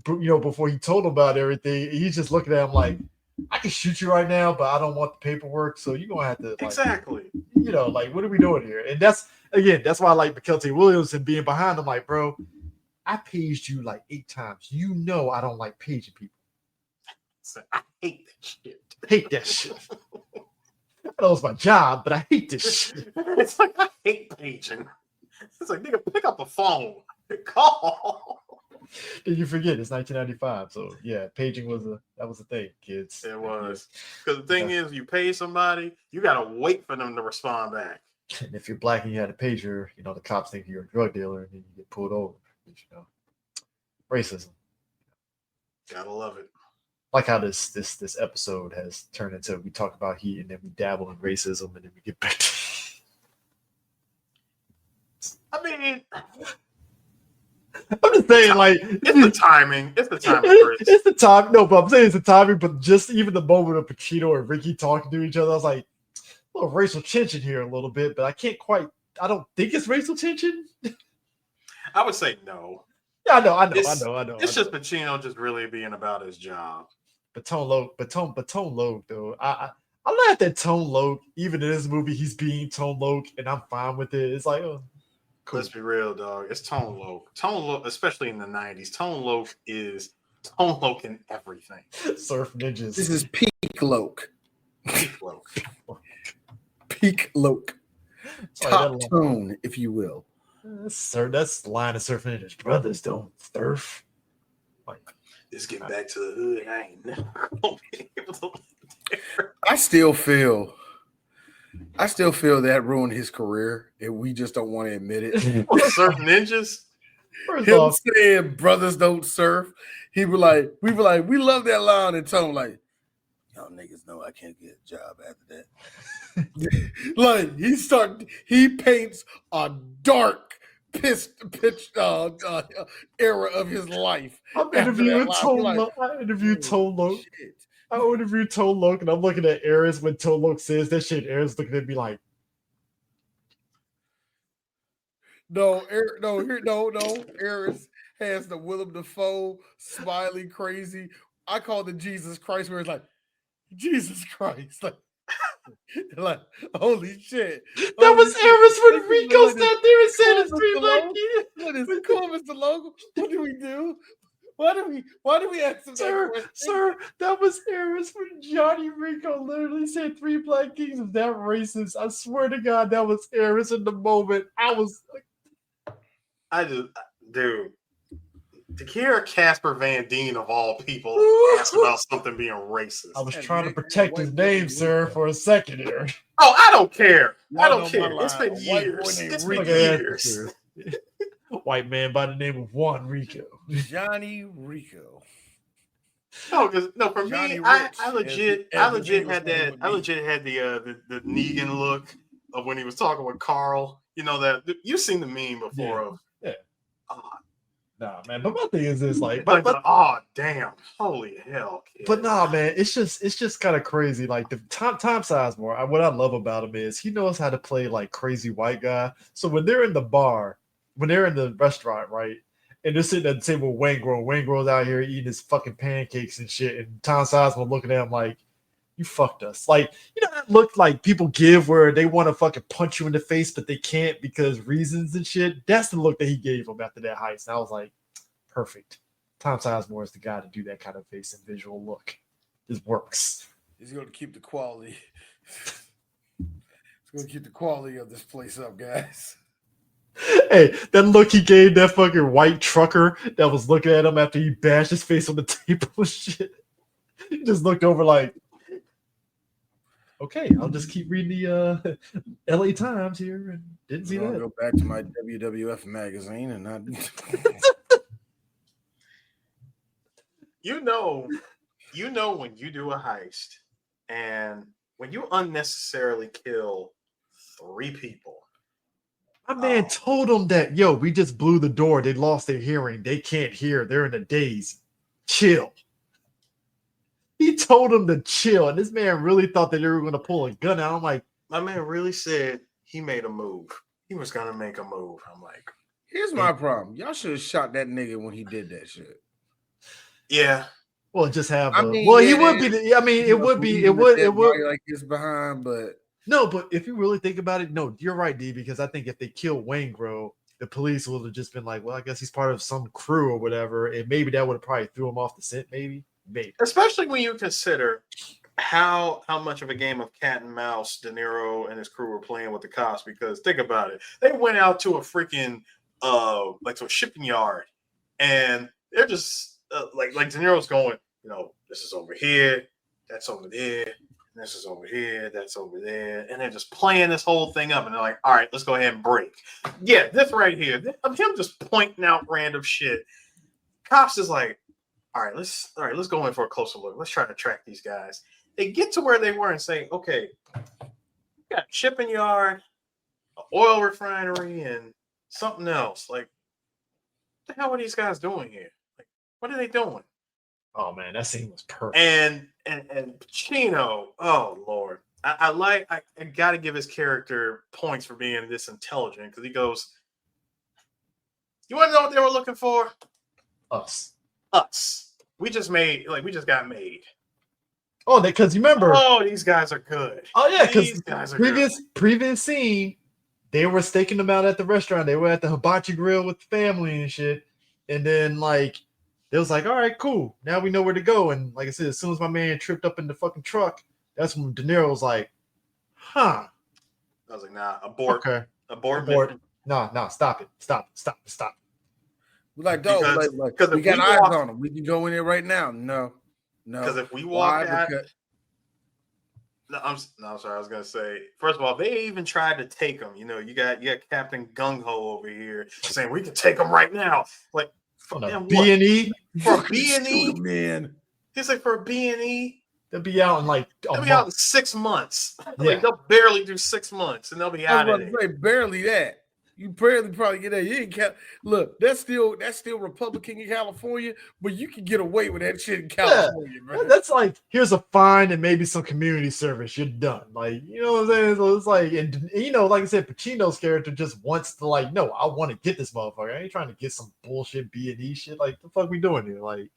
Speaker 1: before he told him about everything, he's just looking at him like, I can shoot you right now, but I don't want the paperwork, so you're gonna have to
Speaker 3: exactly.
Speaker 1: Like, what are we doing here? And that's why I like McKelty Williams and being behind him. Like, bro, I paged you like 8 times. I don't like paging people.
Speaker 3: So I hate that shit.
Speaker 1: I know it's my job, but I hate this shit.
Speaker 3: It's like, I hate paging. It's like, nigga, pick up the phone. Call.
Speaker 1: Did you forget it's 1995? So yeah, paging was a thing, kids.
Speaker 3: It was. Because the thing is, you pay somebody, you gotta wait for them to respond back.
Speaker 1: And if you're black and you had a pager, the cops think you're a drug dealer and then you get pulled over. Racism.
Speaker 3: Gotta love it.
Speaker 1: Like how this episode has turned into, we talk about heat and then we dabble in racism and then we get back to
Speaker 3: I mean,
Speaker 1: I'm just saying, like,
Speaker 3: it's the timing. It's the timing.
Speaker 1: It's the time. No, but I'm saying it's the timing. But just even the moment of Pacino and Ricky talking to each other, I was like, a little racial tension here a little bit, but I can't quite. I don't think it's racial tension.
Speaker 3: I would say no.
Speaker 1: Yeah, I know.
Speaker 3: It's just Pacino just really being about his job.
Speaker 1: But Tone Loc, though. I laughed at Tone Loc. Even in this movie, he's being Tone Loc, and I'm fine with it. It's like, oh, cool.
Speaker 3: Let's be real, dog. It's Tone Loc. Tone Loc, especially in the 90s, Tone Loc is Tone Loc in everything.
Speaker 1: Surf Ninjas.
Speaker 2: This is peak Loc.
Speaker 3: Peak Loc.
Speaker 2: Peak Loc. Top tone, if you will.
Speaker 1: Sir, that's the line of Surf Ninjas. Brothers don't surf. Like,
Speaker 3: let's get back to the hood. I ain't never gonna be able to live there.
Speaker 2: I still feel that ruined his career, and we just don't want to admit it.
Speaker 3: Surf Ninjas?
Speaker 2: Him saying brothers don't surf. We were like, we love that line, and Tone like, y'all niggas know I can't get a job after that. Like he paints a dark pitch era of his life.
Speaker 1: I'm interviewing Tone Loc. I interviewed Tone Loc, and I'm looking at Aris when Tone Loc says that shit. Aris looking at me like,
Speaker 2: no. Aris has the Willem Dafoe smiling crazy. I call it Jesus Christ, where it's like, Jesus Christ, like holy shit.
Speaker 1: That was Aris when Rico sat there and said his dream like
Speaker 2: what is it? Cool, Mr. Logan. What do we do? Why do we ask him that question?
Speaker 1: Sir, that was Aris when Johnny Rico literally said 3 Black Kings. Is that racist? I swear to God, that was Aris in the moment. I was like,
Speaker 3: dude. To hear Casper Van Dien of all people ask about something being racist.
Speaker 1: I was trying to protect his name, sir, for a second here.
Speaker 3: Oh, I don't care. I don't care. It's been years. It's been years.
Speaker 1: White man by the name of Juan Rico.
Speaker 2: Johnny Rico.
Speaker 3: No, for me, I legit had the Negan look of when he was talking with Carl. You know that you've seen the meme before
Speaker 1: Nah, man. But my thing is this,
Speaker 3: oh damn, holy hell. Kid.
Speaker 1: But nah, man, it's just kind of crazy. Like the Tom Sizemore, what I love about him is he knows how to play like crazy white guy. So when they're in the bar, when they're in the restaurant, right, and they're sitting at the table with Waynegro's out here eating his fucking pancakes and shit, and Tom Sizemore looking at him like, you fucked us. Like, that look like people give where they want to fucking punch you in the face, but they can't because reasons and shit. That's the look that he gave him after that heist. And I was like, perfect. Tom Sizemore is the guy to do that kind of face and visual look. This works.
Speaker 2: He's going to keep the quality. He's going to keep the quality of this place up, guys.
Speaker 1: Hey, that look he gave that fucking white trucker that was looking at him after he bashed his face on the table and shit. He just looked over like, okay, I'll just keep reading the LA Times here and didn't see
Speaker 2: I'm gonna
Speaker 1: that.
Speaker 2: go back to my WWF magazine and not.
Speaker 3: You know when you do a heist and when you unnecessarily kill 3 people.
Speaker 1: My man told them that, yo, we just blew the door. They lost their hearing. They can't hear. They're in a daze. Chill. He told them to chill. And this man really thought that they were going to pull a gun out. I'm like,
Speaker 3: my man really said he made a move. He was going to make a move. I'm like,
Speaker 2: here's my problem. Y'all should have shot that nigga when he did that shit.
Speaker 3: Yeah.
Speaker 1: Well, just have.
Speaker 2: I mean,
Speaker 1: well,
Speaker 2: yeah,
Speaker 1: he would be. I mean, it would be. It would.
Speaker 2: like this behind, but
Speaker 1: no. But if you really think about it, no, you're right, D. Because I think if they kill Waingro, the police would have just been like, well, I guess he's part of some crew or whatever, and maybe that would have probably threw him off the scent. Maybe.
Speaker 3: Especially when you consider how much of a game of cat and mouse De Niro and his crew were playing with the cops. Because think about it, they went out to a freaking like to a shipping yard, and they're just like De Niro's going, you know, this is over here, that's over there, this is over here, that's over there, and they're just playing this whole thing up, and they're like, all right, let's go ahead and break. Yeah, this right here, of him just pointing out random shit. Cops is like, all right, let's go in for a closer look. Let's try to track these guys. They get to where they were and say, okay, we got a shipping yard, an oil refinery, and something else. Like, what the hell are these guys doing here? Like, what are they doing?
Speaker 1: Oh man, that scene was perfect.
Speaker 3: And Pacino, oh Lord, I got to give his character points for being this intelligent, because he goes, "You want to know what they were looking for?
Speaker 1: Us.
Speaker 3: We just got made."
Speaker 1: Oh, because you remember?
Speaker 3: Oh, these guys are good.
Speaker 1: Oh yeah, because previous scene, they were staking them out at the restaurant. They were at the hibachi grill with the family and shit, and then like. It was like, all right, cool. Now we know where to go. And like I said, as soon as my man tripped up in the fucking truck, that's when De Niro was like, huh.
Speaker 3: I was like, nah, abort.
Speaker 1: Okay.
Speaker 3: Abort.
Speaker 1: No, stop it. Stop.
Speaker 2: We're like, dog, because we got eyes on him. We can go in there right now. No.
Speaker 3: Because if we walk out. No, I'm sorry. I was gonna say, first of all, they even tried to take him. You know, you got Captain Gung Ho over here saying we can take him right now. Like,
Speaker 1: B&E
Speaker 3: for B&E,
Speaker 2: man.
Speaker 3: He's like, for a B&E,
Speaker 1: they'll be out in like
Speaker 3: they'll be out in 6 months.
Speaker 1: Yeah.
Speaker 3: Like, they'll barely do 6 months, and they'll be out of it.
Speaker 2: Barely that. You probably get that. You ain't look. That's still Republican in California, but you can get away with that shit in California,
Speaker 1: yeah.
Speaker 2: man.
Speaker 1: That's like, here's a fine and maybe some community service. You're done. Like, you know what I'm saying? So it's like, and you know, like I said, Pacino's character just wants to like, no, I want to get this motherfucker. I ain't trying to get some bullshit B&E shit. Like, the fuck we doing here? Like,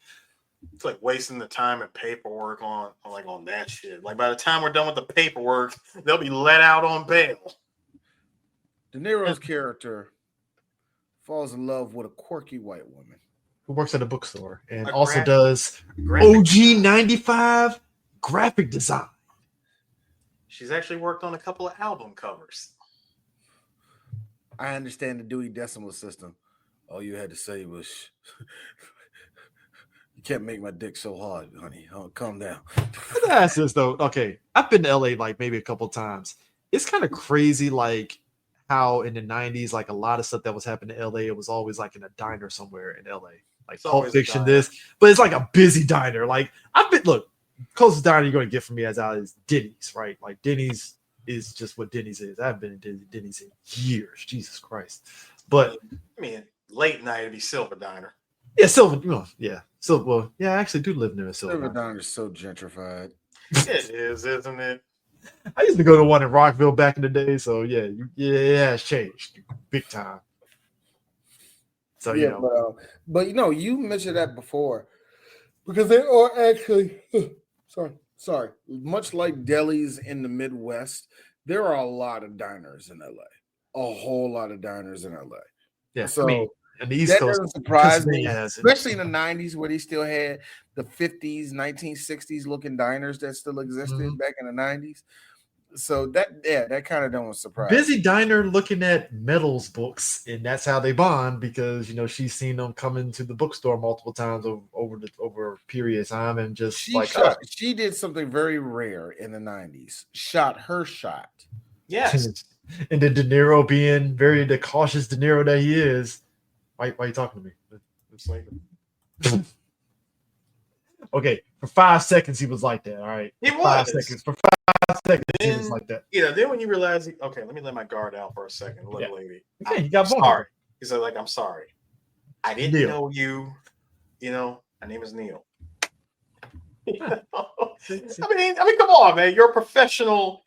Speaker 3: it's like wasting the time and paperwork on that shit. Like, by the time we're done with the paperwork, they'll be let out on bail.
Speaker 2: De Niro's character falls in love with a quirky white woman
Speaker 1: who works at a bookstore and also does OG 95 graphic design.
Speaker 3: She's actually worked on a couple of album covers.
Speaker 2: I understand the Dewey Decimal System. All you had to say was, you can't make my dick so hard, honey. Calm down.
Speaker 1: That's this though. Okay, I've been to LA like maybe a couple times. It's kind of crazy, like how in the 90s, like a lot of stuff that was happening in LA, it was always like in a diner somewhere in LA, like Pulp Fiction, this, but it's like a busy diner. Like closest diner you're going to get from me as out is Denny's, right? Like Denny's is just what Denny's is. I haven't been in Denny's in years, Jesus Christ. But
Speaker 3: I mean, late night it'd be Silver Diner.
Speaker 1: Yeah, Silver, yeah. So, well, yeah, I actually do live near a Silver
Speaker 2: Diner. Is so gentrified.
Speaker 3: It is, isn't it?
Speaker 1: I used to go to one in Rockville back in the day, so yeah, it's changed big time. So
Speaker 2: yeah, but you know, you mentioned that before because they are actually sorry, much like delis in the Midwest, there are a lot of diners in LA, a whole lot of diners in LA.
Speaker 1: Yeah,
Speaker 2: so.
Speaker 1: I mean, and the East
Speaker 2: that
Speaker 1: Coast
Speaker 2: doesn't surprise me, especially in the 90s where they still had the 50s, 1960s looking diners that still existed back in the 90s. So that kind of don't surprise.
Speaker 1: Busy diner looking at metals books, and that's how they bond because she's seen them come into the bookstore multiple times over a period of time, and just
Speaker 2: she did something very rare in the 90s. Shot her shot.
Speaker 3: Yes.
Speaker 1: And then De Niro, being the cautious De Niro that he is, why are you talking to me?
Speaker 3: It's like,
Speaker 1: okay, for 5 seconds he was like that. All right,
Speaker 3: he
Speaker 1: for
Speaker 3: was
Speaker 1: 5 seconds. For 5 seconds he was like that.
Speaker 3: Then when you realize, okay, let me let my guard down for a second, little lady.
Speaker 1: Okay, you got
Speaker 3: sorry. He said, like, I'm sorry. I didn't
Speaker 1: Neil.
Speaker 3: know you. My name is Neil. I mean, come on, man. You're a professional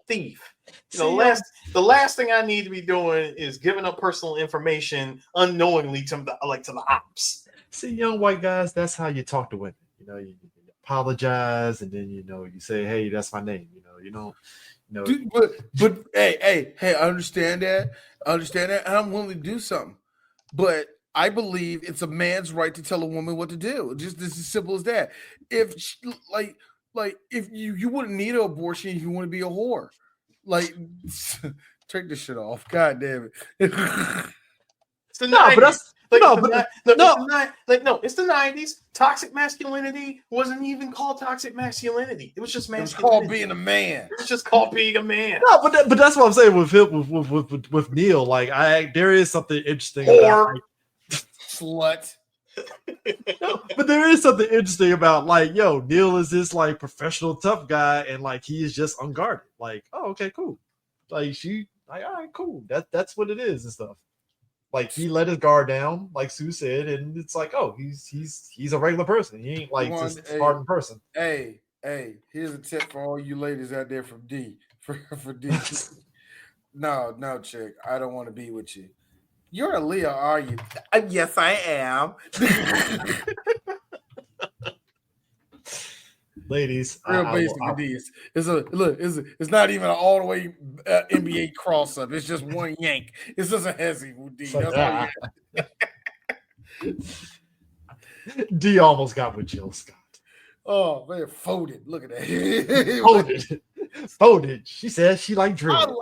Speaker 3: thief. The last thing I need to be doing is giving up personal information unknowingly to the ops.
Speaker 1: See, young white guys, that's how you talk to women. You apologize, and then you say, "Hey, that's my name."
Speaker 2: Dude, but hey, I understand that. And I'm willing to do something. But I believe it's a man's right to tell a woman what to do. Just as simple as that. If if you wouldn't need an abortion if you want to be a whore. Like, take this shit off. God damn it.
Speaker 3: It's the 90s. It's the 90s. Toxic masculinity wasn't even called toxic masculinity. It was just masculinity.
Speaker 2: It was called being a man.
Speaker 3: It was just called being a man.
Speaker 1: No, but that's what I'm saying with him, with Neil. Like, there is something interesting about
Speaker 2: slut.
Speaker 1: But there is something interesting about Neil is this professional tough guy, and he is just unguarded. Like, oh, okay, cool. All right, cool. That's what it is and stuff. He let his guard down, like Sue said, and it's he's a regular person. He ain't just a Spartan person.
Speaker 2: Hey, here's a tip for all you ladies out there from D. For D. No, chick, I don't want to be with you. You're a Leo, are you? Yes, I am.
Speaker 1: Ladies,
Speaker 2: real basic with these. It's not even an all the way NBA cross up. It's just one yank. It's just a hezzy with D. That's all
Speaker 1: D almost got with Jill Scott.
Speaker 2: Oh man, folded. Look at that.
Speaker 1: Folded. She said she liked drinking.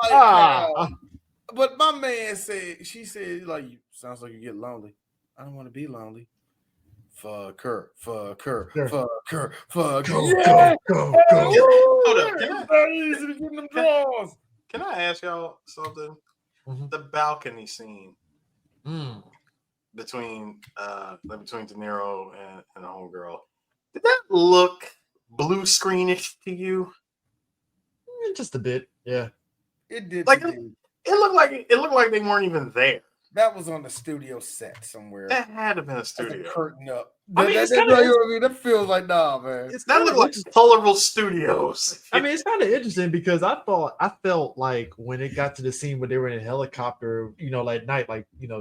Speaker 2: But my man said, she said, sounds like you get lonely. I don't want to be lonely. Fuck her.
Speaker 1: Go.
Speaker 2: Yeah!
Speaker 3: Hold up. Can I ask y'all something? Mm-hmm. The balcony scene between De Niro and the homegirl. Did that look blue screenish to you?
Speaker 1: Just a bit, yeah.
Speaker 2: It did.
Speaker 3: It looked like they weren't even there.
Speaker 2: That was on the studio set somewhere.
Speaker 3: That had to have been a studio.
Speaker 2: A curtain up.
Speaker 1: That
Speaker 2: feels like man.
Speaker 3: That looked like colorful studios.
Speaker 1: I mean, it's kind of interesting because I felt like when it got to the scene where they were in a helicopter, at night,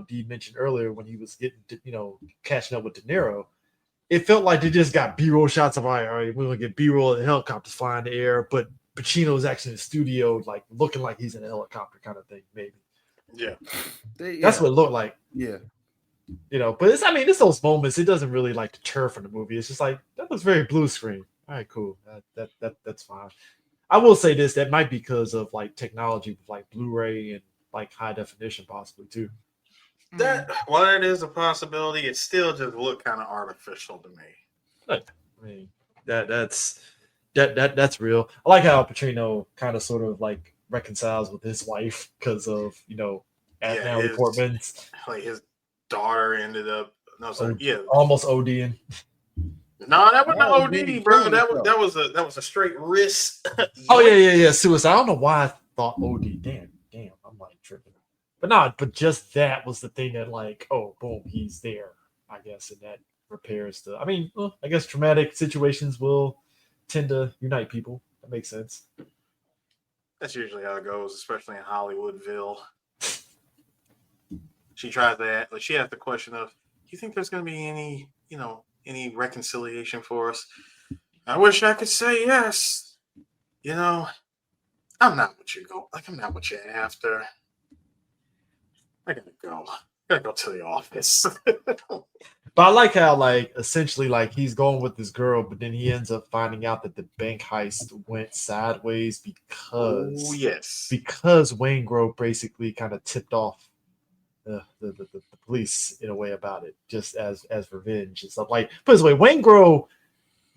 Speaker 1: Dee mentioned earlier when he was getting, catching up with De Niro, it felt like they just got B-roll shots of, all right, we're gonna get B-roll and helicopters flying in the air, but Pacino's actually in the studio, looking like he's in a helicopter kind of thing, maybe.
Speaker 3: Yeah.
Speaker 1: That's what it looked like.
Speaker 2: Yeah.
Speaker 1: But it's those moments. It doesn't really deter from the movie. It's just that looks very blue screen. All right, cool. That's fine. I will say this, that might be because of technology with Blu-ray and high definition possibly too.
Speaker 3: That while it is a possibility, it still just looked kind of artificial to me.
Speaker 1: I mean, that's real. I like how Pacino kind of sort of reconciles with his wife because of Natalie Portman's.
Speaker 3: His daughter ended up
Speaker 1: almost ODing.
Speaker 3: No, that wasn't OD, bro. That was a straight wrist.
Speaker 1: Oh yeah, suicide. I don't know why I thought OD. Damn, I'm tripping. But just that was the thing that oh boom, he's there. I guess, and that repairs the. I mean, I guess traumatic situations will tend to unite people. That makes sense.
Speaker 3: That's usually how it goes, especially in Hollywoodville. She tries that, she asked the question of, do you think there's going to be any reconciliation for us? I wish I could say yes. I'm not what you go. I'm not what you're after. I gotta go. I gotta go to the office.
Speaker 1: But I like how, like, essentially, like, he's going with this girl, but then he ends up finding out that the bank heist went sideways because Wayne Grove basically kind of tipped off the police in a way about it, just as revenge and stuff. Like, put it this way, Wayne Grove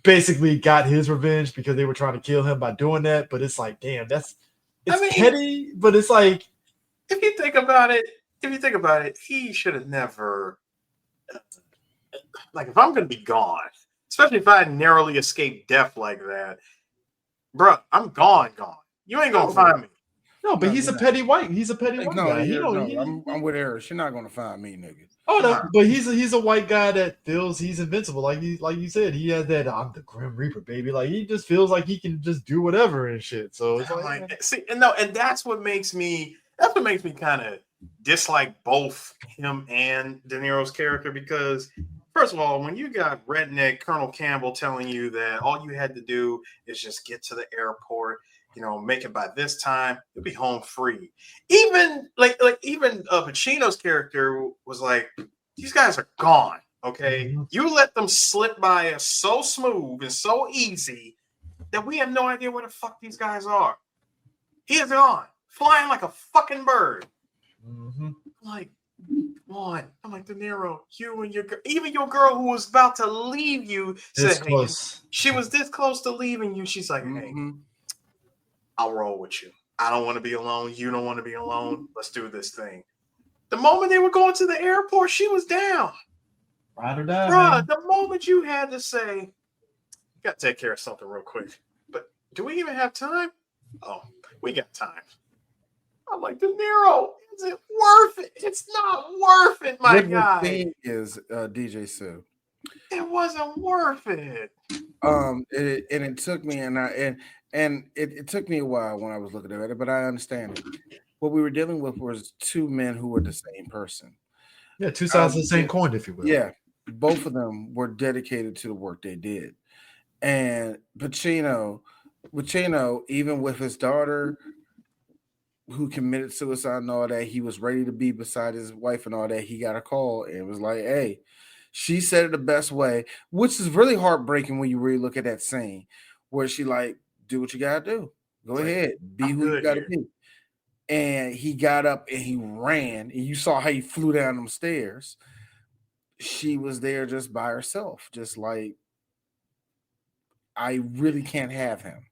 Speaker 1: basically got his revenge because they were trying to kill him by doing that. But it's like, damn, it's petty, but it's like,
Speaker 3: if you think about it, he should have never. Like, if I'm gonna be gone, especially if I narrowly escaped death like that, bro, I'm gone. You ain't gonna find me.
Speaker 1: No, but he's a petty white. He's a petty white guy.
Speaker 2: I'm with Eric. She's not gonna find me, nigga.
Speaker 1: Oh no, but he's a white guy that feels he's invincible. Like you said, he has that I'm the Grim Reaper, baby. Like, he just feels like he can just do whatever and shit. So it's like,
Speaker 3: see, and that's what makes me kind of dislike both him and De Niro's character, because first of all, when you got redneck Colonel Campbell telling you that all you had to do is just get to the airport, make it by this time, you'll be home free. Even even Pacino's character was like, these guys are gone. Okay, you let them slip by us so smooth and so easy that we have no idea where the fuck these guys are. He is gone, flying like a fucking bird. Like, come on. I'm like, De Niro, you and even your girl who was about to leave you said, hey, she was this close to leaving you. She's like, hey, I'll roll with you. I don't want to be alone. You don't want to be alone. Let's do this thing. The moment they were going to the airport, she was down.
Speaker 1: Ride or die,
Speaker 3: Bruh, the moment you had to say, got to take care of something real quick. But do we even have time? Oh, we got time. I'm like, De Niro, is it worth it? It's not worth it, my guy.
Speaker 2: The thing is, DJ Sue,
Speaker 3: it wasn't worth it.
Speaker 2: It took me it took me a while when I was looking at it, but I understand it. What we were dealing with was two men who were the same person.
Speaker 1: Yeah, two sides of the same coin, if you will.
Speaker 2: Yeah, both of them were dedicated to the work they did. And Pacino, even with his daughter who committed suicide and all that, he was ready to be beside his wife and all that. He got a call and was like, hey, she said it the best way, which is really heartbreaking when you really look at that scene where she like, do what you gotta do. Go ahead, be who you gotta be. And he got up and he ran, and you saw how he flew down them stairs. She was there just by herself, just like, I really can't have him.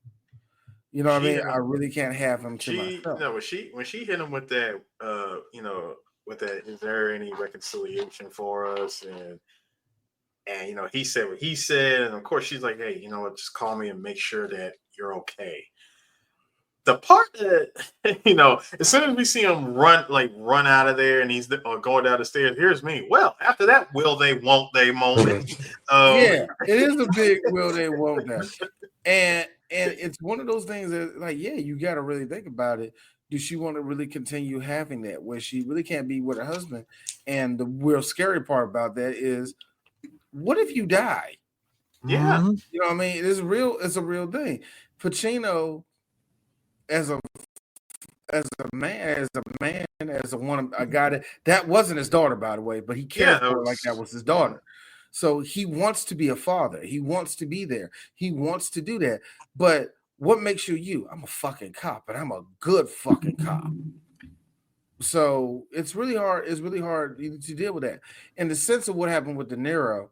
Speaker 2: You know what I mean? I really can't have him to myself.
Speaker 3: No, when she hit him with that, with that, is there any reconciliation for us? And he said what he said, and of course she's like, hey, you know what? Just call me and make sure that you're okay. The part that, as soon as we see him run out of there and he's going down the stairs, here's me. Well, after that, will they, won't they moment?
Speaker 2: Yeah, it is a big will they, won't they. And it's one of those things that, like, yeah, you got to really think about it. Does she want to really continue having that where she really can't be with her husband? And the real scary part about that is, what if you die?
Speaker 3: Yeah.
Speaker 2: You know what I mean? It's real. It's a real thing. Pacino, as a guy that wasn't his daughter, by the way, but he cared for her like that was his daughter. So he wants to be a father. He wants to be there. He wants to do that. But what makes you you? I'm a fucking cop, and I'm a good fucking cop. So it's really hard. It's really hard to deal with that. In the sense of what happened with De Niro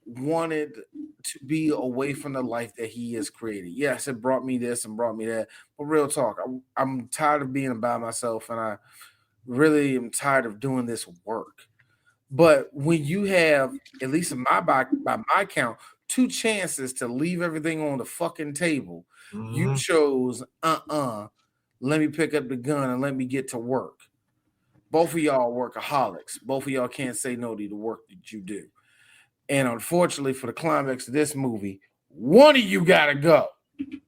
Speaker 2: wanted to be away from the life that he has created. Yes, it brought me this and brought me that. But real talk, I'm tired of being by myself, and I really am tired of doing this work. But when you have, at least by my count, 2 chances to leave everything on the fucking table, you chose, let me pick up the gun and let me get to work. Both of y'all workaholics. Both of y'all can't say no to the work that you do. And unfortunately for the climax of this movie, one of you gotta go.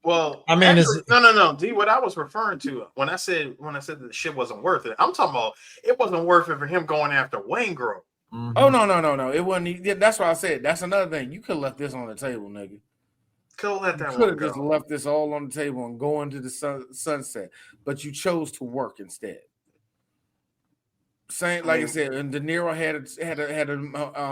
Speaker 3: Well, I mean, no. D, what I was referring to when I said that the shit wasn't worth it, I'm talking about it wasn't worth it for him going after Wayne Grove.
Speaker 2: Oh no. It wasn't. That's why I said that's another thing. You could have left this on the table, nigga.
Speaker 3: Could have
Speaker 2: just left this all on the table and go into the sunset, but you chose to work instead. Same, like I said, and De Niro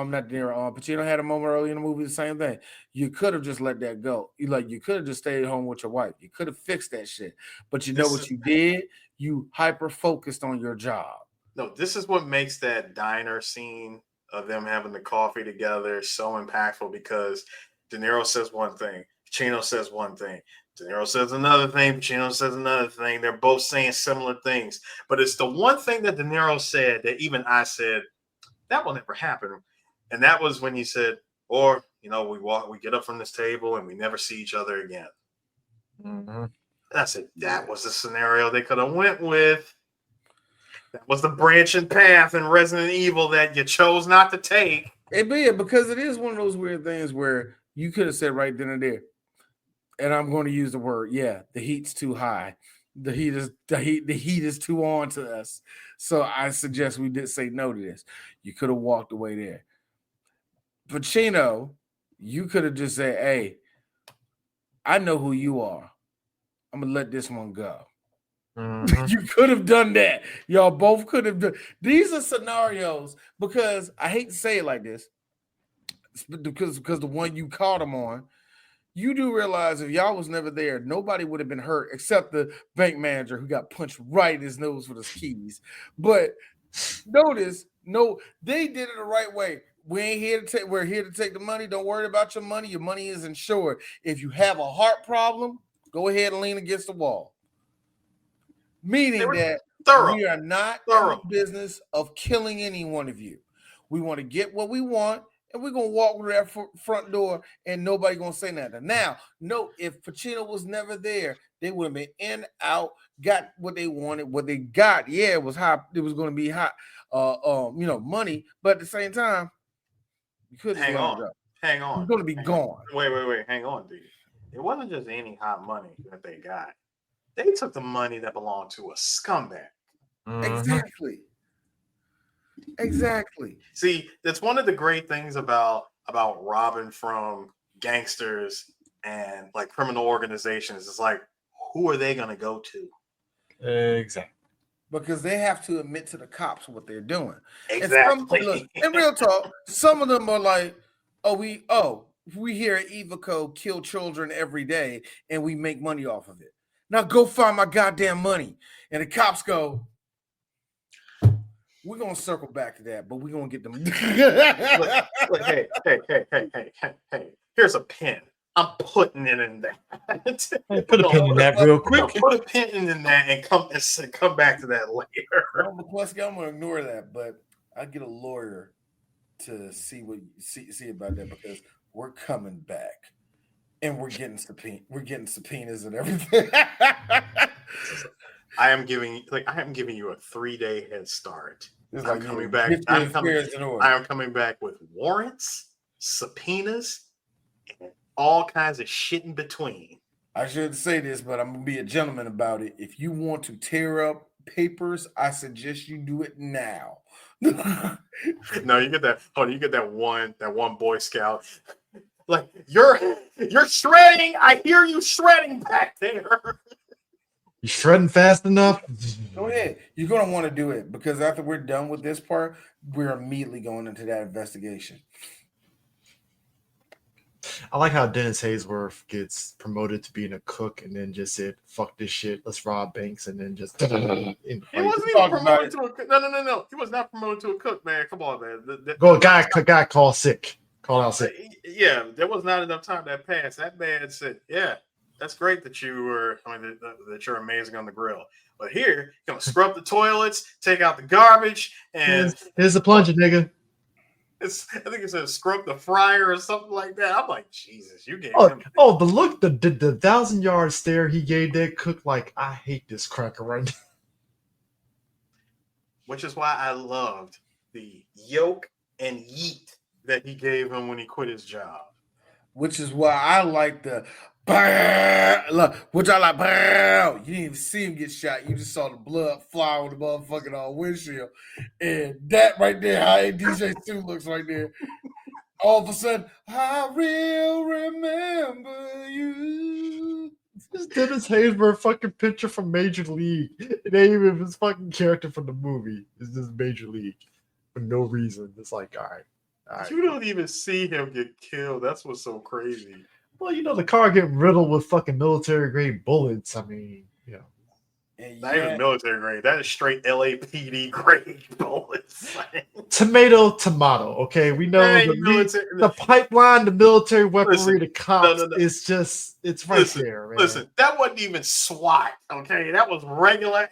Speaker 2: not De Niro, Pacino had a moment early in the movie. The same thing. You could have just let that go. You could have just stayed home with your wife. You could have fixed that shit. But you know what you did? You hyper focused on your job.
Speaker 3: No, this is what makes that diner scene of them having the coffee together so impactful, because De Niro says one thing, Pacino says one thing, De Niro says another thing, Pacino says another thing. They're both saying similar things, but it's the one thing that De Niro said that even I said, that will never happen. And that was when he said, or, we get up from this table and we never see each other again.
Speaker 1: Mm-hmm.
Speaker 3: That's it. That was the scenario they could have went with. That was the branching path in Resident Evil that you chose not to take.
Speaker 2: Because it is one of those weird things where you could have said right then and there, and I'm going to use the word, the heat's too high. The heat is too on to us. So I suggest we did say no to this. You could have walked away there. Pacino, you could have just said, hey, I know who you are. I'm going to let this one go. Mm-hmm. You could have done that. Y'all both could have done. These are scenarios, because I hate to say it like this, because the one you caught him on, you do realize if y'all was never there, nobody would have been hurt except the bank manager who got punched right in his nose with his keys. But notice, they did it the right way. We're here to take the money. Don't worry about your money. Your money is insured. If you have a heart problem, go ahead and lean against the wall. Meaning that we are not in the business of killing any one of you. We want to get what we want, and we're going to walk through that front door, and nobody going to say nothing. Now, if Pacino was never there, they would have been in, out, got what they wanted. What they got, it was high. It was going to be hot, money. But at the same time, you couldn't
Speaker 3: hang on.
Speaker 2: It's going to be gone.
Speaker 3: Wait. Hang on, dude. It wasn't just any hot money that they got. They took the money that belonged to a scumbag.
Speaker 2: Mm-hmm. Exactly.
Speaker 3: See, that's one of the great things about robbing from gangsters and like criminal organizations. It's like, who are they going to go to?
Speaker 1: Exactly.
Speaker 2: Because they have to admit to the cops what they're doing.
Speaker 3: Exactly.
Speaker 2: In real talk, some of them are like, we hear Evico kill children every day and we make money off of it. Now go find my goddamn money. And the cops go, we're going to circle back to that, but we're going to get them.
Speaker 3: Look, hey. Here's a pin. I'm putting it in there.
Speaker 1: Put a pin in that real quick.
Speaker 3: Put a pin in that and come back to that later.
Speaker 2: I'm going to ignore that, but I'll get a lawyer to see about that, because we're coming back. And we're getting subpoenas and everything.
Speaker 3: I am giving you a 3-day head start. I'm coming back. I am coming back with warrants, subpoenas, and all kinds of shit in between.
Speaker 2: I shouldn't say this, but I'm gonna be a gentleman about it. If you want to tear up papers, I suggest you do it now.
Speaker 3: No, you get that. Hold on, you get that one Boy Scout. Like, you're shredding. I hear you shredding back there.
Speaker 1: You shredding fast enough?
Speaker 2: Go ahead. You're going to want to do it, because after we're done with this part, we're immediately going into that investigation.
Speaker 1: I like how Dennis Haysworth gets promoted to being a cook and then just said, fuck this shit, let's rob banks, and then just...
Speaker 3: He wasn't even promoted to a cook. No. He was not promoted to a cook, man. Come on, man.
Speaker 1: Guy called sick. Call out sick.
Speaker 3: Yeah, there was not enough time that passed. That man said, yeah, that's great that you're amazing on the grill. But here, you're going to scrub the toilets, take out the garbage, and...
Speaker 1: Here's the plunger, nigga.
Speaker 3: I think it says scrub the fryer or something like that. I'm like, Jesus, you gave him...
Speaker 1: Oh, the 1,000-yard stare he gave that cook, like, I hate this cracker right now.
Speaker 3: Which is why I loved the yoke and yeet that he gave him when he quit his job.
Speaker 2: Which is why I like the which I like. You didn't even see him get shot. You just saw the blood fly on the motherfucking windshield. And that right there, how DJ2 looks right there. All of a sudden, I will remember you.
Speaker 1: It's Dennis Haysbert fucking picture from Major League. It ain't even his fucking character from the movie. It's just Major League for no reason. It's like, all right.
Speaker 3: You don't even see him get killed. That's what's so crazy.
Speaker 1: Well, the car getting riddled with fucking military grade bullets. I mean,
Speaker 3: Not even military grade. That is straight LAPD grade bullets.
Speaker 1: Tomato. Okay, we know the pipeline, the military weaponry, the cops. It's right there, man.
Speaker 3: Listen, that wasn't even SWAT. Okay, that was regular.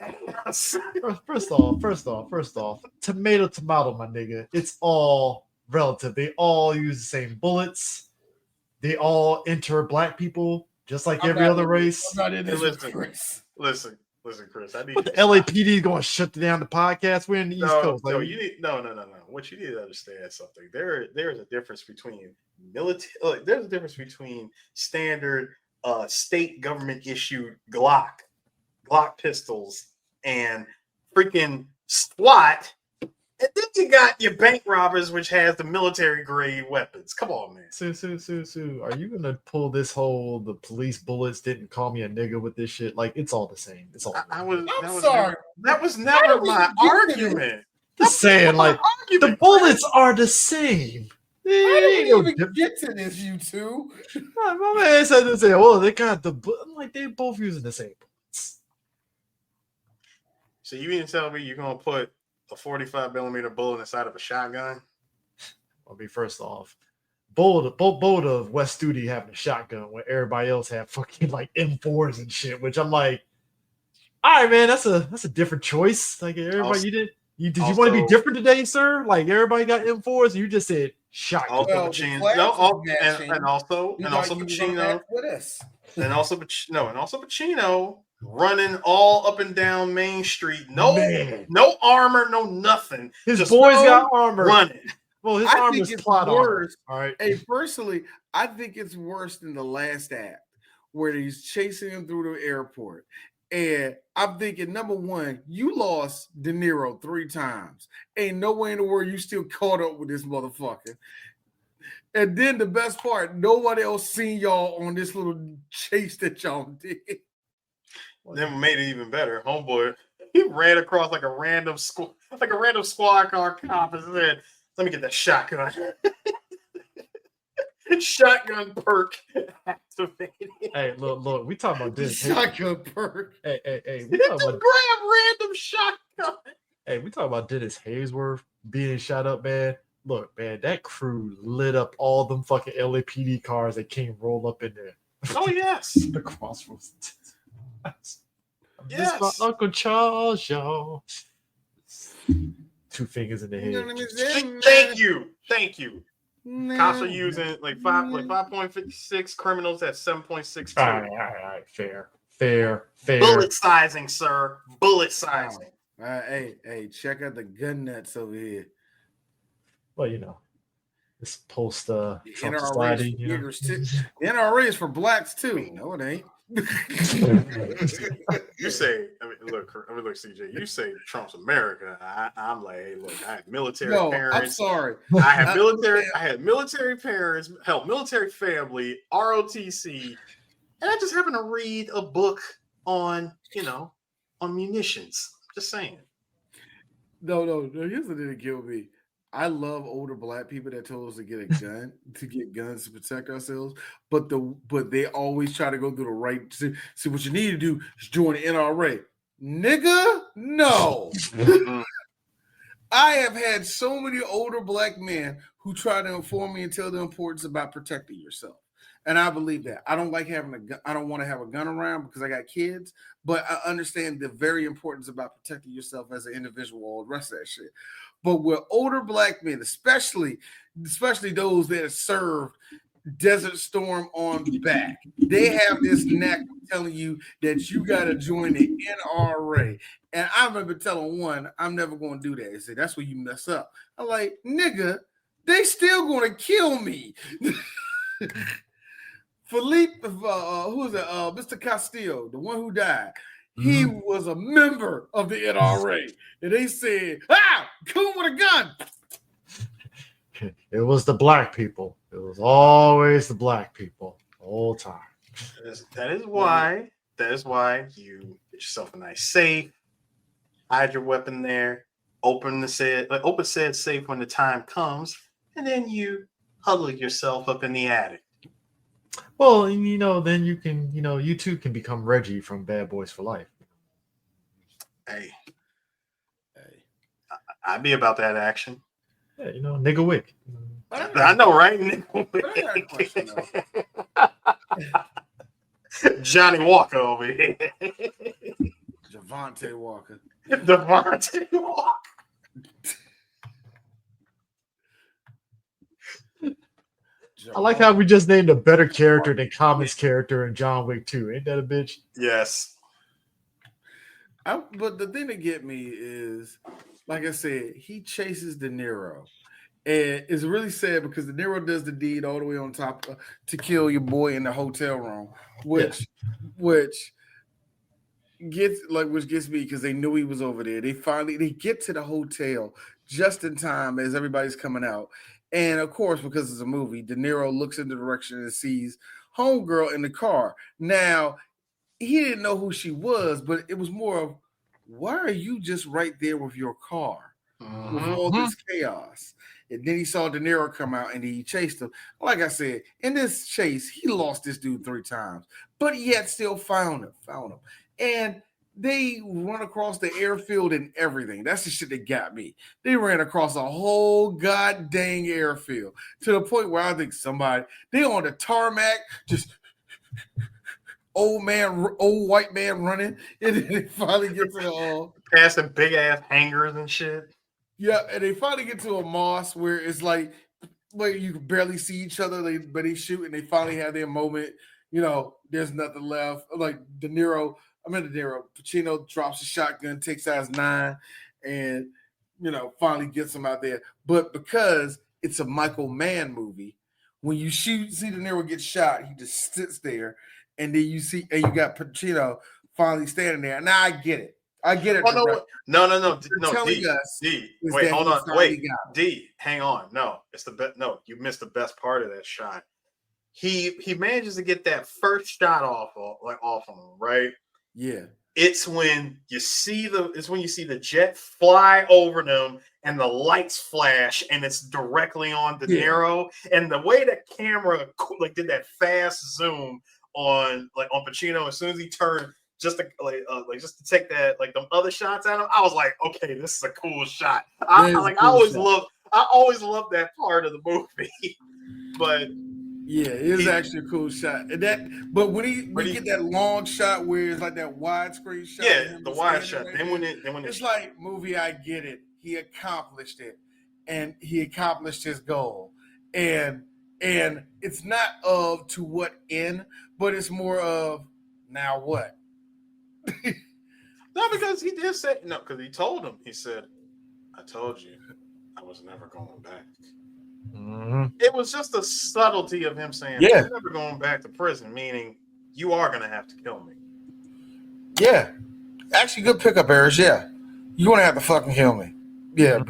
Speaker 1: First off, tomato, my nigga. It's all relative. They all use the same bullets. They all enter black people just like every other race.
Speaker 2: I'm not in this
Speaker 3: Listen, Chris. I need
Speaker 1: the LAPD is going to shut down the podcast. We're in the East Coast.
Speaker 3: No. What you need to understand something. There is a difference between military. There's a difference between standard state government issued Glock pistols and freaking SWAT. And then you got your bank robbers, which has the military grade weapons. Come on, man.
Speaker 1: Sue, are you gonna pull this whole the police bullets didn't call me a nigga with this shit? Like it's all the same. It's all.
Speaker 2: I'm sorry.
Speaker 3: That was never my argument.
Speaker 1: Just saying, like the bullets are the same.
Speaker 2: I didn't even get to this, you two.
Speaker 1: My man said this. Well, they got like they both using the same bullets.
Speaker 3: So you mean to tell me you're gonna put a 45 millimeter bullet inside of a shotgun?
Speaker 1: I mean, first off, bold of West Studi having a shotgun when everybody else had fucking like M4s and shit. Which I'm like, all right, man, that's a different choice. Like everybody,
Speaker 3: Also,
Speaker 1: did you want to be different today, sir? Like everybody got M4s, and you just said shotgun.
Speaker 3: Also, Pacino running all up and down Main Street. No armor, no nothing.
Speaker 1: His boys got armor.
Speaker 3: Running.
Speaker 1: Well, his armor's plot
Speaker 2: worse.
Speaker 1: All right.
Speaker 2: Hey, personally, I think it's worse than the last act where he's chasing him through the airport. And I'm thinking, number one, you lost De Niro 3 times. Ain't no way in the world you still caught up with this motherfucker. And then the best part, nobody else seen y'all on this little chase that y'all did.
Speaker 3: Then made it even better. Homeboy, he ran across like a random squad car cop and said, "Let me get that shotgun." Shotgun perk activated.
Speaker 1: Hey, look, we talking about this.
Speaker 2: Shotgun perk.
Speaker 1: Hey, we
Speaker 3: It's
Speaker 1: talking
Speaker 3: a
Speaker 1: about
Speaker 3: random shotgun.
Speaker 1: Hey, we talking about Dennis Haysworth being shot up, man. Look, man, that crew lit up all them fucking LAPD cars that came roll up in there.
Speaker 3: Oh yes,
Speaker 1: the crossroads.
Speaker 3: Yes,
Speaker 1: this my Uncle Charles, y'all. 2 fingers in the head.
Speaker 3: Thank you. Cops are using like 5.56, criminals at 7.62.
Speaker 1: All right, fair.
Speaker 3: Bullet sizing, sir. Bullet sizing.
Speaker 2: Hey, check out the gun nuts over here.
Speaker 1: Well, this post Trump
Speaker 2: NRA
Speaker 1: society.
Speaker 2: The NRA is for blacks too. No, it ain't.
Speaker 3: You say, look, CJ. You say Trump's America. I'm like, hey, look, I have military parents.
Speaker 2: I'm sorry.
Speaker 3: I had military parents, help military family, ROTC, and I just happened to read a book on munitions. Just saying.
Speaker 2: No. Here's what didn't kill me. I love older black people that told us to get a gun, to get guns to protect ourselves, but they always try to go through the right. See, what you need to do is join the NRA, nigga. No, I have had so many older black men who try to inform me and tell the importance about protecting yourself, and I believe that. I don't like having a gun. I don't want to have a gun around because I got kids, but I understand the very importance about protecting yourself as an individual. All the rest of that shit. But with older black men, especially those that have served Desert Storm on the back, they have this knack of telling you that you got to join the NRA. And I remember telling one, I'm never going to do that. He said, that's where you mess up. I'm like, nigga, they still going to kill me. Philippe, who is it? Mr. Castillo, the one who died. He was a member of the NRA. And they said, come with a gun.
Speaker 1: It was the black people. It was always the black people the whole time.
Speaker 3: That is why you get yourself a nice safe, hide your weapon there, open said safe when the time comes, and then you huddle yourself up in the attic.
Speaker 1: Well, and then you can, you too can become Reggie from Bad Boys for Life.
Speaker 3: Hey, I'd be about that action.
Speaker 1: Yeah, nigga wick.
Speaker 3: I know, right? Johnny Walker over here.
Speaker 2: Javante Walker.
Speaker 3: Devontae Walker.
Speaker 1: I like how we just named a better character than Common's character in John Wick 2. Ain't that a bitch?
Speaker 3: Yes.
Speaker 2: But the thing that get me is, like I said, he chases De Niro. And it's really sad because De Niro does the deed all the way on top to kill your boy in the hotel room, which gets me because they knew he was over there. They get to the hotel just in time as everybody's coming out. And of course, because it's a movie, De Niro looks in the direction and sees homegirl in the car. Now, he didn't know who she was, but it was more of, why are you just right there with your car with all this chaos? And then he saw De Niro come out and he chased him. Like I said, in this chase, he lost this dude 3 times, but yet still found him. And they run across the airfield and everything. That's the shit that got me. They ran across a whole goddamn airfield to the point where I think they on the tarmac, just old white man running, and then they finally get to
Speaker 3: passing big ass hangars and shit.
Speaker 2: Yeah, and they finally get to a mosque where it's like you can barely see each other, but they shoot and they finally have their moment. There's nothing left. Like Pacino drops a shotgun, takes out his 9, and finally gets him out there. But because it's a Michael Mann movie, when you see De Niro get shot, he just sits there, and then you got Pacino finally standing there. Now I get it.
Speaker 3: No. Wait, hold on. Wait, D, hang on. No, it's the best. No, you missed the best part of that shot. He manages to get that first shot off on him, right?
Speaker 2: Yeah.
Speaker 3: It's when you see the jet fly over them and the lights flash and it's directly on De Niro, and the way the camera did that fast zoom on Pacino as soon as he turned. Just to take that them other shots at him, I was like, okay, this is a cool shot. I always love that part of the movie. But
Speaker 2: yeah, it is actually a cool shot. But when we get that long shot where it's like that widescreen shot,
Speaker 3: the wide shot. Then when
Speaker 2: it's like movie, I get it. He accomplished it, and he accomplished his goal. And it's not to what end, but it's more of now what.
Speaker 3: No, because he did say no. Because he told him. He said, "I told you, I was never going back."
Speaker 1: Mm-hmm.
Speaker 3: It was just a subtlety of him saying, "I'm never going back to prison," meaning you are going to have to kill me.
Speaker 2: Yeah, actually, good pickup, Eric. Yeah, you're going to have to fucking kill me. Yeah,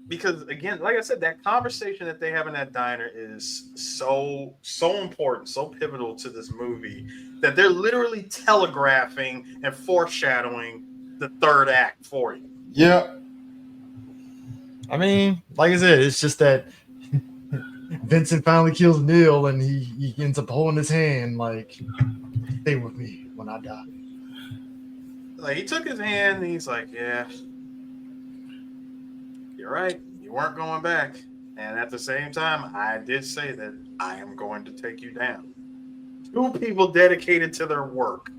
Speaker 3: because again, like I said, that conversation that they have in that diner is so important, so pivotal to this movie that they're literally telegraphing and foreshadowing the third act for you.
Speaker 2: Yeah.
Speaker 1: I mean, like I said, it's just that Vincent finally kills Neil and he ends up holding his hand like, stay with me when I die.
Speaker 3: Like, he took his hand and he's like, yeah, you're right. You weren't going back. And at the same time, I did say that I am going to take you down. 2 people dedicated to their work.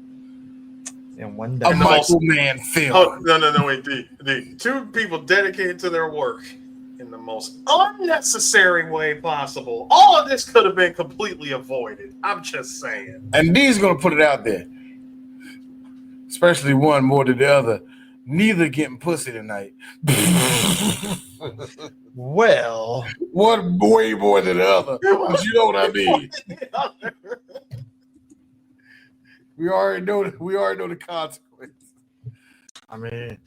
Speaker 1: And one
Speaker 2: a Michael Mann film.
Speaker 3: Oh, no, wait, D. 2 people dedicated to their work in the most unnecessary way possible. All of this could have been completely avoided. I'm just saying.
Speaker 2: And D's going to put it out there. Especially one more than the other. Neither getting pussy tonight.
Speaker 1: Well,
Speaker 2: one way more than the other. But you know what I mean. We already know the consequence.
Speaker 1: I mean,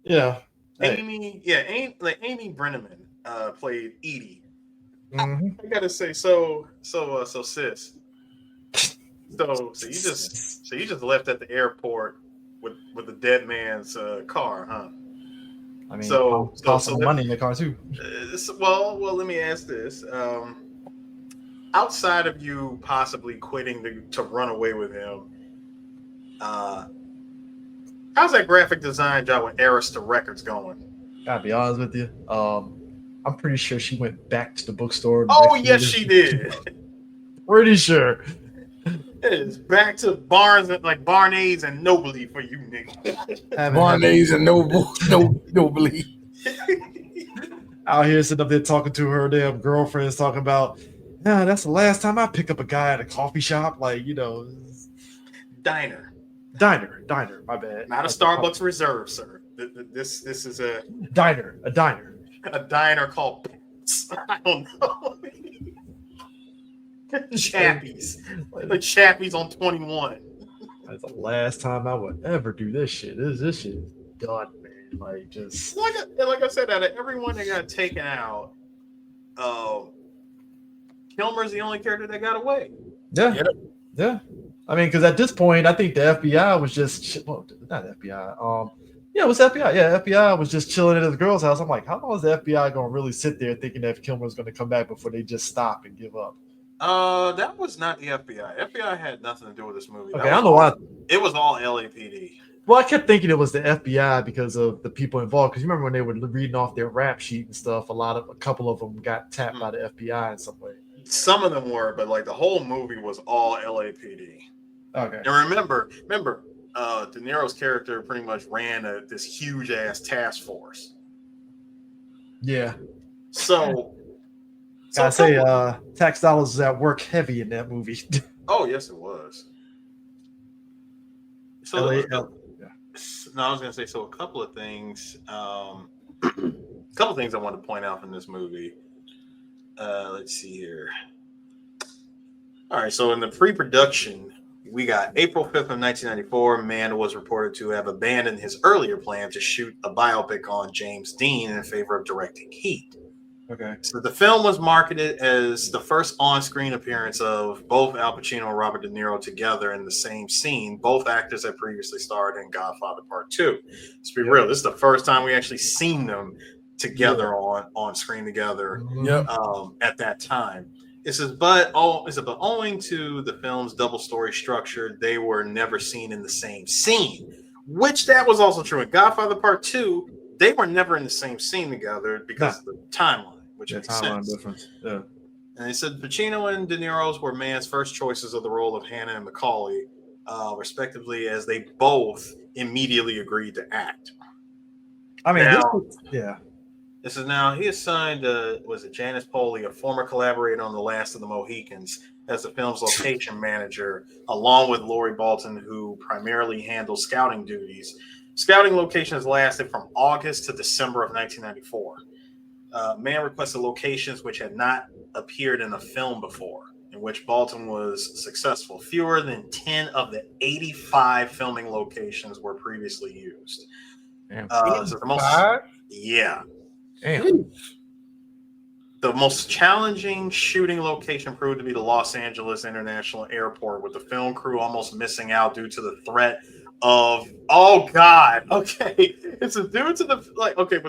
Speaker 1: yeah.
Speaker 3: Amy Brenneman played Edie.
Speaker 1: Mhm.
Speaker 3: I gotta say, so sis. So you just left at the airport with the dead man's car, huh?
Speaker 1: I mean,
Speaker 3: So
Speaker 1: cost some money in the car too.
Speaker 3: well, let me ask this. Outside of you possibly quitting to run away with him, uh, how's that graphic design job with Arista Records going?
Speaker 1: Gotta be honest with you. I'm pretty sure she went back to the bookstore the
Speaker 3: Oh
Speaker 1: next
Speaker 3: yes,
Speaker 1: year.
Speaker 3: she did.
Speaker 1: Pretty sure.
Speaker 3: It is back to Barnes and like Barney's and Nobley for you, nigga.
Speaker 2: Barney's and Nobly.
Speaker 1: Out here sitting up there talking to her damn girlfriends, talking about, yeah, that's the last time I pick up a guy at a coffee shop. Like,
Speaker 3: Diner.
Speaker 1: My bad.
Speaker 3: Not a Starbucks Reserve, sir. This is a
Speaker 1: diner.
Speaker 3: A diner called I don't know. Chappies. Like Chappies on 21.
Speaker 1: That's the last time I would ever do this shit. This shit is done, man. Like, just
Speaker 3: like I said, out of everyone that got taken out, Kilmer's the only character that got away.
Speaker 1: Yeah. I mean, because at this point, I think the FBI was just not FBI. Yeah, it was FBI. Yeah, FBI was just chilling at the girl's house. I'm like, how long is the FBI gonna really sit there thinking that Kilmer's gonna come back before they just stop and give up?
Speaker 3: That was not the FBI. FBI had nothing to do with this movie.
Speaker 1: Okay, I don't know why.
Speaker 3: It was all LAPD.
Speaker 1: Well, I kept thinking it was the FBI because of the people involved. Because you remember when they were reading off their rap sheet and stuff, a couple of them got tapped by the FBI in some way.
Speaker 3: Some of them were, but like the whole movie was all LAPD.
Speaker 1: Okay.
Speaker 3: And remember, De Niro's character pretty much ran this huge ass task force.
Speaker 1: Yeah.
Speaker 3: So
Speaker 1: I say, tax dollars is at work heavy in that movie.
Speaker 3: Oh yes, it was. So I was gonna say a couple of things. I want to point out from this movie. Let's see here. All right, so in the pre-production, we got April 5th of 1994. Mann was reported to have abandoned his earlier plan to shoot a biopic on James Dean in favor of directing Heat.
Speaker 1: Okay.
Speaker 3: So the film was marketed as the first on-screen appearance of both Al Pacino and Robert De Niro together in the same scene. Both actors had previously starred in Godfather Part 2. Let's be real, this is the first time we actually seen them together on screen together at that time. It says, but owing to the film's double story structure, they were never seen in the same scene, which that was also true in Godfather Part 2. They were never in the same scene together because of the timeline, which makes sense.
Speaker 1: Difference. Yeah.
Speaker 3: And they said Pacino and De Niro's were Mann's first choices of the role of Hannah and Macaulay, respectively, as they both immediately agreed to act.
Speaker 1: I mean,
Speaker 3: This is now he assigned Janice Poley, a former collaborator on The Last of the Mohicans, as the film's location manager, along with Lori Bolton, who primarily handles scouting duties. Scouting locations lasted from August to December of 1994. Mann requested locations which had not appeared in a film before, in which Bolton was successful. Fewer than 10 of the 85 filming locations were previously used. The most challenging shooting location proved to be the Los Angeles International Airport, with the film crew almost missing out due to the threat of but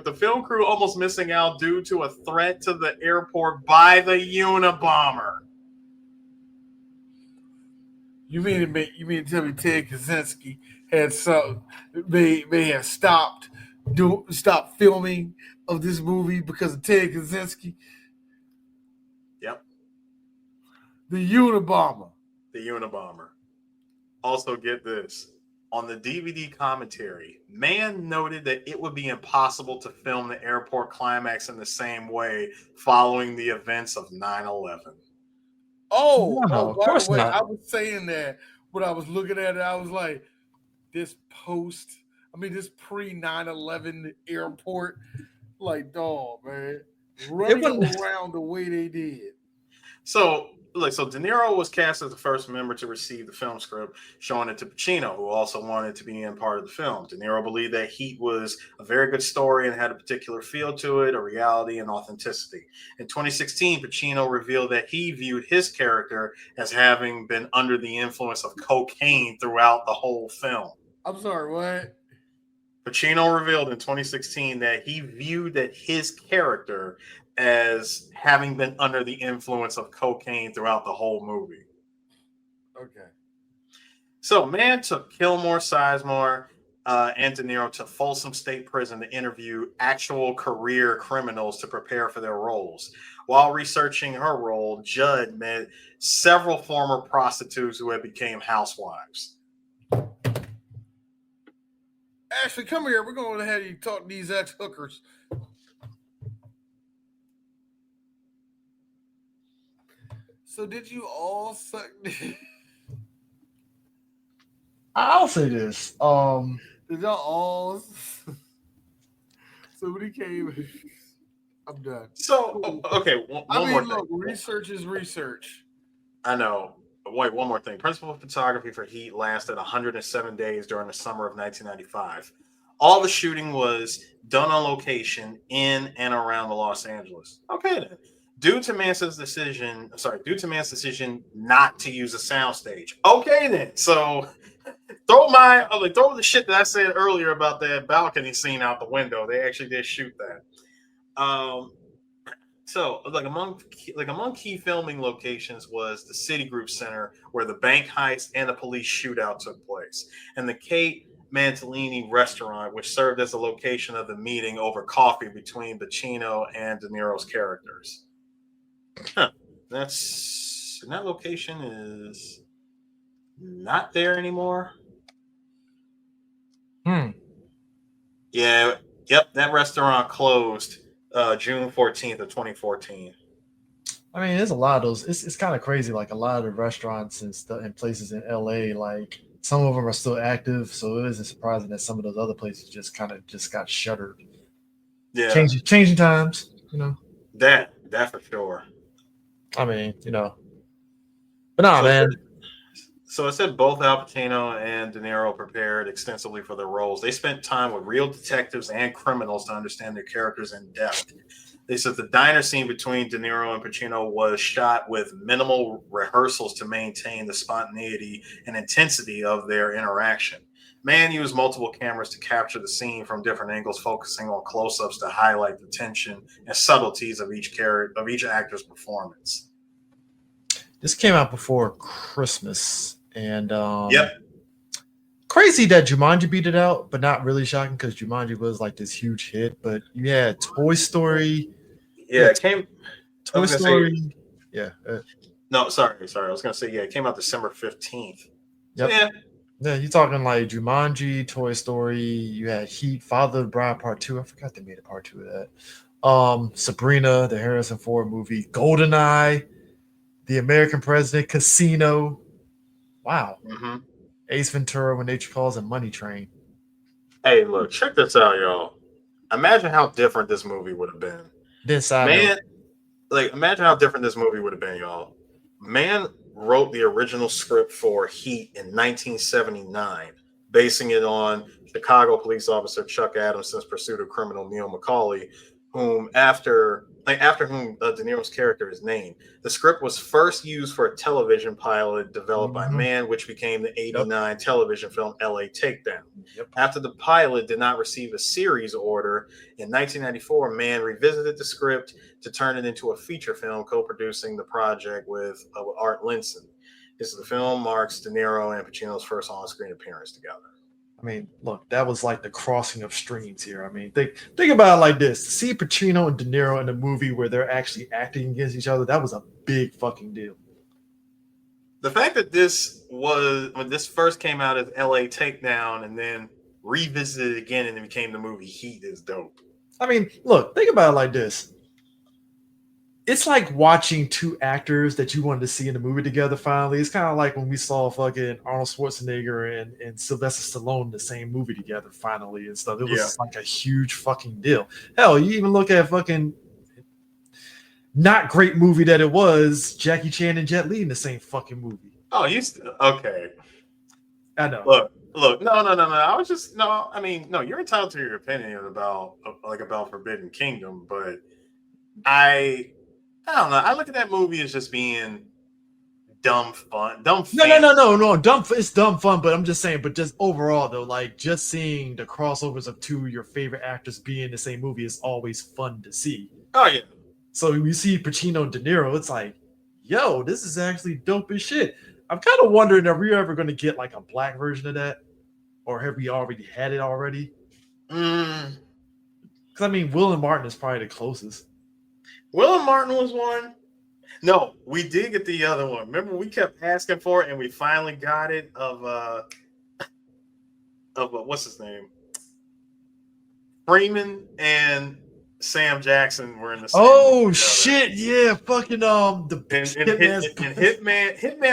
Speaker 3: the film crew almost missing out due to a threat to the airport by the Unabomber.
Speaker 2: You mean to tell me Ted Kaczynski had may have stopped filming of this movie because of Ted Kaczynski?
Speaker 3: Yep.
Speaker 2: The Unabomber.
Speaker 3: Also, get this. On the DVD commentary, Mann noted that it would be impossible to film the airport climax in the same way following the events of 9/11.
Speaker 2: Oh,
Speaker 1: No, of
Speaker 2: by
Speaker 1: course
Speaker 2: the way,
Speaker 1: not.
Speaker 2: I was saying that when I was looking at it, I was like, this pre-9/11 airport, like, dog, man, running around the way they did.
Speaker 3: So So De Niro was cast as the first member to receive the film script, showing it to Pacino, who also wanted to be in part of the film. De Niro believed that Heat was a very good story and had a particular feel to it, a reality and authenticity. In 2016, Pacino revealed that he viewed his character as having been under the influence of cocaine throughout the whole film.
Speaker 2: I'm sorry, what?
Speaker 3: Pacino revealed in 2016 that he viewed that his character as having been under the influence of cocaine throughout the whole movie.
Speaker 2: Okay.
Speaker 3: So, Mann took Kilmore, Sizemore, and De Niro to Folsom State Prison to interview actual career criminals to prepare for their roles. While researching her role, Judd met several former prostitutes who had become housewives.
Speaker 2: Ashley, come here. We're going to have you talk to these ex-hookers. So did you all suck?
Speaker 1: I'll say this.
Speaker 2: Did y'all all? Somebody came. I'm done.
Speaker 3: So, okay. One more
Speaker 2: look,
Speaker 3: thing.
Speaker 2: research is research.
Speaker 3: I know. Wait, one more thing. Principal photography for Heat lasted 107 days during the summer of 1995. All the shooting was done on location in and around the Los Angeles. Okay, then. Due to Mann's decision not to use a soundstage. Okay, then. So throw the shit that I said earlier about that balcony scene out the window. They actually did shoot that. So, among key filming locations was the Citigroup Center, where the bank heist and the police shootout took place, and the Kate Mantilini restaurant, which served as the location of the meeting over coffee between Pacino and De Niro's characters. That location is not there anymore. Yeah, yep, that restaurant closed June 14th of 2014.
Speaker 1: I mean, there's a lot of those. It's kind of crazy. Like a lot of the restaurants and stuff and places in LA, like some of them are still active. So it isn't surprising that some of those other places just got shuttered.
Speaker 3: Yeah,
Speaker 1: changing times. You know
Speaker 3: that for sure.
Speaker 1: I mean, but nah, man.
Speaker 3: So it said both Al Pacino and De Niro prepared extensively for their roles. They spent time with real detectives and criminals to understand their characters in depth. They said the diner scene between De Niro and Pacino was shot with minimal rehearsals to maintain the spontaneity and intensity of their interaction. Mann used multiple cameras to capture the scene from different angles, focusing on close-ups to highlight the tension and subtleties of each actor's performance.
Speaker 1: This came out before Christmas, and
Speaker 3: yep.
Speaker 1: Crazy that Jumanji beat it out, but not really shocking because Jumanji was like this huge hit. But you had Toy Story.
Speaker 3: Yeah, it came.
Speaker 1: Toy Story.
Speaker 3: No, sorry. I was gonna say it came out December 15th.
Speaker 1: Yep.
Speaker 3: So,
Speaker 1: yeah, you're talking like Jumanji, Toy Story. You had Heat, Father of the Bride Part 2. I forgot they made a Part 2 of that. Sabrina, the Harrison Ford movie, GoldenEye, The American President, Casino. Wow.
Speaker 3: Mm-hmm.
Speaker 1: Ace Ventura, When Nature Calls, and Money Train.
Speaker 3: Hey, look, check this out, y'all. Imagine how different this movie would have been. Imagine how different this movie would have been, y'all. Mann wrote the original script for Heat in 1979, basing it on Chicago police officer Chuck Adamson's pursuit of criminal Neil McCauley, whom after whom De Niro's character is named. The script was first used for a television pilot developed by Mann, which became the '89 television film LA Takedown.
Speaker 1: Yep.
Speaker 3: After the pilot did not receive a series order, in 1994, Mann revisited the script to turn it into a feature film, co-producing the project with Art Linson. The film marks De Niro and Pacino's first on-screen appearance together.
Speaker 1: I mean, look, that was like the crossing of streams here. I mean, think about it like this. To see Pacino and De Niro in a movie where they're actually acting against each other, that was a big fucking deal.
Speaker 3: The fact that when this first came out as LA Takedown and then revisited again and it became the movie Heat is dope.
Speaker 1: I mean, look, think about it like this. It's like watching two actors that you wanted to see in a movie together finally. It's kind of like when we saw fucking Arnold Schwarzenegger and Sylvester Stallone in the same movie together finally and stuff. It was like a huge fucking deal. Hell, you even look at fucking not great movie that it was, Jackie Chan and Jet Li in the same fucking movie.
Speaker 3: Oh, okay.
Speaker 1: I know.
Speaker 3: Look. No. I was just no. I mean, no. You're entitled to your opinion about Forbidden Kingdom, but I don't know. I look at that movie as just being dumb fun.
Speaker 1: No. Dumb. It's dumb fun, but I'm just saying. But just overall, though, like just seeing the crossovers of two of your favorite actors be in the same movie is always fun to see.
Speaker 3: Oh yeah.
Speaker 1: So when you see Pacino and De Niro, it's like, yo, this is actually dope as shit. I'm kind of wondering, are we ever going to get like a black version of that, or have we already had it already? Because I mean, Will and Martin is probably the closest.
Speaker 3: Will and Martin was one. No, we did get the other one. Remember, we kept asking for it, and we finally got it. Of what's his name? Freeman and Sam Jackson were in the same.
Speaker 1: Oh shit! Yeah, fucking
Speaker 3: Hitman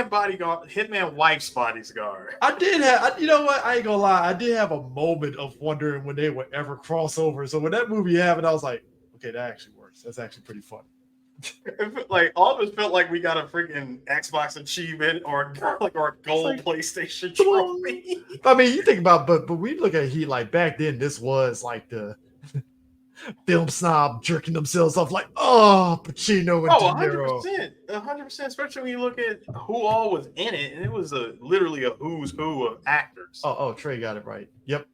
Speaker 3: bodyguard, Hitman wife's bodyguard.
Speaker 1: I did have, you know what? I ain't gonna lie. I did have a moment of wondering when they would ever cross over. So when that movie happened, I was like, okay, that actually works. That's actually pretty fun.
Speaker 3: Like all of us felt like we got a freaking Xbox achievement or a gold PlayStation trophy.
Speaker 1: I mean, you think about, but we look at Heat like back then. This was like the film snob jerking themselves off, like, oh, Pacino and De Niro.
Speaker 3: 100%. Especially when you look at who all was in it, and it was literally a who's who of actors.
Speaker 1: Oh, Trey got it right. Yep.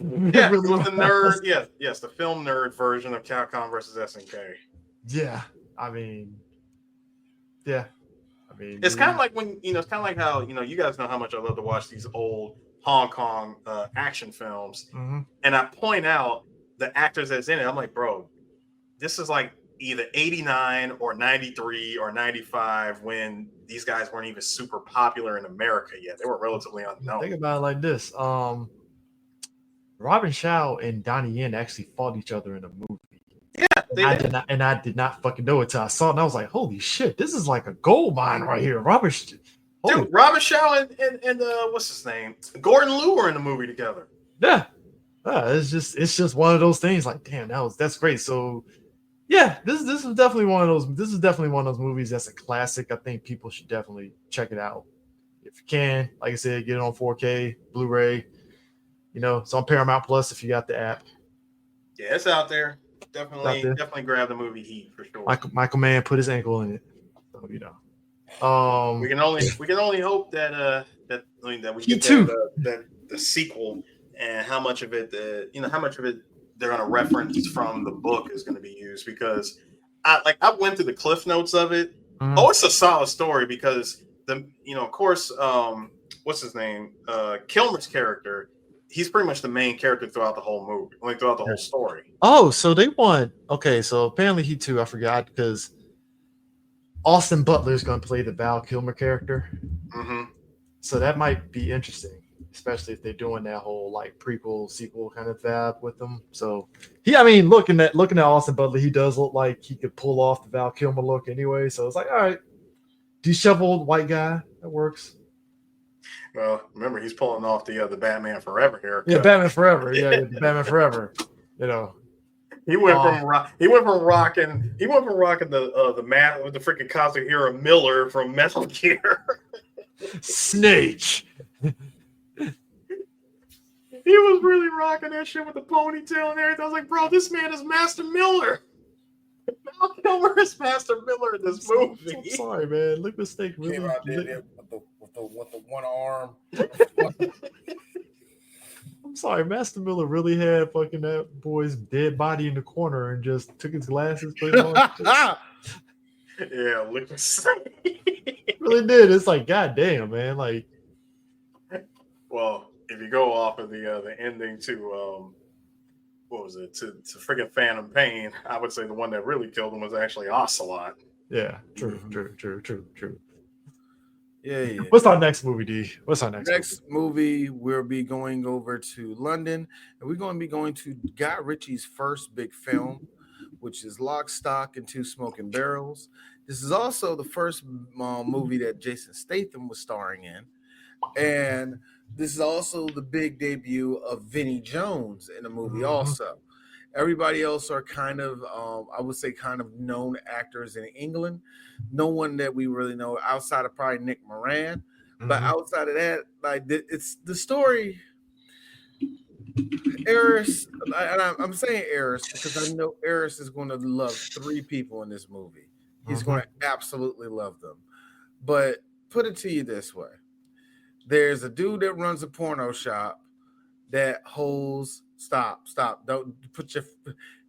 Speaker 3: Yeah, it was the nerd. Yes, the film nerd version of Capcom versus SNK.
Speaker 1: Yeah, I mean,
Speaker 3: it's kind of like when it's kind of like how you guys know how much I love to watch these old Hong Kong action films, and I point out the actors that's in it. I'm like, bro, this is like either 89 or 93 or 95 when these guys weren't even super popular in America yet. They were relatively unknown.
Speaker 1: Think about it like this: Robin Shaw and Donnie Yen actually fought each other in a movie.
Speaker 3: Yeah,
Speaker 1: I did not fucking know it till I saw it, and I was like, "Holy shit, this is like a gold mine right here." Robin Shaw
Speaker 3: and what's his name, Gordon Liu were in the movie together.
Speaker 1: Yeah, it's just one of those things. Like, damn, that's great. So, yeah, this is definitely one of those. This is definitely one of those movies that's a classic. I think people should definitely check it out if you can. Like I said, get it on 4K, Blu-ray. It's on Paramount Plus if you got the app.
Speaker 3: Yeah, it's out there. Definitely grab the movie Heat for sure.
Speaker 1: Michael Mann put his ankle in it, so
Speaker 3: we can only hope that we get the sequel, and how much of it they're going to reference from the book is going to be used, because I went through the cliff notes of it. Oh, it's a solid story because of course what's his name, Kilmer's character. He's pretty much the main character throughout the whole movie, throughout the whole story.
Speaker 1: Oh, so they want so apparently he too. I forgot because Austin Butler is going to play the Val Kilmer character. So that might be interesting, especially if they're doing that whole like prequel sequel kind of vibe with them. So looking at Austin Butler, he does look like he could pull off the Val Kilmer look anyway. So it's like, all right, disheveled white guy, that works.
Speaker 3: Well, remember he's pulling off the Batman Forever haircut.
Speaker 1: Yeah, Batman Forever. Yeah, Batman Forever.
Speaker 3: He went from rocking the man with the freaking costume hero Miller from Metal Gear.
Speaker 1: Snake.
Speaker 3: He was really rocking that shit with the ponytail and everything. I was like, bro, this man is Master Miller. Val Kilmer is Master Miller in this movie.
Speaker 1: I'm sorry, man. Look, the Snake really
Speaker 2: came out there with the one arm.
Speaker 1: I'm sorry, Master Miller really had fucking that boy's dead body in the corner and just took his glasses, put it on.
Speaker 3: Yeah, look.
Speaker 1: Really did. It's like, goddamn, man. Like,
Speaker 3: well, if you go off of the ending to what was it, to freaking Phantom Pain, I would say the one that really killed him was actually Ocelot.
Speaker 1: Yeah, true.
Speaker 2: Yeah.
Speaker 1: What's our next movie, D? What's our next
Speaker 2: movie? We'll be going over to London, and we're going to be going to Guy Ritchie's first big film, which is Lock, Stock, and Two Smoking Barrels. This is also the first movie that Jason Statham was starring in, and this is also the big debut of Vinnie Jones in the movie also. Everybody else are kind of, I would say, kind of known actors in England. No one that we really know outside of probably Nick Moran. But outside of that, like it's the story. Eris, and I'm saying Eris because I know Eris is going to love 3 people in this movie. He's going to absolutely love them. But put it to you this way: there's a dude that runs a porno shop that holds. Stop! Don't put your.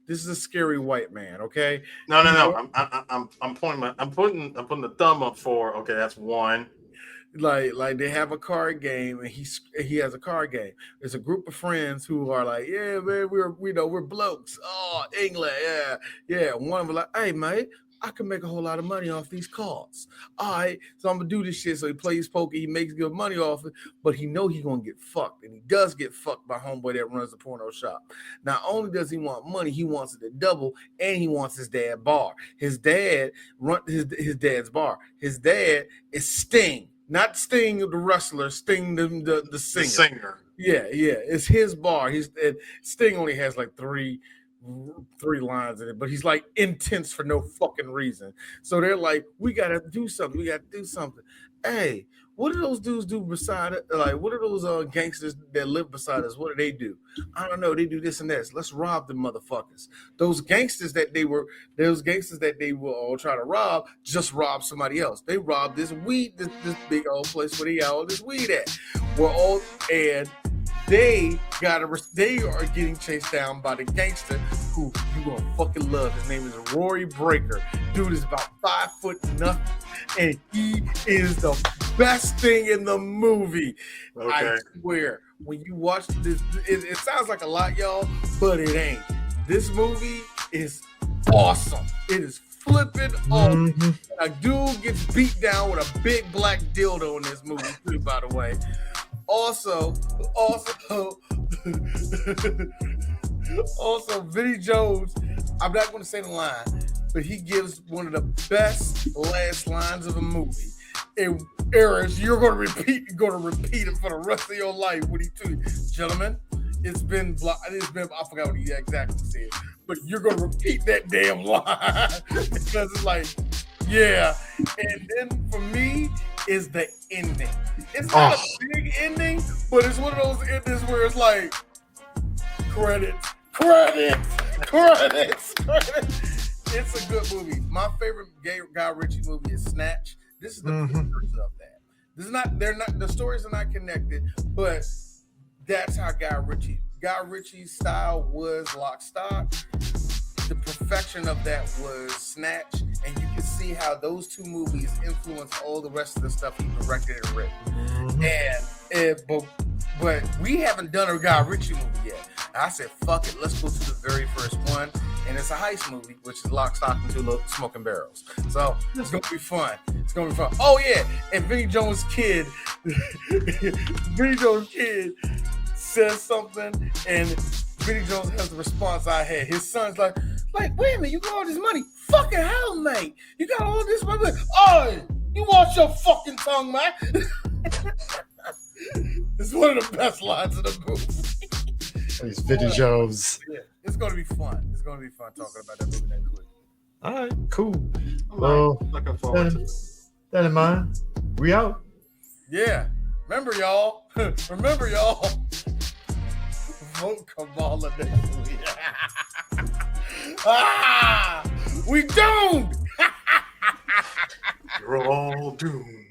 Speaker 2: This is a scary white man. Okay.
Speaker 3: No. I'm putting the thumb up for. Okay, that's one.
Speaker 2: Like they have a card game, and he has a card game. There's a group of friends who are like, yeah, man, we're blokes. Oh, England, yeah. One of them like, hey, mate, I can make a whole lot of money off these cards. All right, so I'm gonna do this shit. So he plays poker, he makes good money off it, but he know he's gonna get fucked, and he does get fucked by homeboy that runs the porno shop. Not only does he want money, he wants it to double, and he wants his dad bar. His dad run his dad's bar. His dad is Sting. Not Sting the wrestler, Sting the singer.
Speaker 3: The singer.
Speaker 2: Yeah. It's his bar. Sting only has like three lines in it, but he's like intense for no fucking reason. So they're like, we gotta do something. Hey, what do those dudes do beside it? Like, what are those gangsters that live beside us? What do they do? I don't know. They do this and that. So let's rob the motherfuckers. Those gangsters that they will all try to rob, just rob somebody else. They robbed this big old place where they got all this weed at. They are getting chased down by the gangster who you gonna fucking love. His name is Rory Breaker. Dude is about 5 foot nothing, and he is the best thing in the movie. Okay. I swear, when you watch this, it sounds like a lot, y'all, but it ain't. This movie is awesome. It is flipping awesome. A dude gets beat down with a big black dildo in this movie, too, by the way. Also, Vinnie Jones, I'm not going to say the line, but he gives one of the best last lines of a movie. And Eris, you're going to repeat it for the rest of your life when he tells you, gentlemen, it's been, I forgot what he exactly said, but you're going to repeat that damn line because it's like, yeah. And then for me is the ending. It's not a big ending, but it's one of those endings where it's like credits. It's a good movie. My favorite Guy Ritchie movie is Snatch. This is the pictures of that. The stories are not connected, but that's how Guy Ritchie's style was Lock, Stock. The perfection of that was Snatch, and you can see how those two movies influenced all the rest of the stuff he directed and written. But we haven't done a Guy Ritchie movie yet. And I said, fuck it, let's go to the very first one, and it's a heist movie, which is Lock, Stock, and Two Smoking Barrels. So it's gonna be fun. Oh yeah, and Vinnie Jones' kid says something, and Vinnie Jones has the response I had. His son's like, wait a minute, you got all this money? Fucking hell, mate. You got all this money? Oh, you watch your fucking tongue, man. It's one of the best lines of the movie.
Speaker 1: He's Vinnie Jones.
Speaker 2: Yeah, it's going to be fun. It's going to be fun talking about that movie next week.
Speaker 1: All right, cool.
Speaker 3: Looking forward to it.
Speaker 1: That in mind, we out.
Speaker 2: Yeah. Remember, y'all. Vote Kamala next week. We don't.
Speaker 3: You're all doomed.